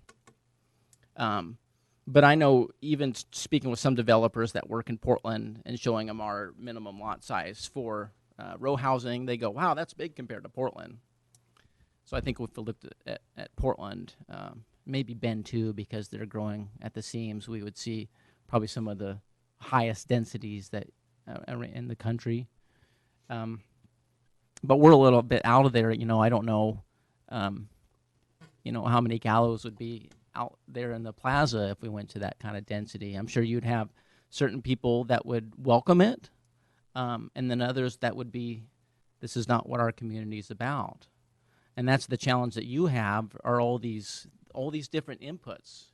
But I know, even speaking with some developers that work in Portland and showing them our minimum lot size for row housing, they go, wow, that's big compared to Portland. So I think if we looked at Portland, maybe Bend too, because they're growing at the seams, we would see probably some of the highest densities that in the country. But we're a little bit out of there. I don't know, how many gallows would be out there in the plaza if we went to that kind of density. I'm sure you'd have certain people that would welcome it, and then others that would be, this is not what our community is about. And that's the challenge that you have, are all these different inputs,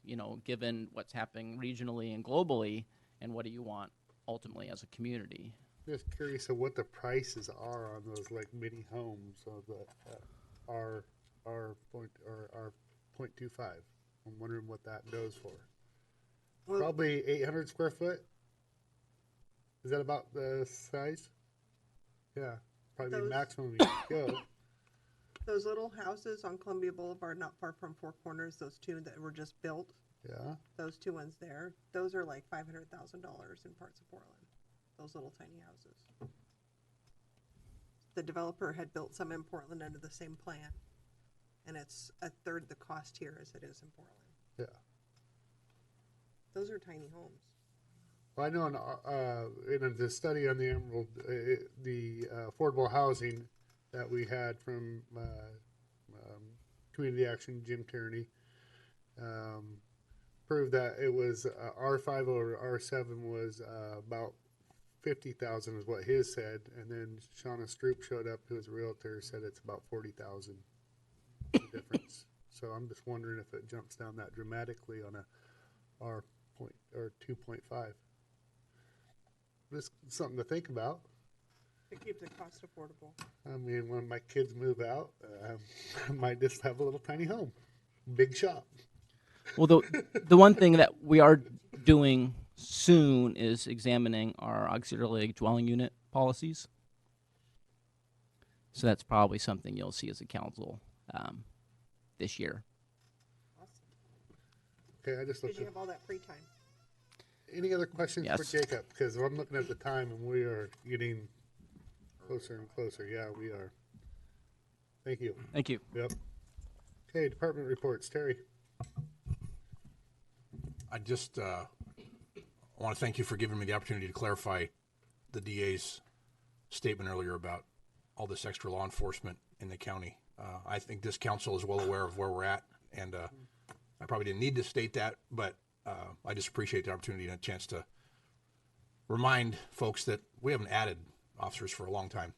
given what's happening regionally and globally, and what do you want ultimately as a community. Just curious of what the prices are on those like mini homes of the R 0.25. I'm wondering what that goes for. Well, probably 800 square foot. Is that about the size? Yeah, probably maximum you could go. Those little houses on Columbia Boulevard, not far from Four Corners, those two that were just built. Yeah. Those two ones there, those are like $500,000 in parts of Portland. Those little tiny houses. The developer had built some in Portland under the same plan, and it's a third the cost here as it is in Portland. Yeah. Those are tiny homes. Well, I know in the study on the Emerald, the affordable housing that we had from Community Action, Jim Tierney, proved that it was R5 or R7 was about 50,000 is what his said, and then Shauna Stroop showed up, who was a realtor, said it's about 40,000 difference. So I'm just wondering if it jumps down that dramatically on a R point or 2.5. Just something to think about. To keep the cost affordable. I mean, when my kids move out, I might just have a little tiny home, big shop. Well, the one thing that we are doing soon is examining our auxiliary dwelling unit policies. So that's probably something you'll see as a council this year. Okay, I just looked. Because you have all that free time. Any other questions for Yes. Jacob? Because I'm looking at the time and we are getting closer and closer. Yeah, we are. Thank you. Thank you. Yep. Okay, department reports. Terry. I just want to thank you for giving me the opportunity to clarify the DA's statement earlier about all this extra law enforcement in the county. I think this council is well aware of where we're at, and I probably didn't need to state that, but I just appreciate the opportunity and a chance to remind folks that we haven't added officers for a long time,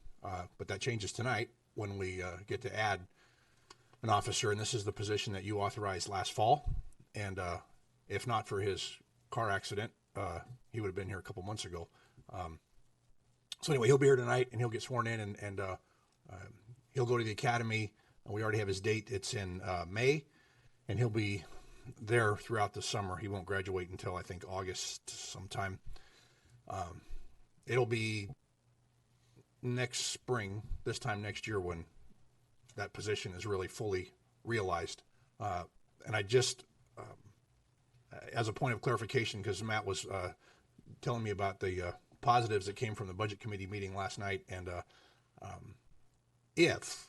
but that changes tonight when we get to add an officer, and this is the position that you authorized last fall, and if not for his car accident, he would have been here a couple months ago. So anyway, he'll be here tonight, and he'll get sworn in, and he'll go to the academy. We already have his date. It's in May, and he'll be there throughout the summer. He won't graduate until, I think, August sometime. It'll be next spring, this time next year, when that position is really fully realized. And I just, as a point of clarification, because Matt was telling me about the positives that came from the Budget Committee meeting last night, and if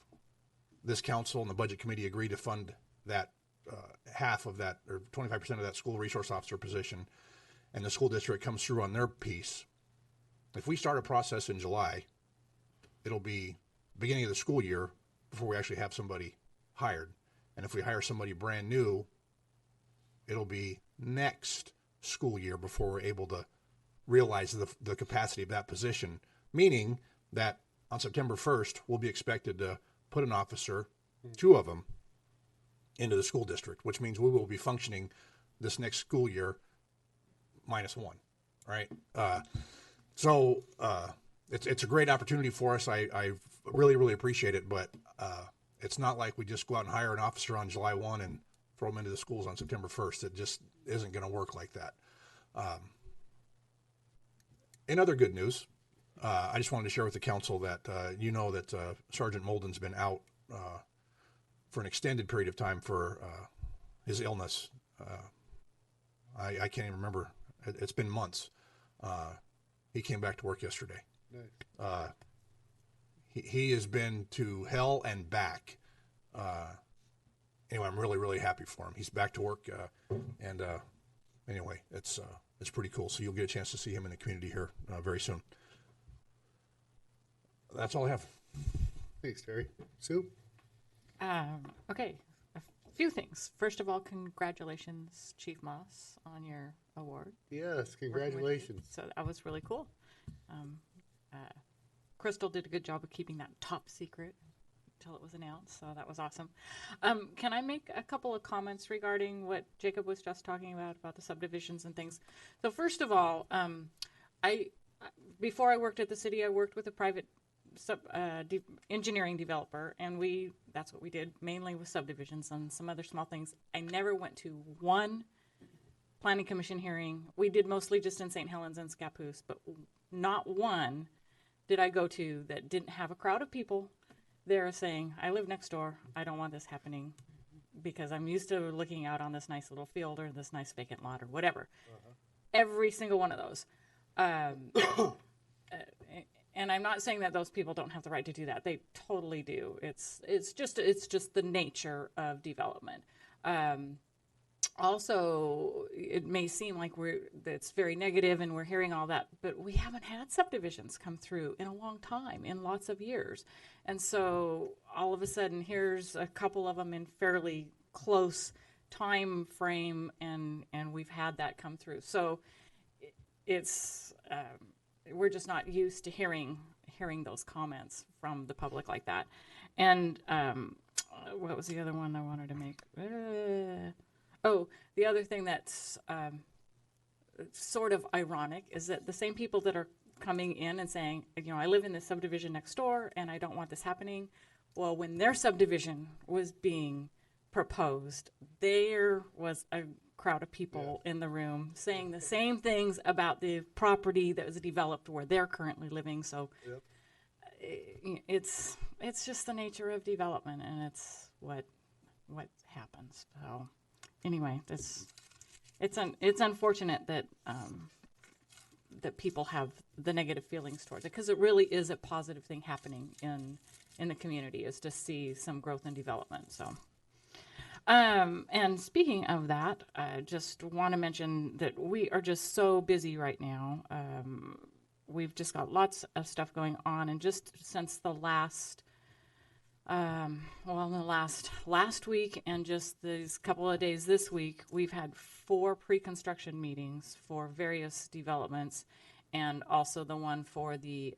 this council and the Budget Committee agree to fund that half of that, or 25% of that school resource officer position, and the school district comes through on their piece, if we start a process in July, it'll be beginning of the school year before we actually have somebody hired. And if we hire somebody brand new, it'll be next school year before we're able to realize the capacity of that position, meaning that on September 1st, we'll be expected to put an officer, 2 of them, into the school district, which means we will be functioning this next school year -1, right? So it's a great opportunity for us. I really, really appreciate it, but it's not like we just go out and hire an officer on July 1 and throw them into the schools on September 1st. It just isn't going to work like that. In other good news, I just wanted to share with the council that you know that Sergeant Molden's been out for an extended period of time for his illness. I can't even remember. It's been months. He came back to work yesterday. Nice. He has been to hell and back. Anyway, I'm really, really happy for him. He's back to work, and anyway, it's pretty cool. So you'll get a chance to see him in the community here very soon. That's all I have. Thanks, Terry. Sue? Okay, a few things. First of all, congratulations, Chief Moss, on your award. Yes, congratulations. So that was really cool. Crystal did a good job of keeping that top secret until it was announced, so that was awesome. Can I make a couple of comments regarding what Jacob was just talking about the subdivisions and things? So first of all, before I worked at the city, I worked with a private engineering developer, and that's what we did, mainly with subdivisions and some other small things. I never went to one planning commission hearing. We did mostly just in St. Helens and Scappoose, but not one did I go to that didn't have a crowd of people there saying, I live next door, I don't want this happening because I'm used to looking out on this nice little field or this nice vacant lot or whatever. Every single one of those. And I'm not saying that those people don't have the right to do that. They totally do. It's just the nature of development. Also, it may seem like it's very negative and we're hearing all that, but we haven't had subdivisions come through in a long time, in lots of years. And so all of a sudden, here's a couple of them in fairly close time frame, and we've had that come through. So it's we're just not used to hearing those comments from the public like that. And what was the other one I wanted to make? The other thing that's sort of ironic is that the same people that are coming in and saying, I live in this subdivision next door and I don't want this happening. Well, when their subdivision was being proposed, there was a crowd of people in the room saying the same things about the property that was developed where they're currently living. So it's just the nature of development, and it's what happens. So anyway, it's unfortunate that that people have the negative feelings towards it, because it really is a positive thing happening in the community, is to see some growth and development. So. And speaking of that, I just want to mention that we are just so busy right now. we've just got lots of stuff going on, and just since the last in the last week and just these couple of days this week, we've had 4 pre-construction meetings for various developments, and also the one for the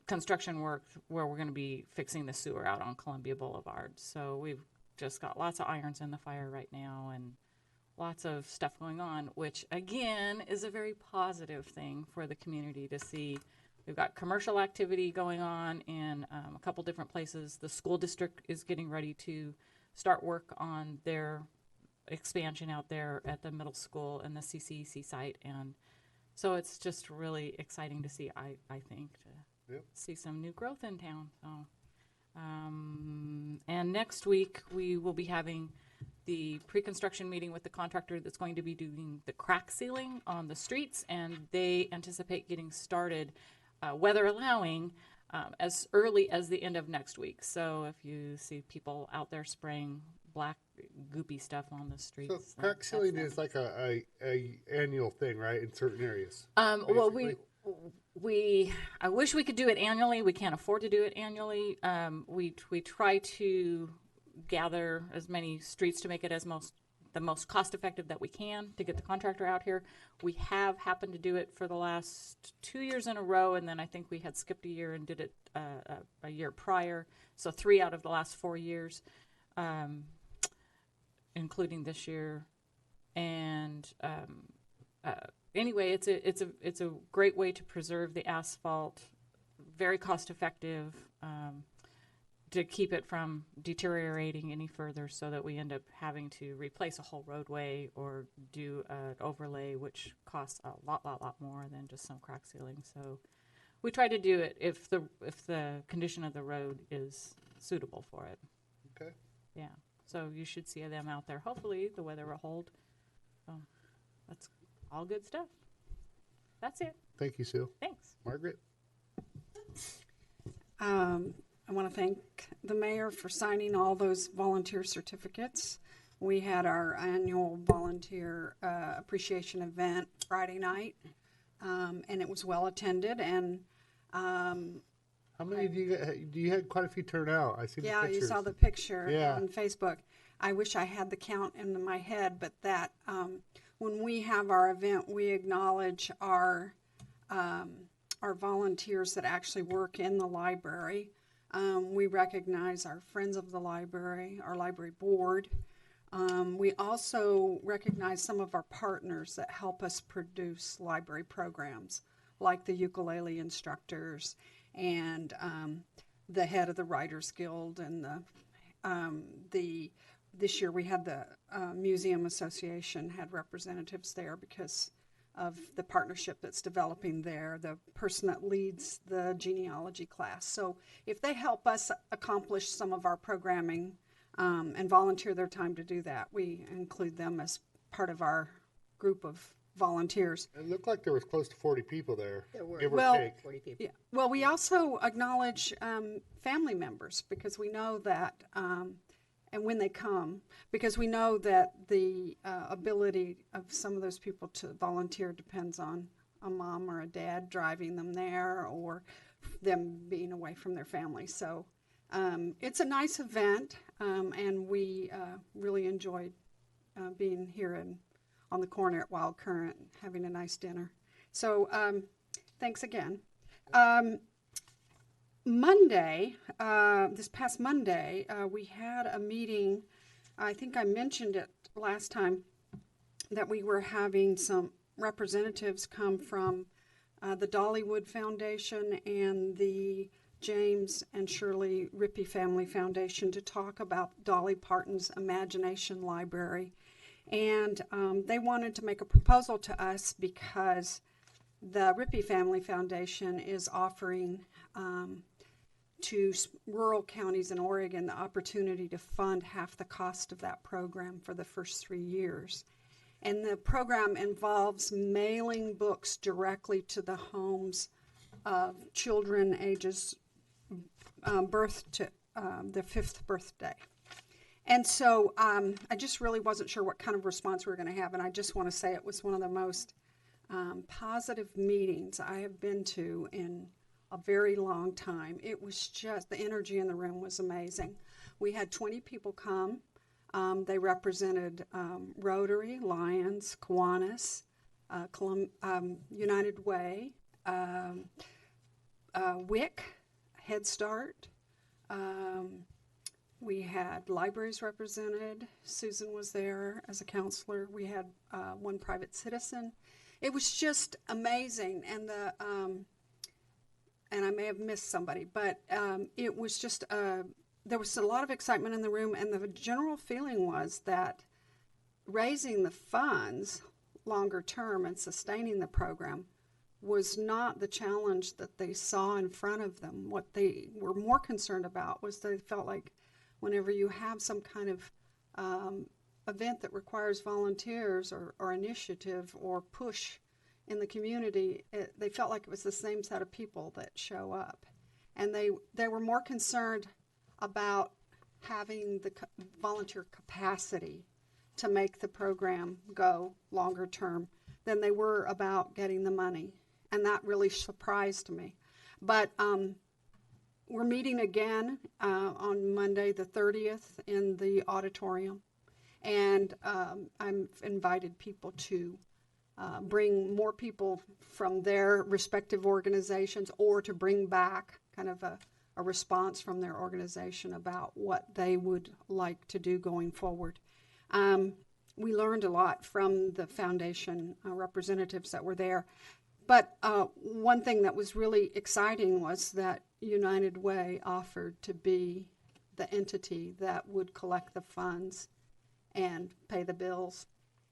construction work where we're going to be fixing the sewer out on Columbia Boulevard. So we've just got lots of irons in the fire right now, and lots of stuff going on, which again is a very positive thing for the community to see. We've got commercial activity going on in a couple different places. The school district is getting ready to start work on their expansion out there at the middle school and the CCEC site. And so it's just really exciting to see, I think, to see some new growth in town. So, and next week we will be having the pre-construction meeting with the contractor that's going to be doing the crack sealing on the streets, and they anticipate getting started, weather allowing, as early as the end of next week. So if you see people out there spraying black goopy stuff on the streets. So crack sealing is like a annual thing, right, in certain areas? Well, I wish we could do it annually. We can't afford to do it annually. We try to gather as many streets to make it the most cost effective that we can to get the contractor out here. We have happened to do it for the last 2 years in a row, and then I think we had skipped a year and did it a year prior. So 3 out of the last 4 years, including this year. And anyway, it's a great way to preserve the asphalt, very cost effective, to keep it from deteriorating any further, so that we end up having to replace a whole roadway or do an overlay, which costs a lot more than just some crack sealing. So we try to do it if the condition of the road is suitable for it. Okay. Yeah. So you should see them out there. Hopefully the weather will hold. So that's all good stuff. That's it. Thank you, Sue. Thanks. Margaret? I want to thank the mayor for signing all those volunteer certificates. We had our annual volunteer appreciation event Friday night, and it was well attended. And how many do you had quite a few turn out? I see the pictures. You saw the picture on Facebook. I wish I had the count in my head, but that when we have our event, we acknowledge our volunteers that actually work in the library. We recognize our friends of the library, our library board. We also recognize some of our partners that help us produce library programs, like the ukulele instructors and the head of the Writers Guild, and this year we had the Museum Association had representatives there because of the partnership that's developing there, the person that leads the genealogy class. So if they help us accomplish some of our programming and volunteer their time to do that, we include them as part of our group of volunteers. It looked like there was close to 40 people there. There were. Give or Well, take. 40 people. Yeah. Well, we also acknowledge family members, because we know that, and when they come, because we know that the ability of some of those people to volunteer depends on a mom or a dad driving them there, or them being away from their family. So it's a nice event, and we really enjoyed being here on the corner at Wild Current, having a nice dinner. So thanks again. Monday, this past Monday, we had a meeting. I think I mentioned it last time that we were having some representatives come from the Dollywood Foundation and the James and Shirley Rippey Family Foundation to talk about Dolly Parton's Imagination Library. And they wanted to make a proposal to us because the Rippey Family Foundation is offering to rural counties in Oregon the opportunity to fund half the cost of that program for the first 3 years. And the program involves mailing books directly to the homes of children ages birth to their 5th birthday. And so I just really wasn't sure what kind of response we were going to have, and I just want to say it was one of the most positive meetings I have been to in a very long time. It was just, the energy in the room was amazing. We had 20 people come. They represented Rotary, Lions, Kiwanis, United Way, WIC, Head Start. We had libraries represented. Susan was there as a counselor. We had one private citizen. It was just amazing, and and I may have missed somebody, but it was just there was a lot of excitement in the room, and the general feeling was that raising the funds longer term and sustaining the program was not the challenge that they saw in front of them. What they were more concerned about was they felt like whenever you have some kind of event that requires volunteers or initiative or push in the community, they felt like it was the same set of people that show up. And they were more concerned about having the volunteer capacity to make the program go longer term than they were about getting the money. And that really surprised me. But we're meeting again on Monday the 30th in the auditorium. And I've invited people to bring more people from their respective organizations, or to bring back kind of a response from their organization about what they would like to do going forward. We learned a lot from the foundation representatives that were there. But one thing that was really exciting was that United Way offered to be the entity that would collect the funds and pay the bills.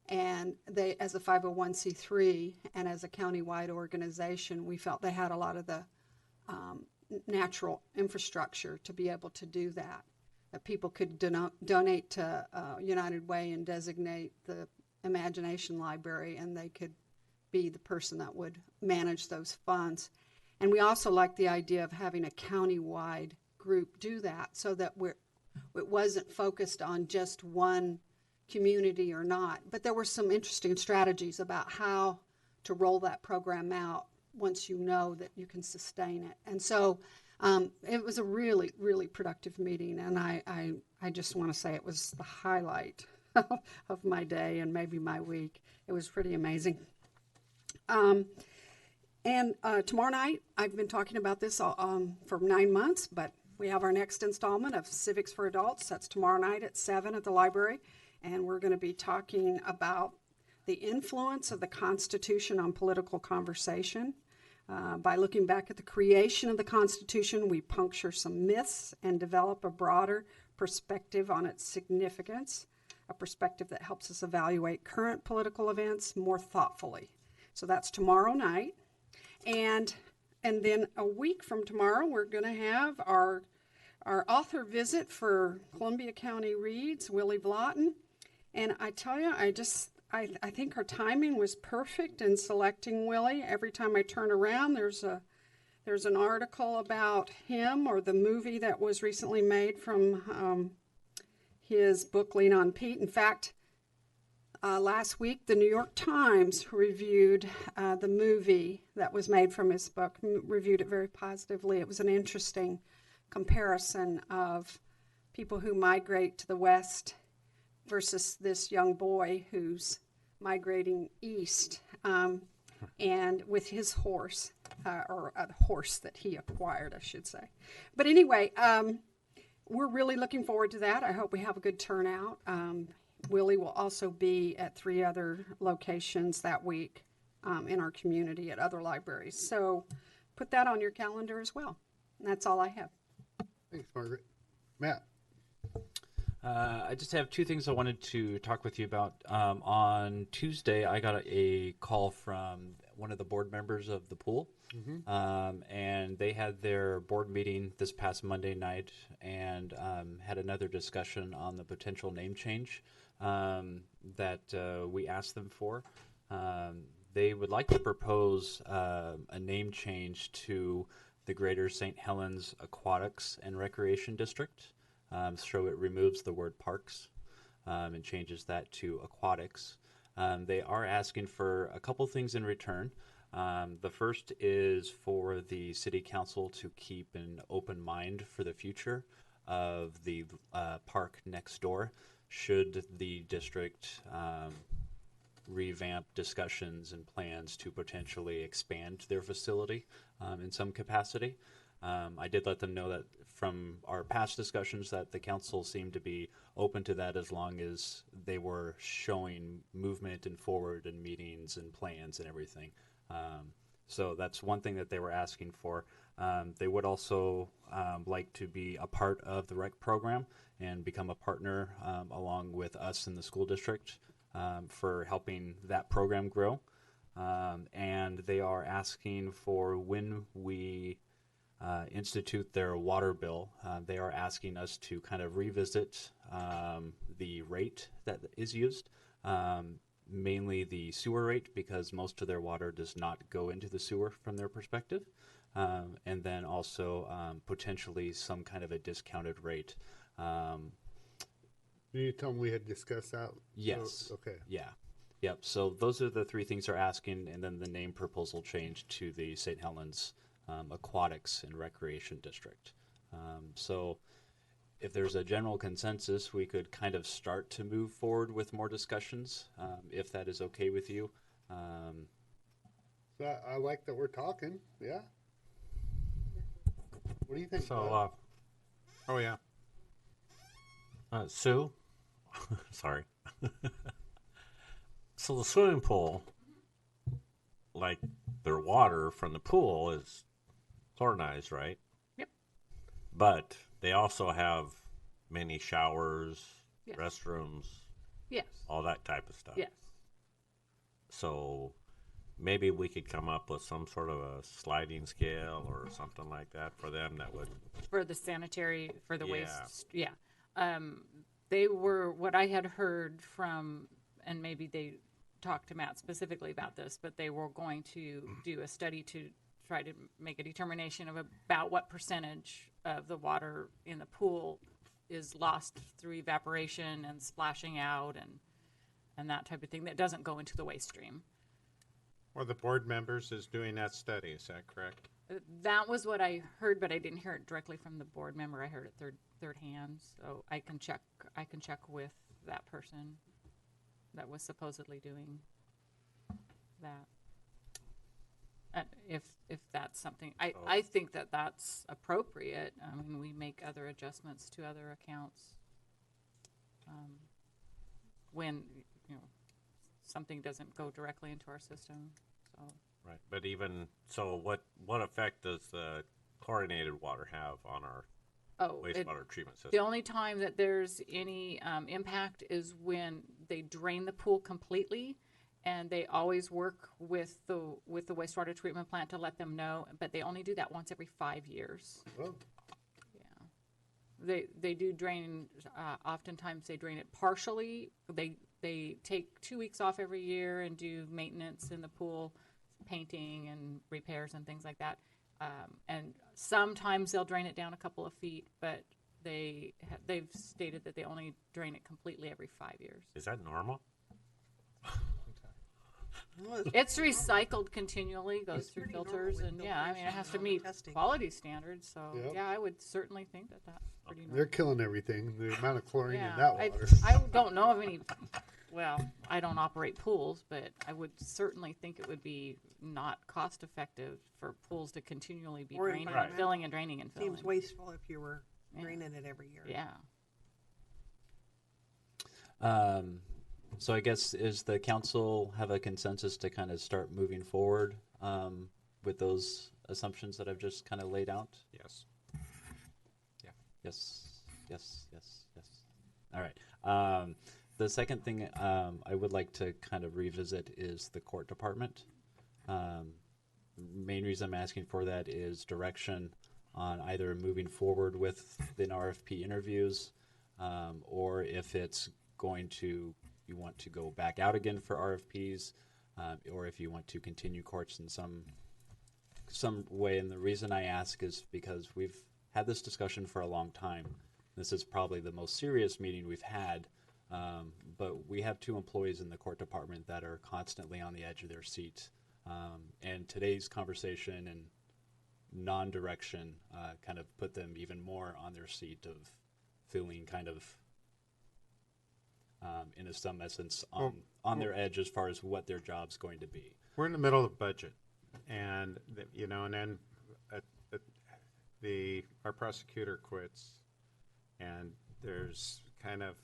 And they, as a 501c3 and as a county-wide organization, we felt they had a lot of the natural infrastructure to be able to do that. That people could donate to United Way and designate the Imagination Library, and they could be the person that would manage those funds. And we also liked the idea of having a county-wide group do that, so that it wasn't focused on just one community or not. But there were some interesting strategies about how to roll that program out once you know that you can sustain it. And so it was a really, really productive meeting, and I just want to say it was the highlight of my day and maybe my week. It was pretty amazing. And tomorrow night, I've been talking about this for 9 months, but we have our next installment of Civics for Adults. That's tomorrow night at 7 at the library, and we're going to be talking about the influence of the Constitution on political conversation. By looking back at the creation of the Constitution, we puncture some myths and develop a broader perspective on its significance, a perspective that helps us evaluate current political events more thoughtfully. So that's tomorrow night. And then a week from tomorrow, we're going to have our author visit for Columbia County Reads, Willie Vlotten. And I tell you, I think her timing was perfect in selecting Willie. Every time I turn around, there's an article about him, or the movie that was recently made from his book, Lean on Pete. In fact, last week, the New York Times reviewed the movie that was made from his book, reviewed it very positively. It was an interesting comparison of people who migrate to the West versus this young boy who's migrating east, and with his horse, or a horse that he acquired, I should say. But anyway, we're really looking forward to that. I hope we have a good turnout. Willie will also be at 3 other locations that week in our community at other libraries. So put that on your calendar as well. And that's all I have. Thanks, Margaret. Matt. I just have 2 things I wanted to talk with you about. On Tuesday, I got a call from one of the board members of the pool, and they had their board meeting this past Monday night and had another discussion on the potential name change that we asked them for. They would like to propose a name change to the Greater St. Helens Aquatics and Recreation District. So it removes the word parks and changes that to aquatics. They are asking for a couple things in return. The first is for the city council to keep an open mind for the future of the park next door, should the district revamp discussions and plans to potentially expand their facility in some capacity. I did let them know that from our past discussions that the council seemed to be open to that as long as they were showing movement and forward and meetings and plans and everything. So that's one thing that they were asking for. They would also like to be a part of the rec program and become a partner along with us in the school district for helping that program grow. And they are asking for when we institute their water bill, they are asking us to kind of revisit the rate that is used. Mainly the sewer rate, because most of their water does not go into the sewer from their perspective. And then also potentially some kind of a discounted rate. You told me we had discussed that? Yes. Oh, okay. Yeah. Yep. So those are the three things they're asking, and then the name proposal change to the St. Helens Aquatics and Recreation District. So if there's a general consensus, we could kind of start to move forward with more discussions, if that is okay with you. So I like that we're talking. Yeah. What do you think? So, oh yeah. Sue, sorry. So the swimming pool, like their water from the pool is chlorinized, right? Yep. But they also have many showers, Yes. restrooms, Yes. all that type of stuff. Yes. So maybe we could come up with some sort of a sliding scale or something like that for them that would. For the sanitary, for the Yeah. waste, yeah. They were, what I had heard from, and maybe they talked to Matt specifically about this, but they were going to do a study to try to make a determination of about what percentage of the water in the pool is lost through evaporation and splashing out and that type of thing that doesn't go into the waste stream. Or the board members is doing that study, is that correct? That was what I heard, but I didn't hear it directly from the board member. I heard it third hand, so I can check with that person that was supposedly doing that. If that's something, I think that's appropriate. I mean, we make other adjustments to other accounts when something doesn't go directly into our system. So. Right, but even so, what effect does the chlorinated water have on our wastewater treatment system? The only time that there's any impact is when they drain the pool completely, and they always work with the wastewater treatment plant to let them know. But they only do that once every 5 years. Oh. Yeah, they do drain. Oftentimes they drain it partially. They take 2 weeks off every year and do maintenance in the pool, painting and repairs and things like that. And sometimes they'll drain it down a couple of feet, but they've stated that they only drain it completely every 5 years. Is that normal? It's recycled continually, goes It's through pretty normal filters, with and yeah, I mean, it has to filtration meet testing. quality standards. So Yep. yeah, I would certainly think that that's pretty normal. They're killing everything. The amount of chlorine Yeah, in that water. I don't know of any. Well, I don't operate pools, but I would certainly think it would be not cost effective for pools to continually be Or draining and environmental. filling and draining and filling. Seems wasteful if you were Yeah. draining it every year. Yeah. So I guess is the council have a consensus to kind of start moving forward with those assumptions that I've just kind of laid out? Yes. Yeah. Yes. All right. The second thing I would like to kind of revisit is the court department. Main reason I'm asking for that is direction on either moving forward with the RFP interviews, or if it's going to, you want to go back out again for RFPs, or if you want to continue courts in some way. And the reason I ask is because we've had this discussion for a long time. This is probably the most serious meeting we've had But we have 2 employees in the court department that are constantly on the edge of their seat. And today's conversation and non-direction kind of put them even more on their seat of feeling kind of, in some essence, on their edge as far as what their job's going to be. We're in the middle of budget, and and then our prosecutor quits, and there's kind of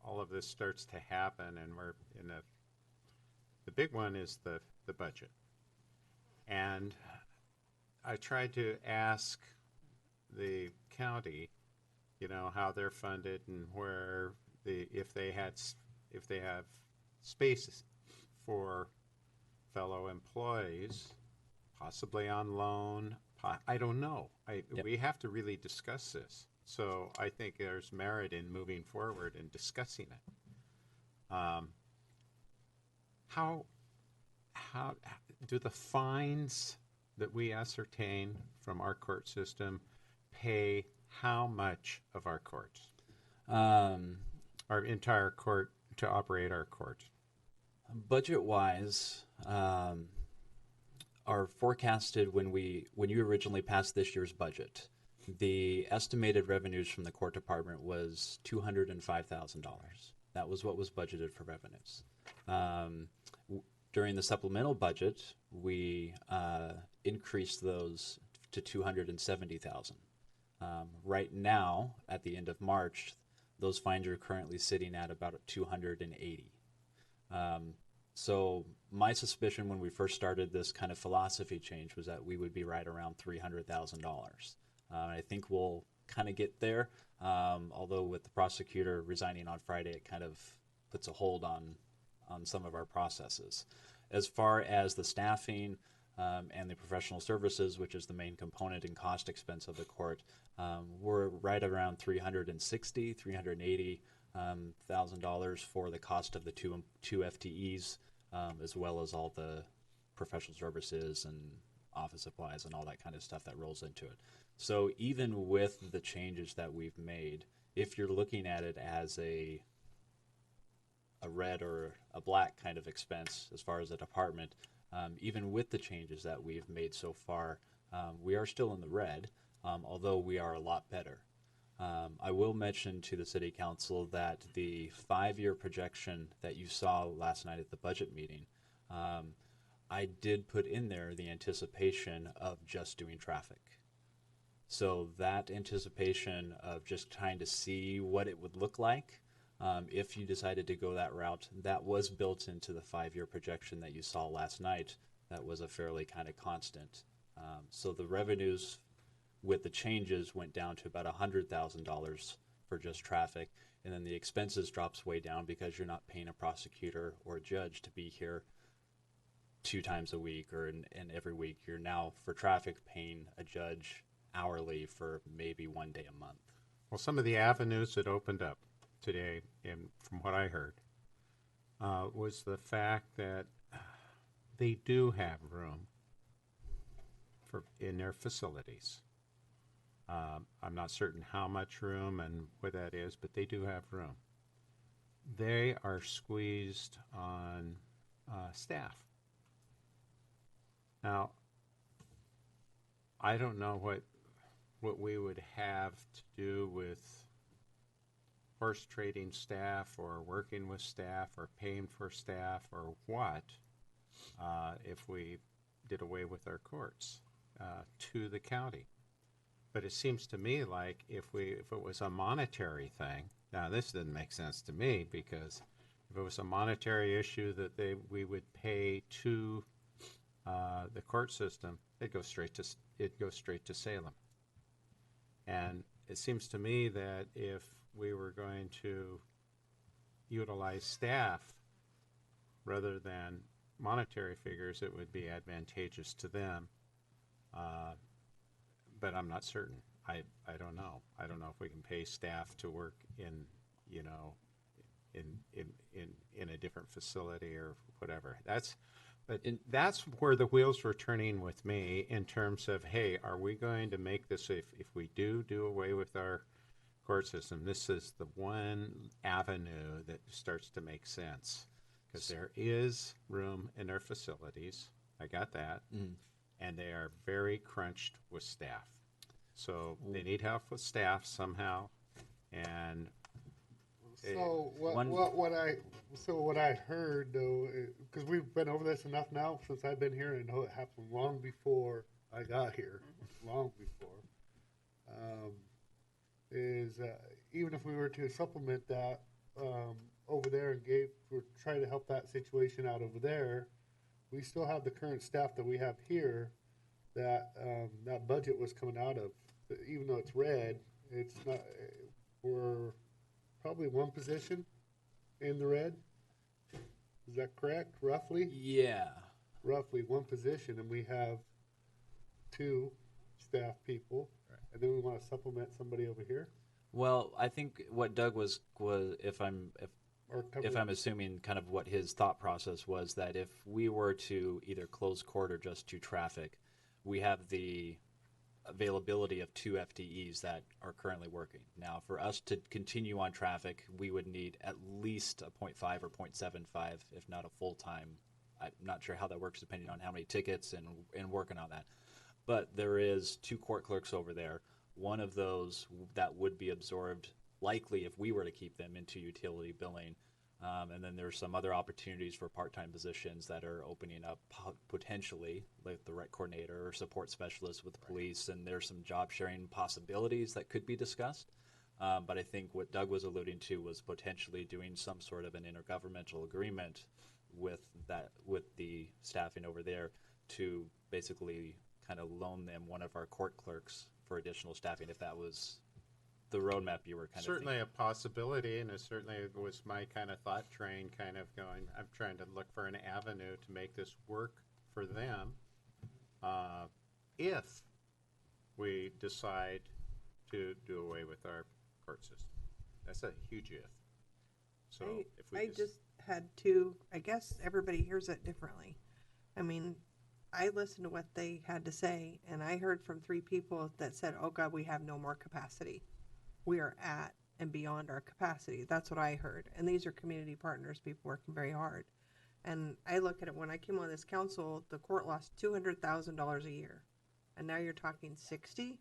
all of this starts to happen, and we're in the big one is the budget. And I tried to ask the county, how they're funded and where if they have spaces for fellow employees, possibly on loan. I don't know. We have to really discuss this. So I think there's merit in moving forward and discussing it. How do the fines that we ascertain from our court system pay how much of our courts? Our entire court to operate our court? Budget-wise, are forecasted when you originally passed this year's budget. The estimated revenues from the court department was $205,000. That was what was budgeted for revenues. During the supplemental budget, we increased those to $270,000. Right now, at the end of March, those fines are currently sitting at about $280,000. So my suspicion when we first started this kind of philosophy change was that we would be right around $300,000. I think we'll kind of get there, although with the prosecutor resigning on Friday, it kind of puts a hold on some of our processes. As far as the staffing and the professional services, which is the main component and cost expense of the court, we're right around $360,000, $380,000 for the cost of the two FTEs, as well as all the professional services and office supplies and all that kind of stuff that rolls into it. So even with the changes that we've made, if you're looking at it as a red or a black kind of expense as far as a department, even with the changes that we've made so far, we are still in the red, although we are a lot better. I will mention to the City Council that the 5-year projection that you saw last night at the budget meeting, I did put in there the anticipation of just doing traffic. So that anticipation of just trying to see what it would look like if you decided to go that route, that was built into the 5-year projection that you saw last night. That was a fairly kind of constant. So the revenues with the changes went down to about $100,000 for just traffic, and then the expenses drops way down because you're not paying a prosecutor or a judge to be here 2 times a week or in every week. You're now for traffic paying a judge hourly for maybe 1 day a month. Well, some of the avenues that opened up today, from what I heard, was the fact that they do have room in their facilities. I'm not certain how much room and what that is, but they do have room. They are squeezed on staff. Now, I don't know what we would have to do with horse trading staff or working with staff or paying for staff or what if we did away with our courts to the county. But it seems to me like if it was a monetary thing, now this didn't make sense to me, because if it was a monetary issue that we would pay to the court system, it'd go straight to Salem. And it seems to me that if we were going to utilize staff rather than monetary figures, it would be advantageous to them. But I'm not certain. I don't know. I don't know if we can pay staff to work in a different facility or whatever. That's where the wheels were turning with me in terms of, hey, are we going to make this, if we do away with our court system, this is the one avenue that starts to make sense. Because there is room in their facilities. I got that. And they are very crunched with staff. So they need help with staff somehow. And So what I heard though, because we've been over this enough now since I've been here, and I know it happened long before I got here, long before. Is even if we were to supplement that over there and try to help that situation out over there, we still have the current staff that we have here. That that budget was coming out of, even though it's red, it's not. We're probably one position in the red. Is that correct? Roughly? Yeah. Roughly one position, and we have 2 staff people, and then we want to supplement somebody over here. Well, I think what Doug was if I'm assuming kind of what his thought process was, that if we were to either close court or just do traffic, we have the availability of 2 FTEs that are currently working. Now, for us to continue on traffic, we would need at least a 0.5 or 0.75, if not a full-time. I'm not sure how that works depending on how many tickets and working on that. But there is 2 court clerks over there. One of those that would be absorbed likely if we were to keep them into utility billing. And then there's some other opportunities for part-time positions that are opening up potentially, like the rec coordinator or support specialist with the police, and there's some job sharing possibilities that could be discussed. But I think what Doug was alluding to was potentially doing some sort of an intergovernmental agreement with the staffing over there to basically kind of loan them one of our court clerks for additional staffing, if that was the roadmap you were kind of certainly thinking. a possibility, and it certainly was my kind of thought train kind of going, I'm trying to look for an avenue to make this work for them if we decide to do away with our court system. That's a huge if. So if we just had to, I guess everybody hears it differently. I mean, I listened to what they had to say, and I heard from 3 people that said, oh God, we have no more capacity. We are at and beyond our capacity. That's what I heard. And these are community partners, people working very hard. And I look at it, when I came on this council, the court lost $200,000 a year. And now you're talking 60.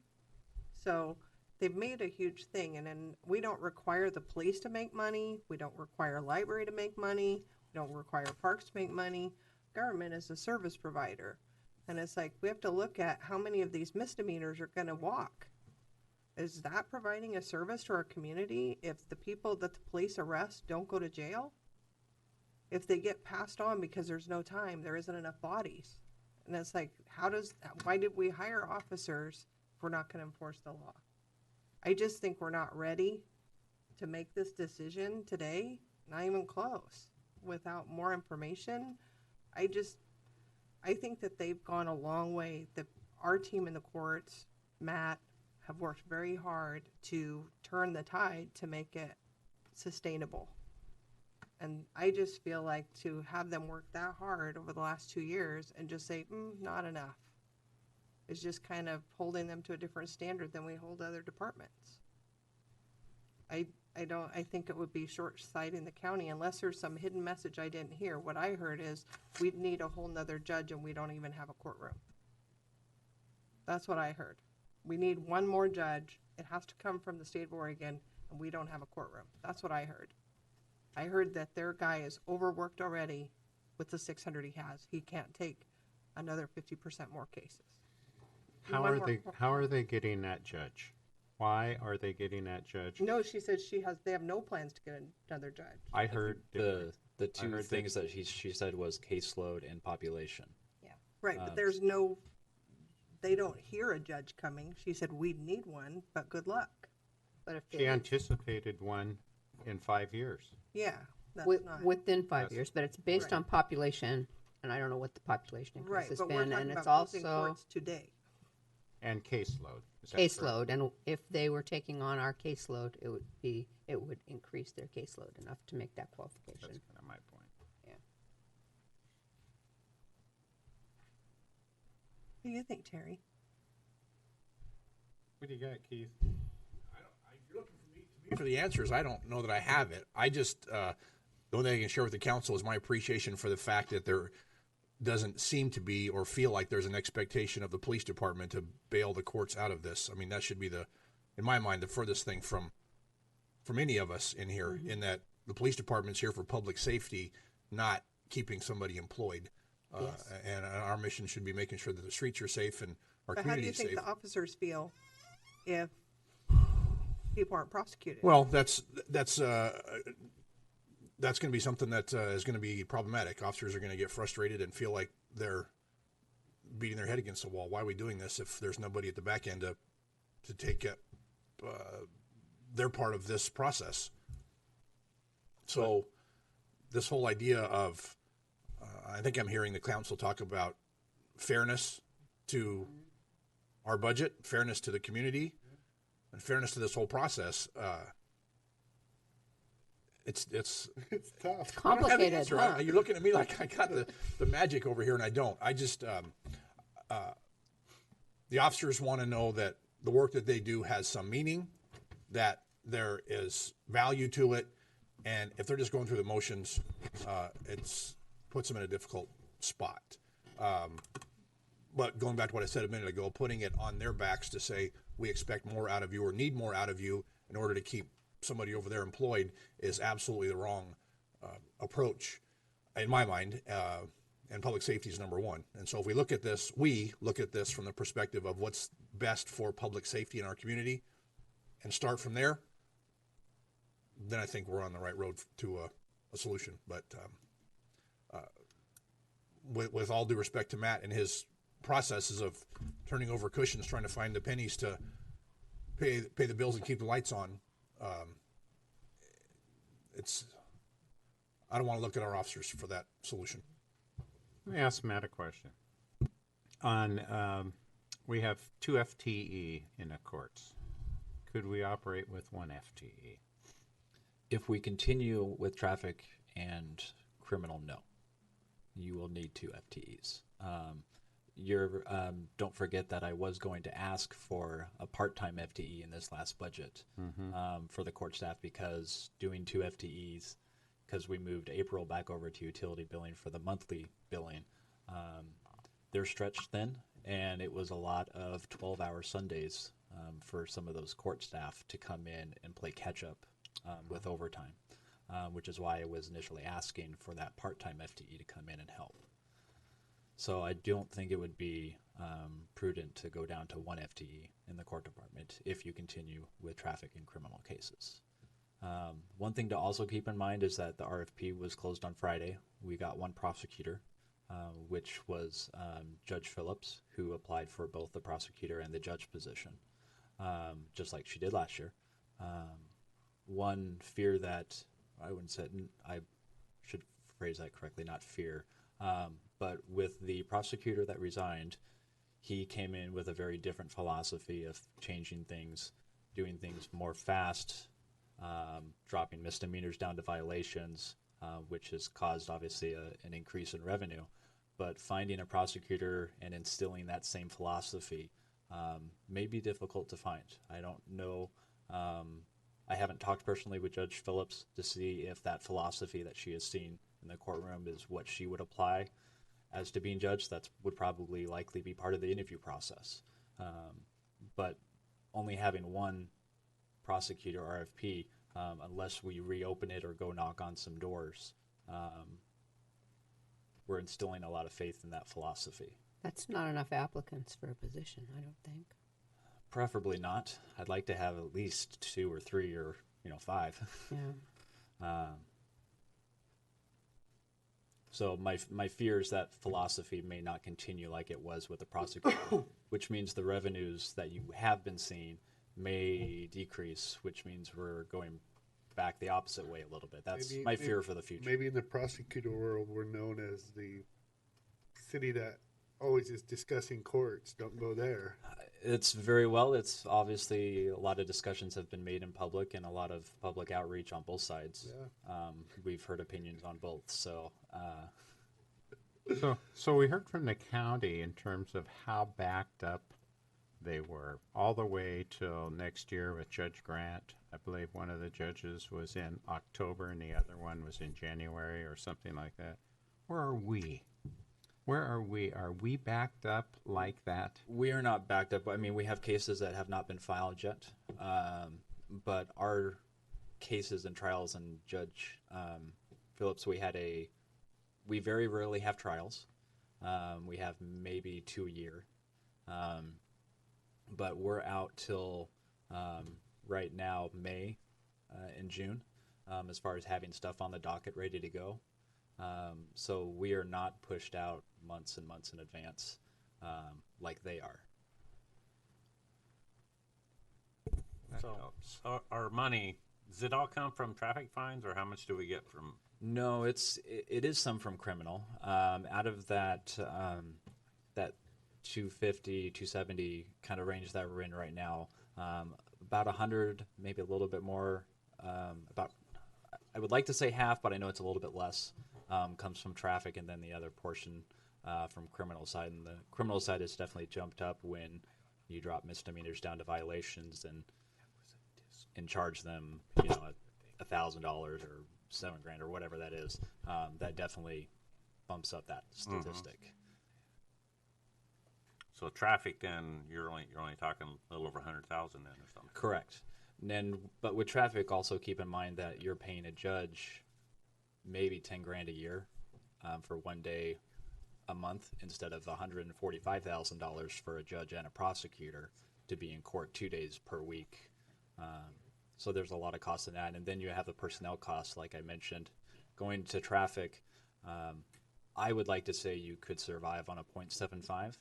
So they've made a huge thing. And then we don't require the police to make money. We don't require library to make money. We don't require parks to make money. Government is a service provider. And it's like, we have to look at how many of these misdemeanors are going to walk. Is that providing a service to our community if the people that the police arrest don't go to jail? If they get passed on because there's no time, there isn't enough bodies. And it's like, why did we hire officers if we're not going to enforce the law? I just think we're not ready to make this decision today, not even close, without more information. I think that they've gone a long way. Our team in the courts, Matt, have worked very hard to turn the tide to make it sustainable. And I just feel like to have them work that hard over the last 2 years and just say, not enough, is just kind of holding them to a different standard than we hold other departments. I think it would be short-sighting the county unless there's some hidden message I didn't hear. What I heard is we'd need a whole nother judge and we don't even have a courtroom. That's what I heard. We need one more judge. It has to come from the state of Oregon, and we don't have a courtroom. That's what I heard. I heard that their guy is overworked already with the 600 he has. He can't take another 50% more cases. How are they getting that judge? Why are they getting that judge? No, she said they have no plans to get another judge. I heard the 2 things that she said was caseload and population. Yeah. Right, but they don't hear a judge coming. She said we'd need one, but good luck. But if she anticipated one in 5 years. Yeah, that's not within 5 years, but it's based on population, and I don't know what the population increase has but been, we're talking and it's about closing also courts today. And caseload. Caseload, and if they were taking on our caseload, it would increase their caseload enough to make that qualification. That's kind of my point. Yeah. What do you think, Terry? What do you got, Keith? You're looking for me for the answers. I don't know that I have it. I just, the only thing I can share with the council is my appreciation for the fact that there doesn't seem to be or feel like there's an expectation of the police department to bail the courts out of this. I mean, that should be in my mind, the furthest thing from any of us in here, in that the police department's here for public safety, not keeping somebody employed. Yes. And our mission should be making sure that the streets are safe and our But how do you community's think safe. the officers feel if people aren't prosecuted? Well, that's going to be something that is going to be problematic. Officers are going to get frustrated and feel like they're beating their head against the wall. Why are we doing this if there's nobody at the back end to take their part of this process? So this whole idea of, I think I'm hearing the council talk about fairness to our budget, fairness to the community, and fairness to this whole process. It's tough. It's complicated, Answer. huh? You're looking at me like I got the magic over here, and I don't. I just the officers want to know that the work that they do has some meaning, that there is value to it, and if they're just going through the motions, it puts them in a difficult spot. But going back to what I said a minute ago, putting it on their backs to say we expect more out of you or need more out of you in order to keep somebody over there employed is absolutely the wrong approach in my mind. And public safety is number one. And so if we look at this from the perspective of what's best for public safety in our community and start from there, then I think we're on the right road to a solution. But with all due respect to Matt and his processes of turning over cushions, trying to find the pennies to pay the bills and keep the lights on, I don't want to look at our officers for that solution. Let me ask Matt a question. We have 2 FTE in the courts. Could we operate with 1 FTE? If we continue with traffic and criminal, no. You will need 2 FTEs. Don't forget that I was going to ask for a part-time FTE in this last budget for the court staff, because doing 2 FTEs, because we moved April back over to utility billing for the monthly billing, they're stretched thin, and it was a lot of 12-hour Sundays for some of those court staff to come in and play catch-up with overtime, which is why I was initially asking for that part-time FTE to come in and help. So I don't think it would be prudent to go down to 1 FTE in the court department if you continue with traffic and criminal cases. One thing to also keep in mind is that the RFP was closed on Friday. We got 1 prosecutor, which was Judge Phillips, who applied for both the prosecutor and the judge position, just like she did last year. One fear that I should phrase that correctly, not fear, but with the prosecutor that resigned, he came in with a very different philosophy of changing things, doing things more fast, dropping misdemeanors down to violations, which has caused obviously an increase in revenue. But finding a prosecutor and instilling that same philosophy may be difficult to find. I don't know. I haven't talked personally with Judge Phillips to see if that philosophy that she has seen in the courtroom is what she would apply as to being judge. That would probably likely be part of the interview process. But only having 1 prosecutor RFP, unless we reopen it or go knock on some doors, we're instilling a lot of faith in that philosophy. That's not enough applicants for a position, I don't think. Preferably not. I'd like to have at least 2 or 3 or 5. Yeah. So my fear is that philosophy may not continue like it was with the prosecutor, which means the revenues that you have been seeing may decrease, which means we're going back the opposite way a little bit. That's my fear for the future. Maybe in the prosecutor world, we're known as the city that always is discussing courts. Don't go there. It's obviously a lot of discussions have been made in public and a lot of public outreach on both sides. Yeah. We've heard opinions on both. So we heard from the county in terms of how backed up They were all the way till next year with Judge Grant. I believe one of the judges was in October and the other one was in January or something like that. Where are we? Where are we? Are we backed up like that? We are not backed up. I mean, we have cases that have not been filed yet, but our cases and trials and Judge Phillips, we very rarely have trials. We have maybe 2 a year, but we're out till right now May and June as far as having stuff on the docket ready to go. So we are not pushed out months and months in advance like they are. So our money, does it all come from traffic fines, or how much do we get from? No, it is some from criminal. Out of that that 250, 270 kind of range that we're in right now, about 100, maybe a little bit more. I would like to say half, but I know it's a little bit less. Comes from traffic, and then the other portion from criminal side. And the criminal side has definitely jumped up when you drop misdemeanors down to violations and charge them, $1,000 or $7,000 or whatever that is. That definitely bumps up that statistic. So traffic, then you're only talking a little over 100,000 then, or something. Correct. And then, but with traffic, also keep in mind that you're paying a judge maybe $10,000 a year for 1 day a month instead of $145,000 for a judge and a prosecutor to be in court 2 days per week. So there's a lot of costs in that. And then you have the personnel costs, like I mentioned. Going to traffic, I would like to say you could survive on a 0.75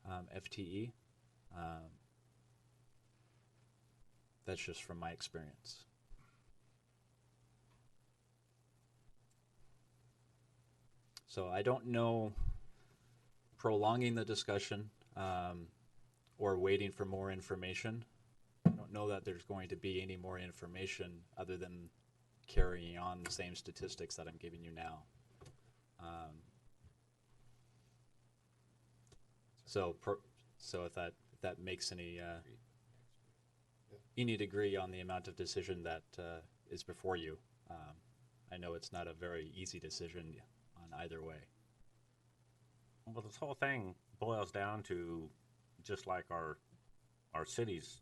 FTE. That's just from my experience. So I don't know, prolonging the discussion or waiting for more information. I don't know that there's going to be any more information other than carrying on the same statistics that I'm giving you now. So if that makes any degree on the amount of decision that is before you. I know it's not a very easy decision on either way. Well, this whole thing boils down to just like our city's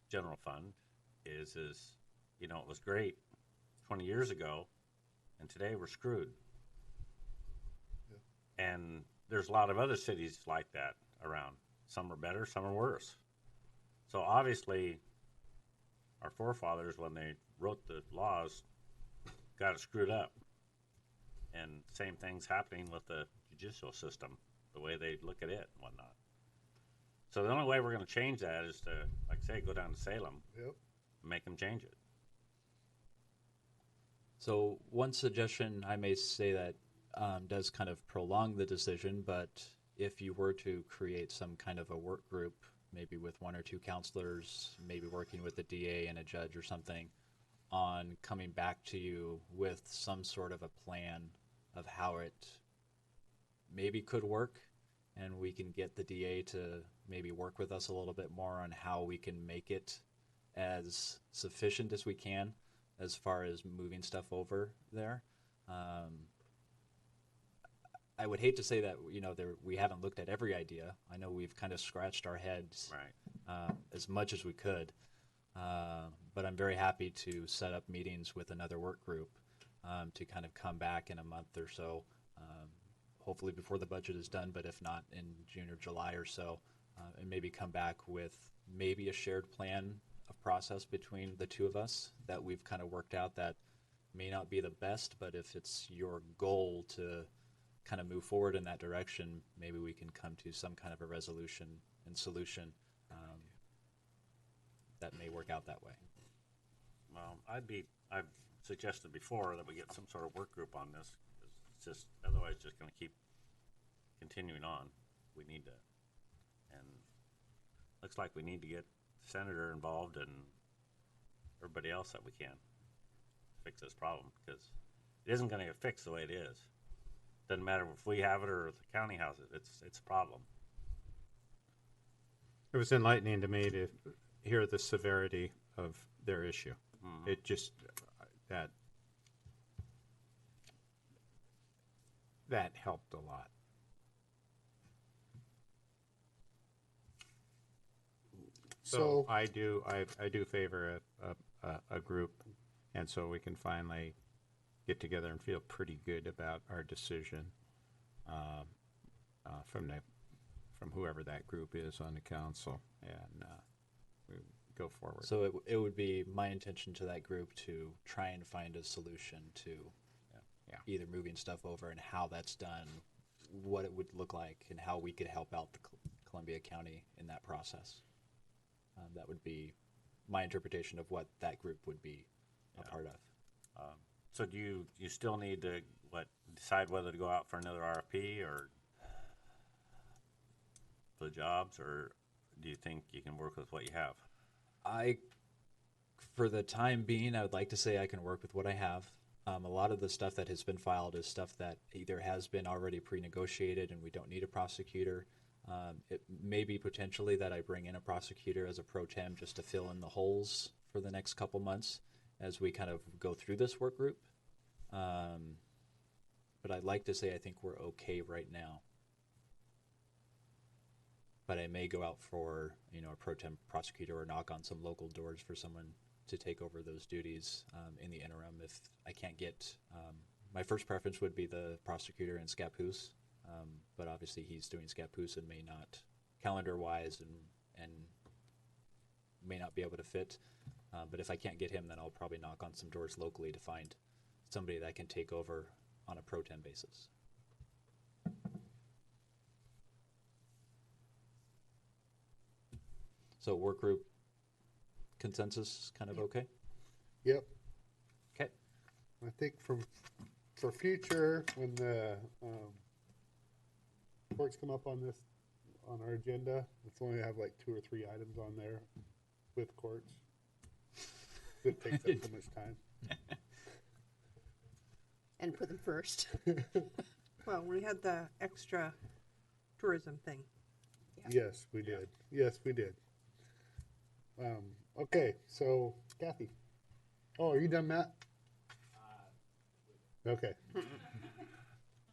general fund is it was great 20 years ago, and today we're screwed. Yeah. And there's a lot of other cities like that around. Some are better, some are worse. So obviously, our forefathers, when they wrote the laws, got it screwed up. And same thing's happening with the judicial system, the way they look at it and whatnot. So the only way we're going to change that is to, like I say, go down to Salem, and make them change it. So one suggestion I may say that does kind of prolong the decision, but if you were to create some kind of a work group, maybe with 1 or 2 counselors, maybe working with a DA and a judge or something, on coming back to you with some sort of a plan of how it maybe could work, and we can get the DA to maybe work with us a little bit more on how we can make it as sufficient as we can as far as moving stuff over there. I would hate to say that we haven't looked at every idea. I know we've kind of scratched our heads as much as we could, but I'm very happy to set up meetings with another work group to kind of come back in a month or so, hopefully before the budget is done, but if not, in June or July or so, and maybe come back with maybe a shared plan of process between the two of us that we've kind of worked out that may not be the best, but if it's your goal to kind of move forward in that direction, maybe we can come to some kind of a resolution and solution that may work out that way. Well, I've suggested before that we get some sort of work group on this. It's just, otherwise it's just going to keep continuing on. We need to, and looks like we need to get the senator involved and everybody else that we can fix this problem, because it isn't going to get fixed the way it is. Doesn't matter if we have it or the county has it. It's a problem. It was enlightening to me to hear the severity of their issue. It just, that helped a lot. So I do favor a group, and so we can finally get together and feel pretty good about our decision from whoever that group is on the council, and we go forward. So it would be my intention to that group to try and find a solution to either moving stuff over and how that's done, what it would look like, and how we could help out the Columbia County in that process. That would be my interpretation of what that group would be a part of. So do you still need to decide whether to go out for another RFP or for the jobs, or do you think you can work with what you have? For the time being, I would like to say I can work with what I have. A lot of the stuff that has been filed is stuff that either has been already pre-negotiated and we don't need a prosecutor. It may be potentially that I bring in a prosecutor as a pro tem just to fill in the holes for the next couple months as we kind of go through this work group. But I'd like to say I think we're okay right now. But I may go out for, a pro tem prosecutor or knock on some local doors for someone to take over those duties in the interim if I can't get. My first preference would be the prosecutor in Scappoose, but obviously he's doing Scappoose and may not, calendar-wise, and may not be able to fit. But if I can't get him, then I'll probably knock on some doors locally to find somebody that can take over on a pro tem basis. So work group consensus kind of okay? Yep. Okay. I think for future, when the courts come up on our agenda, let's only have like 2 or 3 items on there with courts. It takes up so much time. And put them first. Well, we had the extra tourism thing. Yes, we did. Yes, we did. Okay, so Kathy. Oh, are you done, Matt? Okay.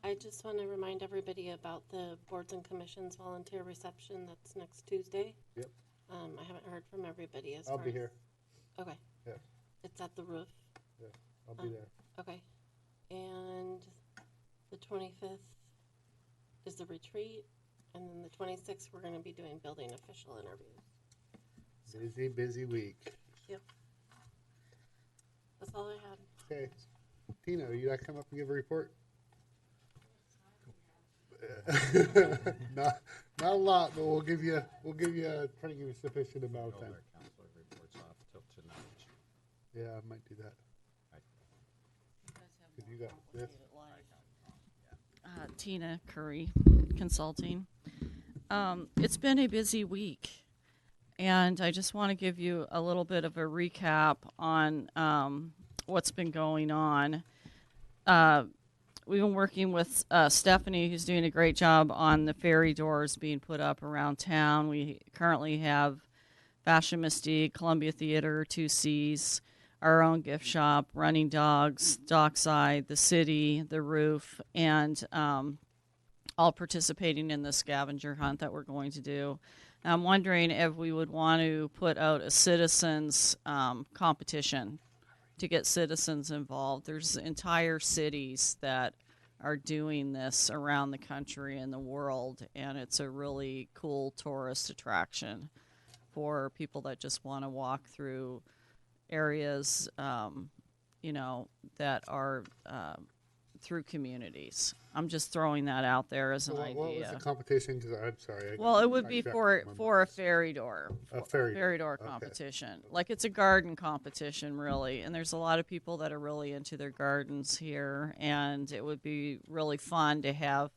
I just want to remind everybody about the boards and commissions volunteer reception that's next Tuesday. Yep. I haven't heard from everybody as I'll far be as- here. Okay. Yeah. It's at the roof. Yeah, I'll be there. Okay. And the 25th is the retreat, and then the 26th we're going to be doing building official interviews. Busy week. Yep. That's all I had. Okay. Tina, you like to come up and give a report? not a lot, but we'll give you try to give you sufficient amount of time. Council reports off till tonight. Yeah, I might do that. Cause you got this. Tina Curry, Consulting. It's been a busy week, and I just want to give you a little bit of a recap on what's been going on. We've been working with Stephanie, who's doing a great job on the ferry doors being put up around town. We currently have Fashion Mystique, Columbia Theater, 2Cs, our own gift shop, Running Dogs, Dockside, the city, the roof, and all participating in the scavenger hunt that we're going to do. I'm wondering if we would want to put out a citizens competition to get citizens involved. There's entire cities that are doing this around the country and the world, and it's a really cool tourist attraction for people that just want to walk through areas, that are through communities. I'm just throwing that out there as an idea. What was the competition? Because I'm sorry. Well, it would be for a ferry door. A ferry door okay. competition. Like it's a garden competition, really. And there's a lot of people that are really into their gardens here. And it would be really fun to have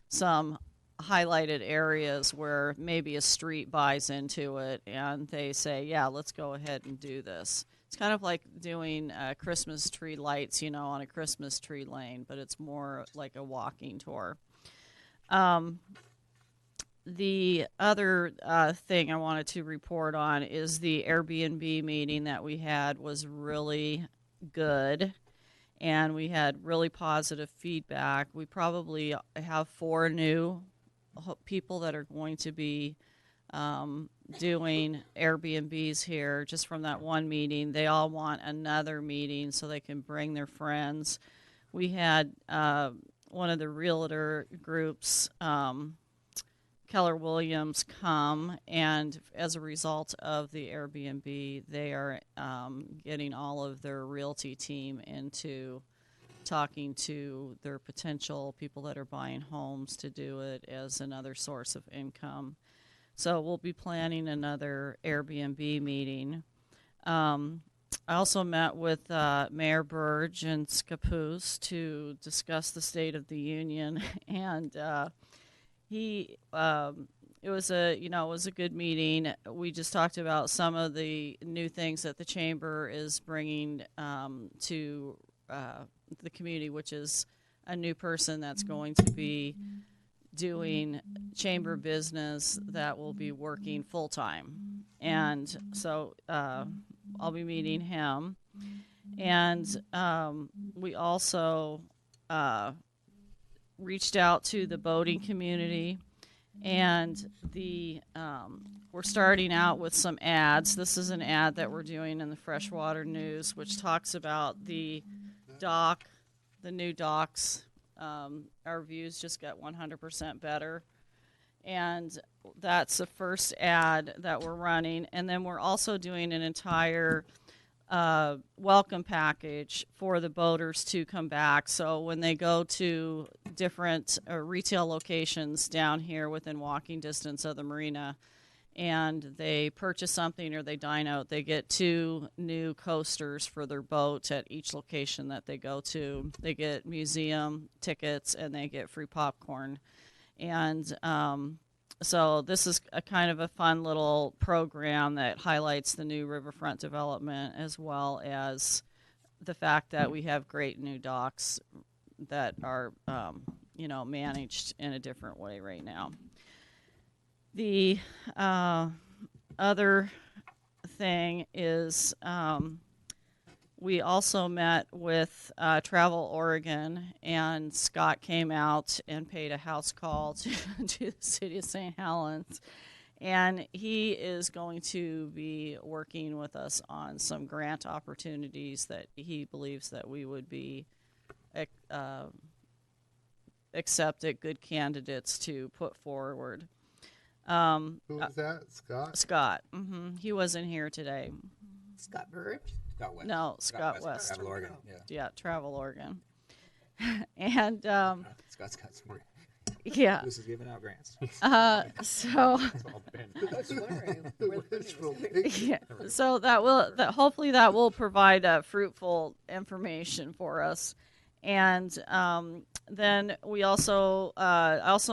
some highlighted areas where maybe a street buys into it and they say, yeah, let's go ahead and do this. It's kind of like doing Christmas tree lights, on a Christmas tree lane, but it's more like a walking tour. The other thing I wanted to report on is the Airbnb meeting that we had was really good, and we had really positive feedback. We probably have 4 new people that are going to be doing Airbnbs here just from that one meeting. They all want another meeting so they can bring their friends. We had one of the realtor groups, Keller Williams, come, and as a result of the Airbnb, they are getting all of their realty team into talking to their potential people that are buying homes to do it as another source of income. So we'll be planning another Airbnb meeting. I also met with Mayor Burge and Scappoose to discuss the State of the Union, and it was a good meeting. We just talked about some of the new things that the chamber is bringing to the community, which is a new person that's going to be doing chamber business that will be working full time, and so I'll be meeting him. And we also reached out to the boating community, and we're starting out with some ads. This is an ad that we're doing in the Freshwater News, which talks about the new docks. Our views just got 100% better, and that's the first ad that we're running. And then we're also doing an entire welcome package for the boaters to come back. So when they go to different retail locations down here within walking distance of the marina, and they purchase something or they dine out, they get 2 new coasters for their boat at each location that they go to. They get museum tickets and they get free popcorn. And so this is a kind of a fun little program that highlights the new riverfront development, as well as the fact that we have great new docks that are managed in a different way right now. The other thing is we also met with Travel Oregon, and Scott came out and paid a house call to the city of St. Helens, and he is going to be working with us on some grant opportunities that he believes that we would be accepted good candidates to put forward. Who was that? Scott? Scott. He wasn't here today. Scott Burge? Scott West. No, Scott West. Travel Oregon. Yeah, Travel Oregon. And Scott's got some more. Yeah. This is giving out grants. So. Yeah. So hopefully that will provide fruitful information for us. And then we also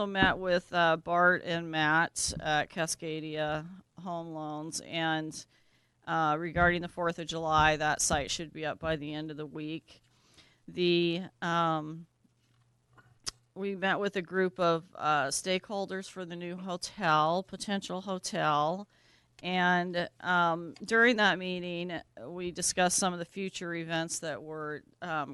met with Bart and Matt at Cascadia Home Loans, and regarding the 4th of July, that site should be up by the end of the week. We met with a group of stakeholders for the new potential hotel. And during that meeting, we discussed some of the future events that we're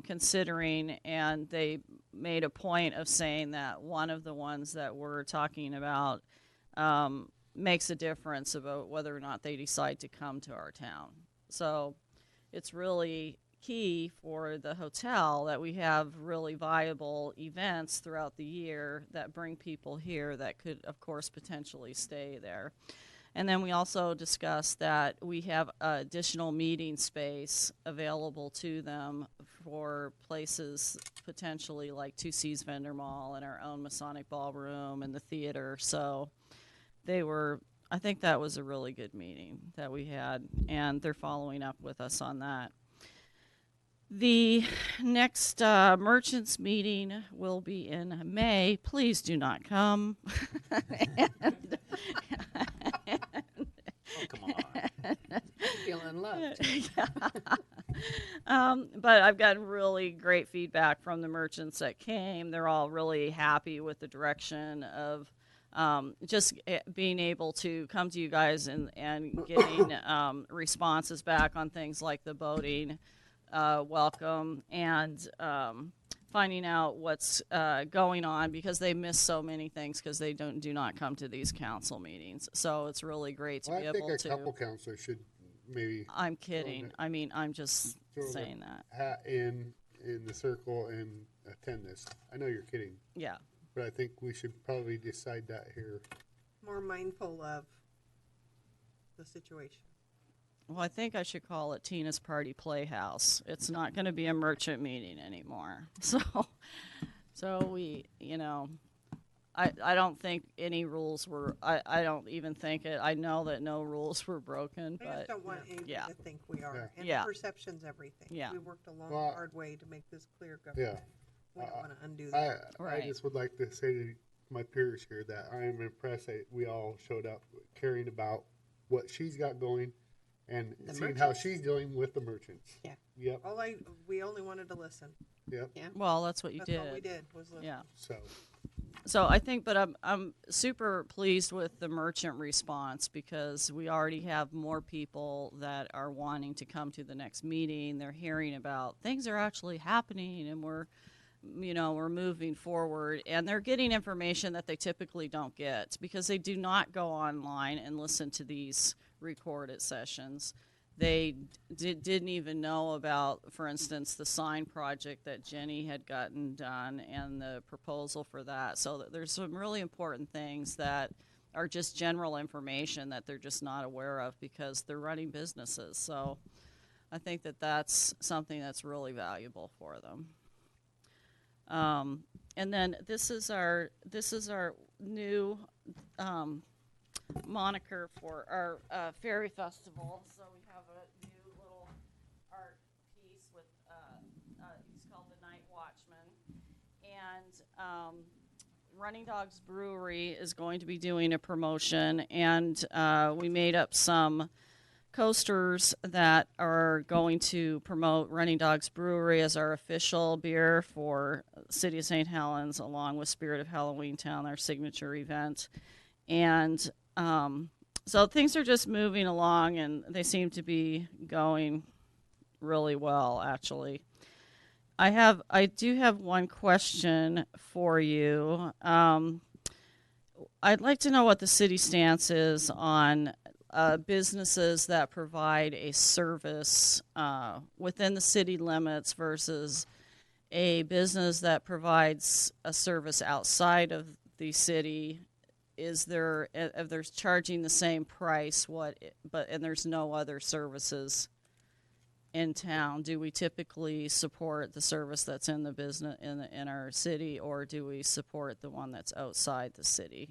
considering, and they made a point of saying that one of the ones that we're talking about makes a difference about whether or not they decide to come to our town. So it's really key for the hotel that we have really viable events throughout the year that bring people here that could, of course, potentially stay there. And then we also discussed that we have additional meeting space available to them for places potentially like 2C's Vendor Mall and our own Masonic Ballroom and the theater. So I think that was a really good meeting that we had, and they're following up with us on that. The next merchants meeting will be in May. Please do not come. Oh, come on. Feeling loved. But I've gotten really great feedback from the merchants that came. They're all really happy with the direction of just being able to come to you guys and getting responses back on things like the boating welcome and finding out what's going on, because they miss so many things because they do not come to these council meetings. So it's really great to Well, be I think able a to. couple counselors should maybe. I'm kidding. I mean, I'm just saying that. Hat in the circle and attend this. I know you're kidding. Yeah. But I think we should probably decide that here. More mindful of the situation. Well, I think I should call it Tina's Party Playhouse. It's not going to be a merchant meeting anymore. So we, I don't think any rules were, I don't even think it, I know that no rules were broken, I but. just don't want anybody to think we are. And Yeah. perception's everything. Yeah. We worked a long, Well, hard way to make this clear, Yeah. Governor. We don't want to undo that. I just would like to say to my peers here that I am impressed that we all showed up caring about what she's got going and The seeing how merchants? she's dealing with the merchants. Yeah. Yep. We only wanted to listen. Yep. Yeah. Well, that's what you That's did. all we did was listen. Yeah. So I think, but I'm super pleased with the merchant response, because we already have more people that are wanting to come to the next meeting. They're hearing about things are actually happening, and we're moving forward, and they're getting information that they typically don't get because they do not go online and listen to these recorded sessions. They didn't even know about, for instance, the sign project that Jenny had gotten done and the proposal for that. So there's some really important things that are just general information that they're just not aware of because they're running businesses. So I think that that's something that's really valuable for them. And then this is our new moniker for our Fairy Festival. So we have a new little art piece with it's called the Night Watchman, and Running Dogs Brewery is going to be doing a promotion, and we made up some coasters that are going to promote Running Dogs Brewery as our official beer for City of St. Helens, along with Spirit of Halloween Town, our signature event. And so things are just moving along, and they seem to be going really well, actually. I do have one question for you. I'd like to know what the city stance is on businesses that provide a service within the city limits versus a business that provides a service outside of the city. Is there, if there's charging the same price, and there's no other services in town, do we typically support the service that's in the business in our city, or do we support the one that's outside the city?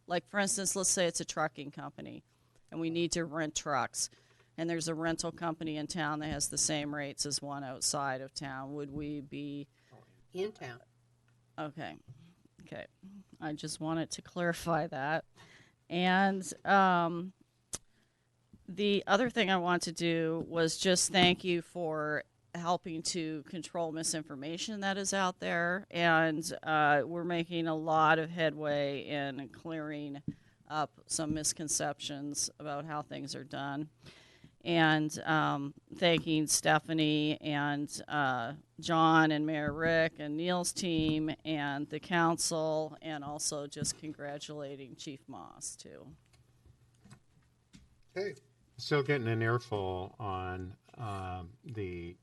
Like, for instance, let's say it's a trucking company and we need to rent trucks, and there's a rental company in town that has the same rates as one outside of town. Would we be in town? Okay. I just wanted to clarify that. And the other thing I want to do was just thank you for helping to control misinformation that is out there. And we're making a lot of headway in clearing up some misconceptions about how things are done. And thanking Stephanie and John and Mayor Rick and Neil's team and the council, and also just congratulating Chief Moss, too. Okay. Still getting an earful on the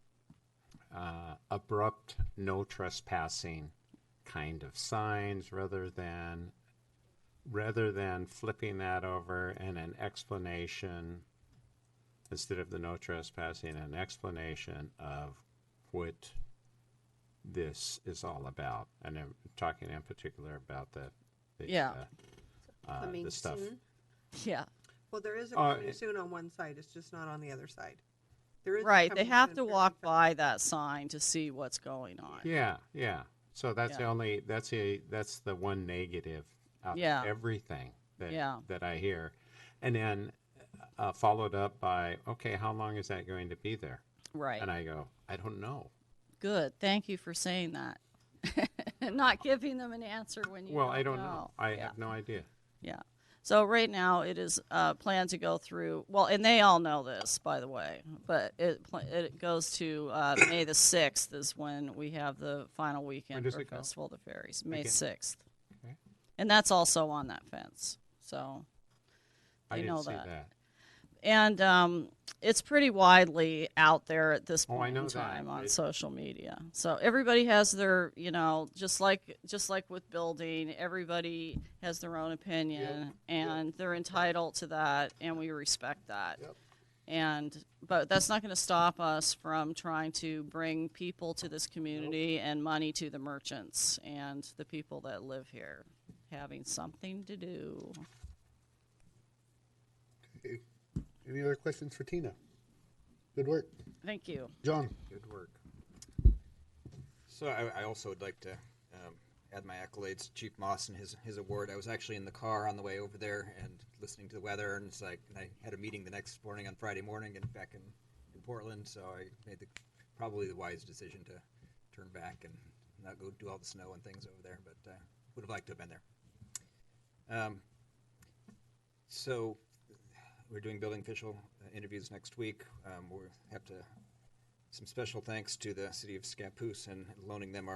abrupt no trespassing kind of signs, rather than flipping that over and an explanation, instead of the no trespassing, an explanation of what this is all about. And I'm talking in particular about the stuff. Soon? Yeah. Well, there is a Oh, coming soon on one side. It's just not on the other side. There is a Right. They coming have soon to for walk by that sign to see what's going on. Yeah. So that's Yeah. that's the one negative out Yeah. of everything Yeah. that I hear. And then followed up by, okay, how long is that going to be there? Right. And I go, I don't know. Good. Thank you for saying that. not giving them an answer when you Well, I don't know. I Yeah. have no idea. Yeah. So right now it is planned to go through, well, and they all know this, by the way, but it goes to May the 6th is when we have the final weekend does for it go? Festival of the Fairies, May Again? 6th. Okay. And that's also on that fence. So I they didn't know see that. that. And it's pretty widely out there at this Oh, I point know in that. time on It- social media. So everybody has their, just like with building, everybody has their own opinion, and they're entitled to that, and we respect that. But that's not going to stop us from trying to bring people to this community and money to the merchants and the people that live here, having something to do. Okay. Any other questions for Tina? Good work. Thank you. John? Good work. So I also would like to add my accolades to Chief Moss and his award. I was actually in the car on the way over there and listening to the weather, and and I had a meeting the next morning on Friday morning and back in Portland, so I made probably the wise decision to turn back and not go do all the snow and things over there, but would have liked to have been there. So we're doing building official interviews next week. We'll have some special thanks to the city of Scappoose and loaning them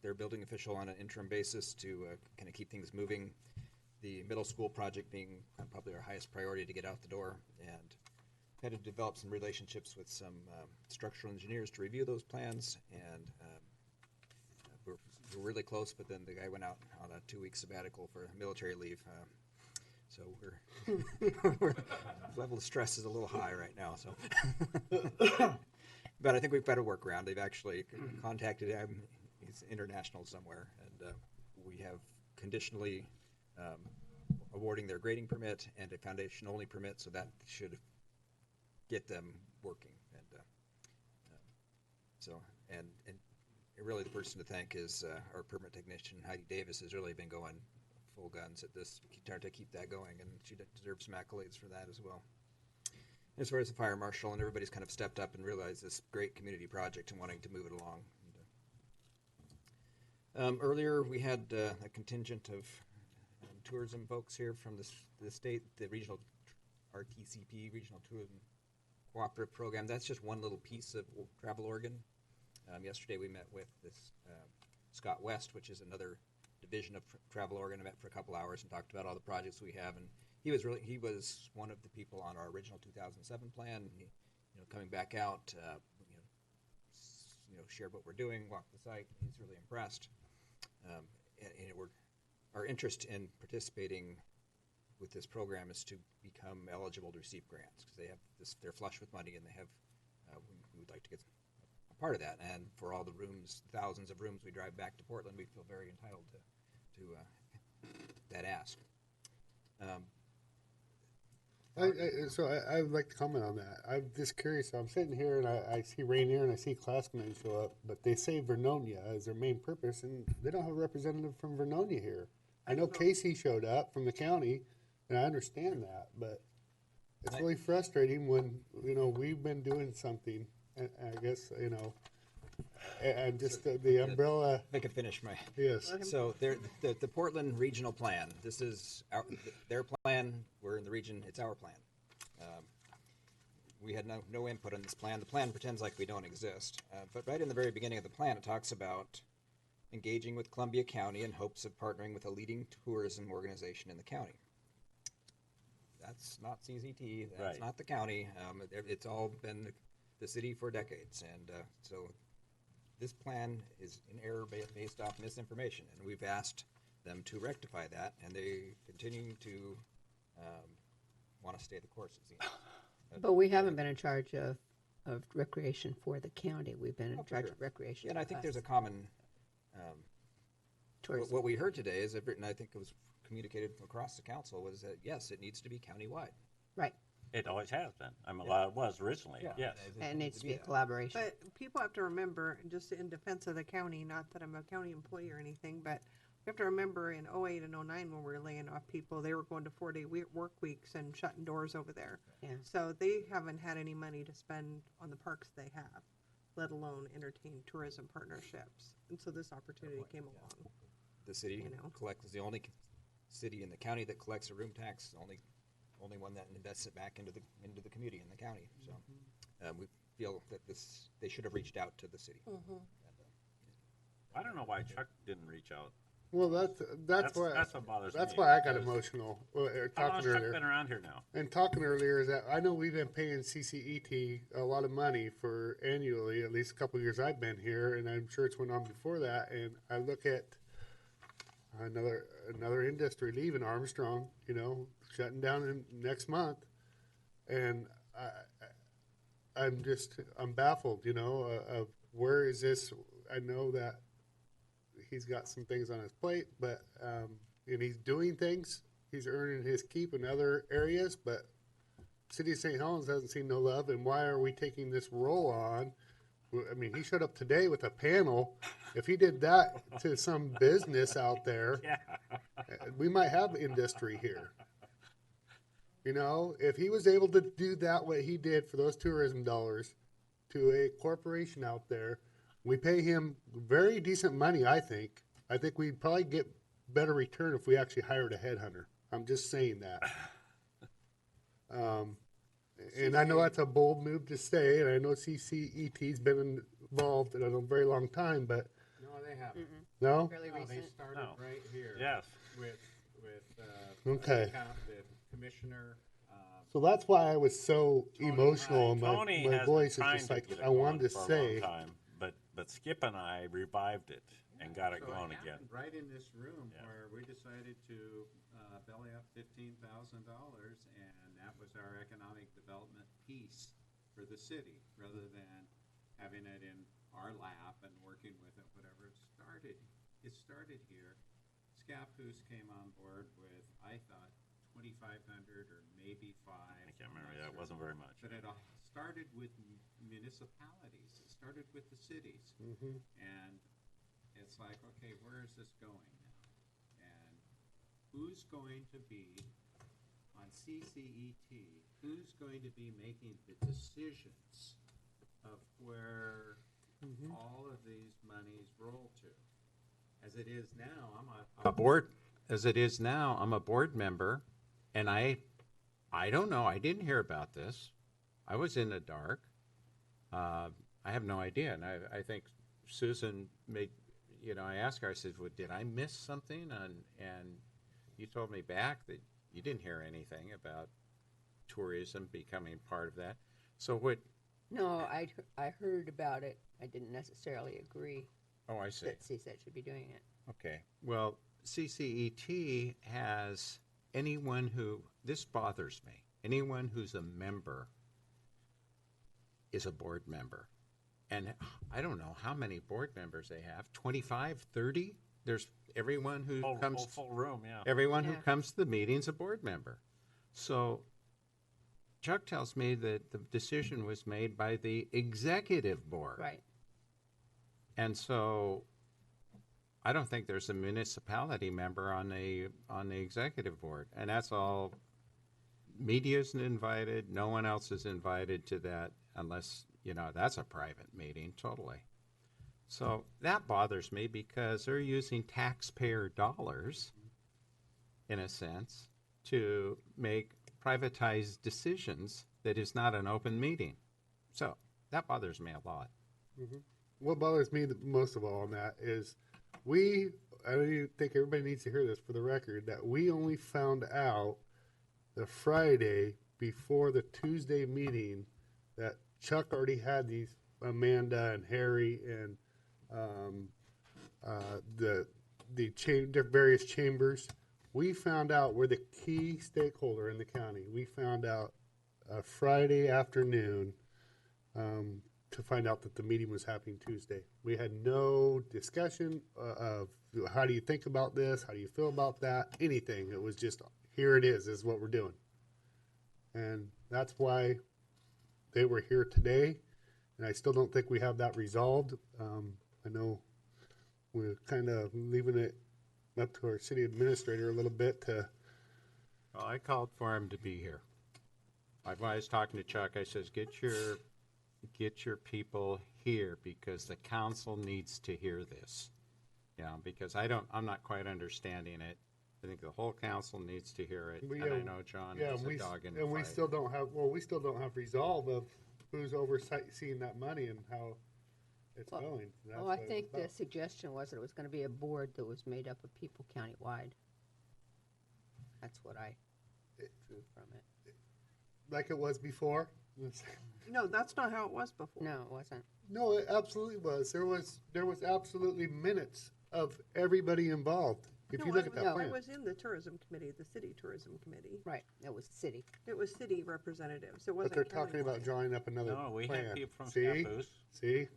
their building official on an interim basis to kind of keep things moving. The middle school project being probably our highest priority to get out the door, and had to develop some relationships with some structural engineers to review those plans, and we're really close, but then the guy went out on a 2-week sabbatical for military leave. So we're level of stress is a little high right now. So, but I think we've got a workaround. They've actually contacted him. He's international somewhere, and we have conditionally awarding their grading permit and a foundation only permit. So that should get them working. And really the person to thank is our permit technician Heidi Davis has really been going full guns at this, trying to keep that going, and she deserves some accolades for that as well. As far as the fire marshal, and everybody's kind of stepped up and realized this great community project and wanting to move it along. Earlier we had a contingent of tourism folks here from the state, the regional RTCP, Regional Tourism Cooperative Program. That's just one little piece of Travel Oregon. Yesterday we met with this Scott West, which is another division of Travel Oregon. I met for a couple hours and talked about all the projects we have, and he was one of the people on our original 2007 plan. He, coming back out, share what we're doing, walk the site. He's really impressed, our interest in participating with this program is to become eligible to receive grants because they're flush with money, and they have. We would like to get a part of that, and for all the rooms, thousands of rooms we drive back to Portland, we feel very entitled to that ask. I would like to comment on that. I'm just curious. I'm sitting here and I see Rainier and I see Classmen show up, but they say Vernonia as their main purpose, and they don't have a representative from Vernonia here. I know Casey showed up from the county, and I understand that, but it's really frustrating when we've been doing something. And I guess and just the umbrella. If I could finish my. Yes. So the Portland Regional Plan. This is their plan. We're in the region. It's our plan. We had no input on this plan. The plan pretends like we don't exist. But right in the very beginning of the plan, it talks about engaging with Columbia County in hopes of partnering with a leading tourism organization in the county. That's not CZT. That's Right. not the county. It's all been the city for decades, and so this plan is in error based off misinformation, and we've asked them to rectify that, and they continue to want to stay the course, it seems. But we haven't been in charge of recreation for the county. We've been in charge sure. of recreation. And I for think us. there's a common. Tourism. What we heard today is, and I think it was communicated across the council, was that yes, it needs to be countywide. Right. It always has been. It was originally. Yeah. Yes. And it needs to be a collaboration. But people have to remember, just in defense of the county, not that I'm a county employee or anything, but we have to remember in 08 and 09 when we were laying off people, they were going to 4-day work weeks and shutting doors over there. Yeah. So they haven't had any money to spend on the parks they have. let alone entertain tourism partnerships. And so this opportunity came along. The city You know. is the only city in the county that collects a room tax, the only one that invests it back into the community in the county. So we feel that they should have reached out to the city. I don't know why Chuck didn't reach out. Well, that's why that's what bothers that's me, why I got because- emotional How long has talking Chuck earlier. been around here now? And talking earlier is that I know we've been paying CCET a lot of money for annually, at least a couple of years I've been here, and I'm sure it's went on before that. And I look at another industry leaving, Armstrong, shutting down in next month, and I'm baffled, of where is this? I know that he's got some things on his plate, but and he's doing things. He's earning his keep in other areas, but City of St. Helens hasn't seen no love. And why are we taking this role on? I mean, he showed up today with a panel. If he did that to some business out there, we might have industry here. If he was able to do that, what he did for those tourism dollars to a corporation out there, we pay him very decent money, I think. I think we'd probably get better return if we actually hired a headhunter. I'm just saying that. And I know that's a bold move to say, and I know CCET's been involved in a very long time, but No, they haven't. no? Fairly No, they recent. started No. right here. Yes. With Okay. the commissioner. So that's why I was so emotional, and Tony my has been voice is trying just to like, get it I wanted going to for a say, long time, but Skip and I revived it and got it So going happened again. right in this room Yeah. where we decided to belly up $15,000, and that was our economic development piece for the city, rather than having it in our lap and working with it, whatever. It started here. Scappoose came on board with, I thought, 2,500 or maybe 5. I can't remember. Yeah, it wasn't very much. But it all started with municipalities. It started with the cities. Mhm. And it's like, okay, where is this going now? And who's going to be on CCET? Who's going to be making the decisions of where all of these monies roll to? As it is now, I'm a board. As it is now, I'm a board member, and I don't know. I didn't hear about this. I was in the dark. I have no idea, and I think Susan made. I asked her. I said, "Well, did I miss something?" And you told me back that you didn't hear anything about tourism becoming part of that. So what? No, I heard about it. I didn't necessarily agree Oh, I see. that CSET should be doing it. Okay. Well, CCET has anyone who, this bothers me, anyone who's a member is a board member. And I don't know how many board members they have, 25, 30? There's everyone who comes. Full room, yeah. Everyone who Yeah. comes to the meeting's a board member. So Chuck tells me that the decision was made by the executive board. Right. And so I don't think there's a municipality member on the executive board. And that's all. Media isn't invited. No one else is invited to that unless, that's a private meeting, totally. So that bothers me because they're using taxpayer dollars, in a sense, to make privatized decisions that is not an open meeting. So that bothers me a lot. Mhm. What bothers me most of all on that is I think everybody needs to hear this for the record, that we only found out the Friday before the Tuesday meeting that Chuck already had these, Amanda and Harry and the various chambers. We found out we're the key stakeholder in the county. We found out Friday afternoon to find out that the meeting was happening Tuesday. We had no discussion of how do you think about this, how do you feel about that, anything. It was just, here it is what we're doing. And that's why they were here today, and I still don't think we have that resolved. I know we're kind of leaving it up to our city administrator a little bit to. Well, I called for him to be here. I was talking to Chuck. I says, get your get your people here because the council needs to hear this. Yeah, because I'm not quite understanding it. I think the whole council needs to hear it, and I know John is a dog in the fight. And we still don't have resolve of who's overseeing that money and how it's going. That's Well, I what it's think the about. suggestion was that it was going to be a board that was made up of people countywide. That's what I drew from it. Like it was before. No, that's not how it was before. No, it wasn't. No, it absolutely was. There was absolutely minutes of everybody involved. If you look at that I plan. was in the tourism committee, the city tourism committee. Right, it was city. It was city representatives. It But wasn't. they're talking about countywide. drawing up another No, we plan. had people from See? Scappoose. See?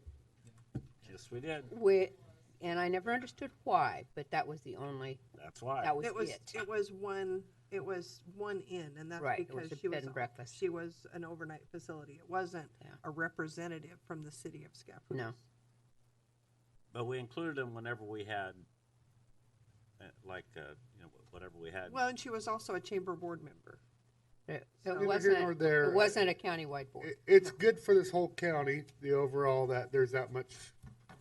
Yes, we did. And I never understood why, but that was the only. That's why. That was It was one. It was one inn, and that's Right, it was because a she bed was and breakfast. She was an overnight facility. It wasn't a representative from the city of Scappoose. No. But we included them whenever we had, whatever we had. Well, and she was also a chamber board member. It Neither wasn't. here nor there. It wasn't a countywide board. It's good for this whole county, the overall, that there's that much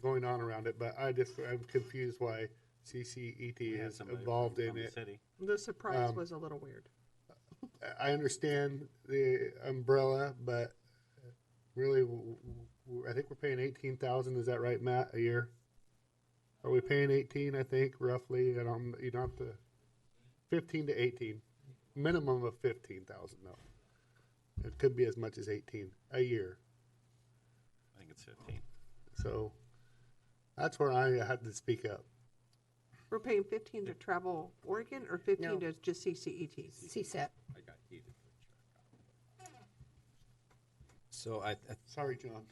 going on around it, but I'm confused why CCET has involved in it. The surprise Um, was a little weird. I understand the umbrella, but really, I think we're paying 18,000. Is that right, Matt? A year? Are we paying 18? I think roughly. You don't have to. 15 to 18, minimum of 15,000 though. It could be as much as 18 a year. I think it's 15. So that's where I had to speak up. We're paying 15 to Travel Oregon or 15 No. to just CCET? CSET. I got heated. So Sorry, John.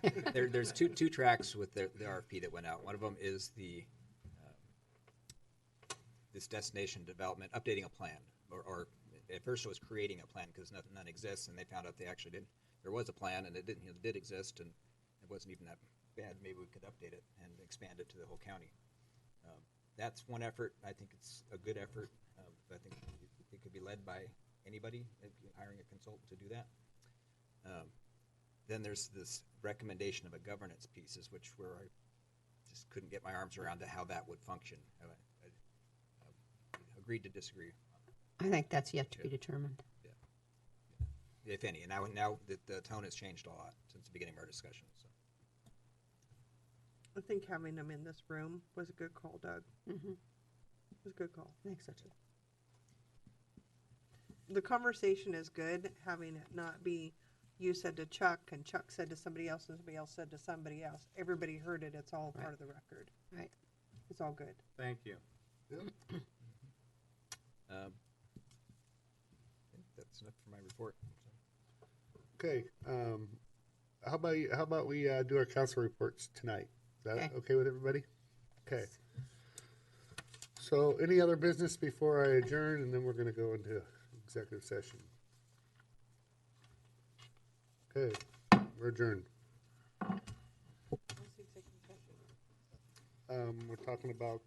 Yeah. there's two tracks with the RFP that went out. One of them is this destination development, updating a plan, or at first it was creating a plan because none exists, and they found out there was a plan and it did exist, and it wasn't even that bad. Maybe we could update it and expand it to the whole county. That's one effort. I think it's a good effort. I think it could be led by anybody, hiring a consultant to do that. Then there's this recommendation of a governance pieces, where I just couldn't get my arms around to how that would function. I agreed to disagree. I think that's yet to be determined. If any. And now that the tone has changed a lot since the beginning of our discussion. So. I think having them in this room was a good call, Doug. Mm-hmm. It was a good call. I think so too. The conversation is good, having it not be you said to Chuck and Chuck said to somebody else and somebody else said to somebody else. Everybody heard it. It's all part of the record. Right. It's all good. Thank you. I think that's enough for my report. Okay. How about we do our council reports tonight? Is that okay with everybody? Okay. So any other business before I adjourn, and then we're going to go into executive session. Okay, we're adjourned. We're talking about